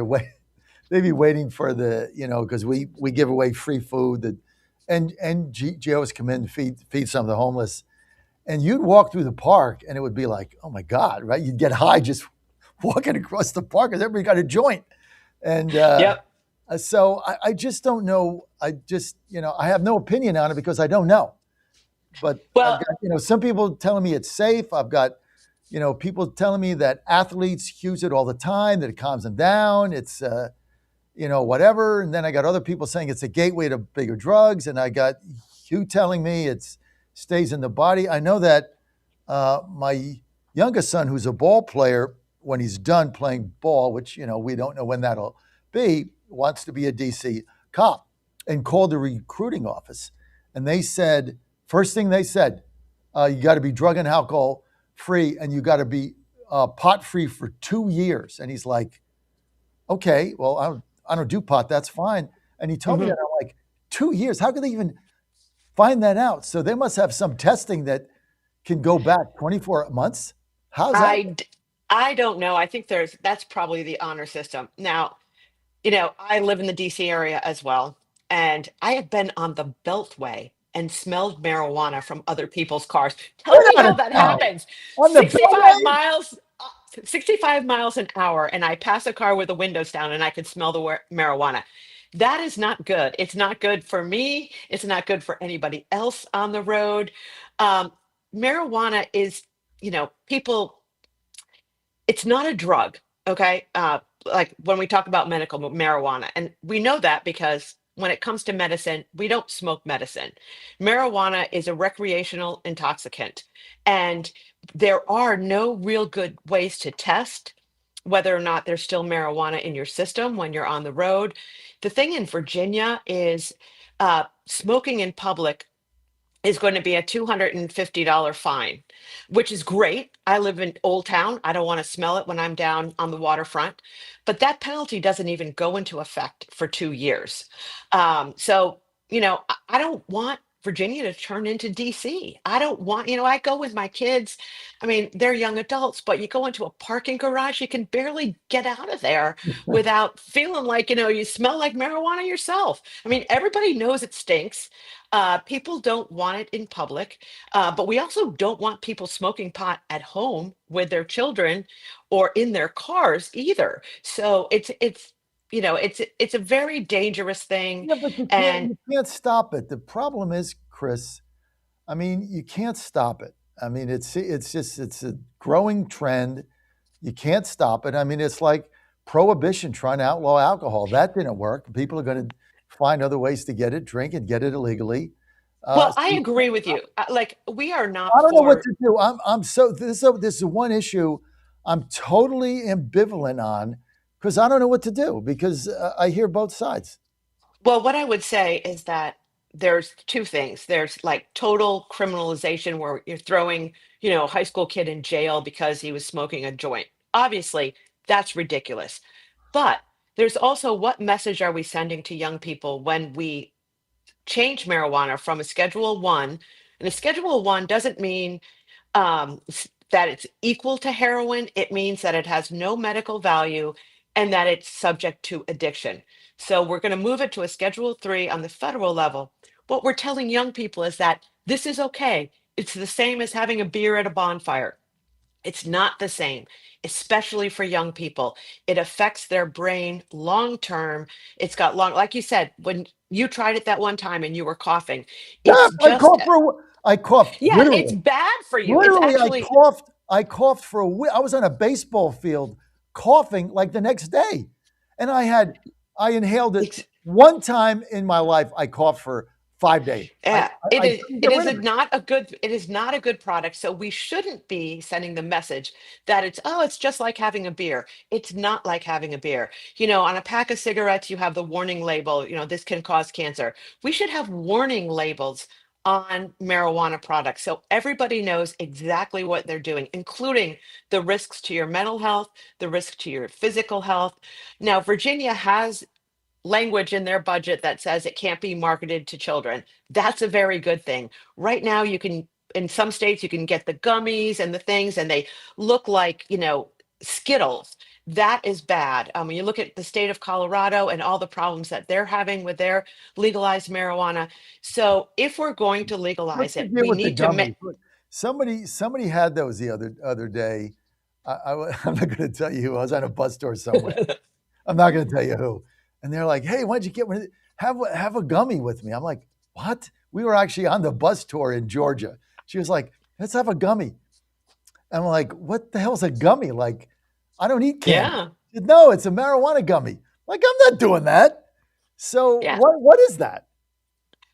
they'd be waiting for because we give away free food, and GOs come in to feed some of the homeless. And you'd walk through the park, and it would be like, oh my God, right? You'd get high just walking across the park because everybody got a joint. And Yep. so I just don't know. I have no opinion on it because I don't know. But Well, I've got, some people telling me it's safe. I've got, people telling me that athletes use it all the time, that it calms them down. It's, whatever. And then I got other people saying it's a gateway to bigger drugs. And I got you telling me it's stays in the body. I know that my youngest son, who's a ball player, when he's done playing ball, which, we don't know when that'll be, wants to be a DC cop, and called the recruiting office. And they said, first thing they said, you got to be drug and alcohol free, and you got to be pot free for 2 years. And he's like, okay, well, I don't do pot. That's fine. And he told me that. I'm like, 2 years? How could they even find that out? So they must have some testing that can go back 24 months. How's that? I don't know. I think that's probably the honor system. Now, I live in the DC area as well, and I have been on the Beltway and smelled marijuana from other people's cars. Tell me Get out how of that town. happens. On the 65 Beltway? miles, 65 miles an hour, and I pass a car with the windows down, and I can smell the marijuana. That is not good. It's not good for me. It's not good for anybody else on the road. Um, Marijuana is, people, it's not a drug. Okay. Like when we talk about medical marijuana, and we know that because when it comes to medicine, we don't smoke medicine. Marijuana is a recreational intoxicant, and there are no real good ways to test whether or not there's still marijuana in your system when you're on the road. The thing in Virginia is smoking in public is going to be a $250 fine, which is great. I live in Old Town. I don't want to smell it when I'm down on the waterfront. But that penalty doesn't even go into effect for 2 years. So, I don't want Virginia to turn into DC. I don't want, I go with my kids. I mean, they're young adults, but you go into a parking garage, you can barely get out of there without feeling like, you smell like marijuana yourself. I mean, everybody knows it stinks. People don't want it in public, but we also don't want people smoking pot at home with their children or in their cars either. So it's a very dangerous thing. Yeah, but And you can't stop it. The problem is, Chris, I mean, you can't stop it. I mean, it's a growing trend. You can't stop it. I mean, it's like prohibition trying to outlaw alcohol. That didn't work. People are going to find other ways to get it, drink and get it illegally. well, I So agree with you. Like, we are I not don't know what for. to do. This is one issue I'm totally ambivalent on because I don't know what to do because I hear both sides. Well, what I would say is that there's two things. There's like total criminalization where you're throwing, a high school kid in jail because he was smoking a joint. Obviously, that's ridiculous. But there's also, what message are we sending to young people when we change marijuana from a Schedule 1? And a Schedule 1 doesn't mean that it's equal to heroin. It means that it has no medical value and that it's subject to addiction. So we're going to move it to a Schedule 3 on the federal level. What we're telling young people is that this is okay. It's the same as having a beer at a bonfire. It's not the same, especially for young people. It affects their brain long term. It's got long, like you said, when you tried it that one time and you were coughing, Yeah, it's just, I coughed yeah, it's literally. bad for you. It's Literally, actually, I coughed for a week. I was on a baseball field coughing like the next day. And I inhaled it one time in my life. I coughed for 5 days. yeah, I couldn't get rid of it. it is not a good product. So we shouldn't be sending the message that it's just like having a beer. It's not like having a beer. On a pack of cigarettes, you have the warning label, this can cause cancer. We should have warning labels on marijuana products so everybody knows exactly what they're doing, including the risks to your mental health, the risk to your physical health. Now, Virginia has language in their budget that says it can't be marketed to children. That's a very good thing. Right now, in some states, you can get the gummies and the things, and they look like, Skittles. That is bad. When you look at the state of Colorado and all the problems that they're having with their legalized marijuana. So if we're going to What's legalize the it, deal we with the need to gummies? Look, somebody had those the other day. I'm not going to tell you who. I was on a bus tour somewhere. I'm not going to tell you who. And they're like, "Hey, why'd you get one? Have a gummy with me." I'm like, "What?" We were actually on the bus tour in Georgia. She was like, "Let's have a gummy." I'm like, "What the hell's a gummy?" Like, I don't eat candy. Yeah. She said, "No, it's a marijuana gummy." Like, I'm not doing that. So Yeah. what is that?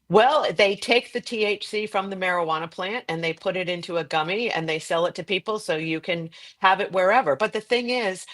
Well, they take the THC from the marijuana plant and they put it into a gummy and they sell it to people so you can have it wherever. But the thing is,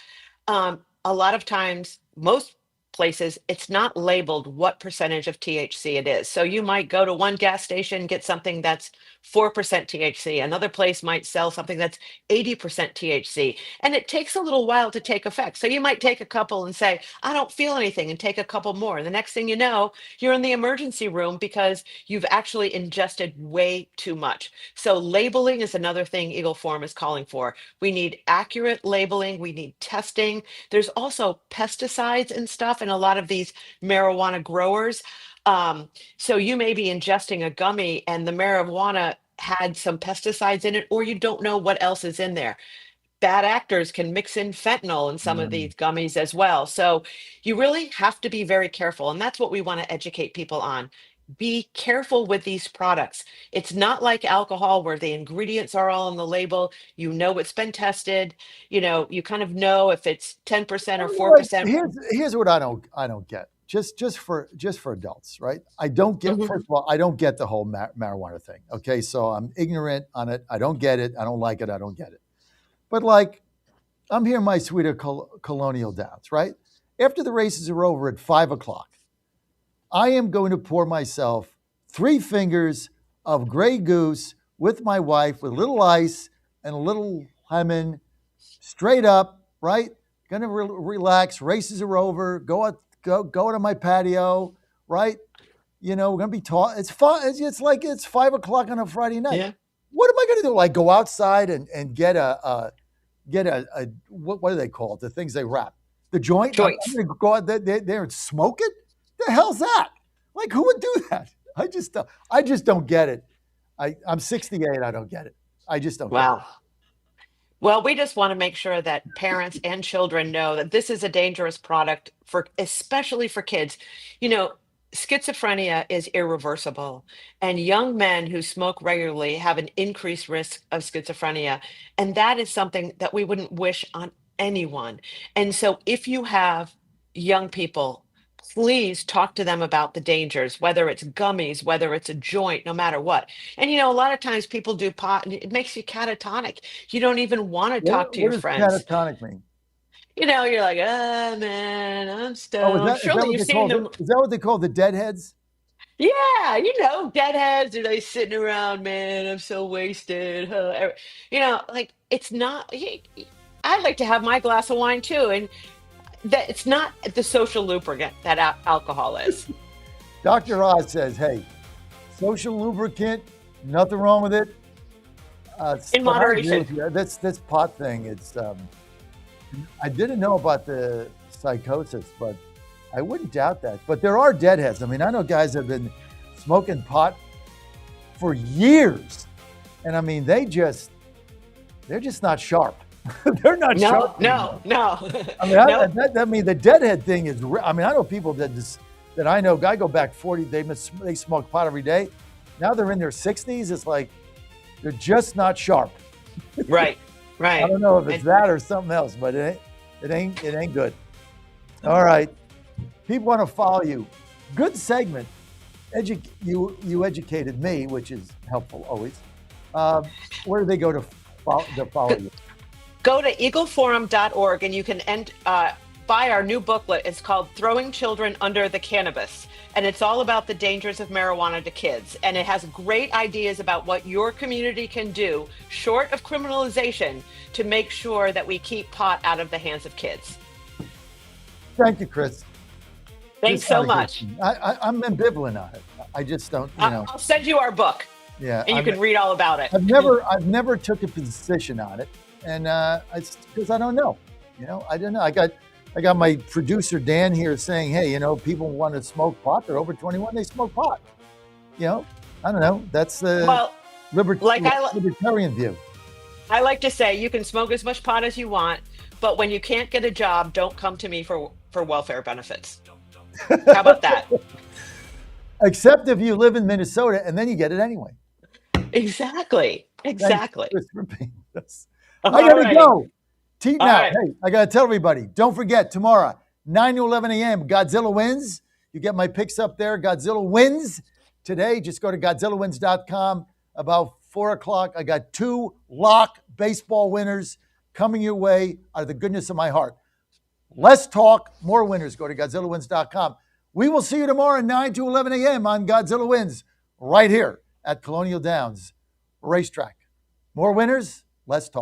a lot of times, most places, it's not labeled what percentage of THC it is. So you might go to one gas station, get something that's 4% THC. Another place might sell something that's 80% THC. And it takes a little while to take effect. So you might take a couple and say, I don't feel anything, and take a couple more. And the next thing you know, you're in the emergency room because you've actually ingested way too much. So labeling is another thing Eagle Forum is calling for. We need accurate labeling. We need testing. There's also pesticides and stuff in a lot of these marijuana growers. So you may be ingesting a gummy and the marijuana had some pesticides in it, or you don't know what else is in there. Bad actors can mix in fentanyl in some of these gummies as well. So you really have to be very careful. And that's what we want to educate people on. Be careful with these products. It's not like alcohol where the ingredients are all on the label. You know it's been tested. You kind of know if it's 10% or Like, 4%. here's what I don't get. Just for adults, right? I don't get. Mhm. First of all, I don't get the whole marijuana thing. Okay, so I'm ignorant on it. I don't get it. I don't like it. I don't get it. But like, I'm here in my suite of Colonial Downs, right? After the races are over at 5:00, I am going to pour myself 3 fingers of Grey Goose with my wife with a little ice and a little lemon, straight up, right? Gonna relax. Races are over. Go out to my patio, right? We're gonna be taught. It's fun. It's like it's 5:00 on a Friday night. Yeah. What am I gonna do? Like go outside and get a what do they call it? The things they wrap. The joint. I'm Joints. gonna go out there and smoke it. The hell's that? Like who would do that? I just don't get it. I'm 68. I don't get it. I just don't get it. Wow. Well, we just want to make sure that parents and children know that this is a dangerous product for especially for kids. You know, schizophrenia is irreversible, and young men who smoke regularly have an increased risk of schizophrenia, and that is something that we wouldn't wish on anyone. And so if you have young people, please talk to them about the dangers, whether it's gummies, whether it's a joint, no matter what. And a lot of times people do pot and it makes you catatonic. You don't even want to talk to What your does friends. catatonic mean? You're like, oh man, I'm Oh, stoned. is that Surely what you've they seen call them. Is that what they call the deadheads? Yeah, deadheads are like sitting around, man. I'm so wasted. Huh, like it's not. I like to have my glass of wine too, and that it's not the social lubricant that alcohol is. Dr. Oz says, hey, social lubricant, nothing wrong with it. In But I agree moderation. with you. This pot thing, it's I didn't know about the psychosis, but I wouldn't doubt that. But there are deadheads. I mean, I know guys that have been smoking pot for years. And I mean, they're just not sharp. They're not sharp. No. I mean, I mean, the deadhead thing is. I mean, I know people that I know. I go back 40. They smoke pot every day. Now they're in their 60s. It's like they're just not sharp. Right. I don't know if it's that or something else, but it ain't good. All right, people want to follow you. Good segment. You educated me, which is helpful always. Where do they go to follow you? Go to eagleforum.org and you can buy our new booklet. It's called Throwing Children Under the Cannabis. And it's all about the dangers of marijuana to kids. And it has great ideas about what your community can do, short of criminalization, to make sure that we keep pot out of the hands of kids. Thank you, Chris. Thanks so much. I'm ambivalent on it. I just don't, I'll send you our book. Yeah. And you can read all about it. I've never took a position on it. And it's because I don't know. I don't know. I got my producer Dan here saying, hey, people want to smoke pot. They're over 21. They smoke pot. I don't know. That's the libertarian view. I like to say you can smoke as much pot as you want, but when you can't get a job, don't come to me for welfare benefits. How about that? Except if you live in Minnesota and then you get it anyway. Exactly. Thanks for being with us. All I got to righty. go. Teeting All out. right. Hey, I got to tell everybody, don't forget, tomorrow, 9 to 11 a.m., Godzilla wins. You get my picks up there. Godzilla wins. Today, just go to GodzillaWins.com. About 4 o'clock, I got 2 lock baseball winners coming your way out of the goodness of my heart. Less talk, more winners. Go to GodzillaWins.com. We will see you tomorrow, 9 to 11 a.m. on Godzilla Wins, right here at Colonial Downs Racetrack. More winners, less talk.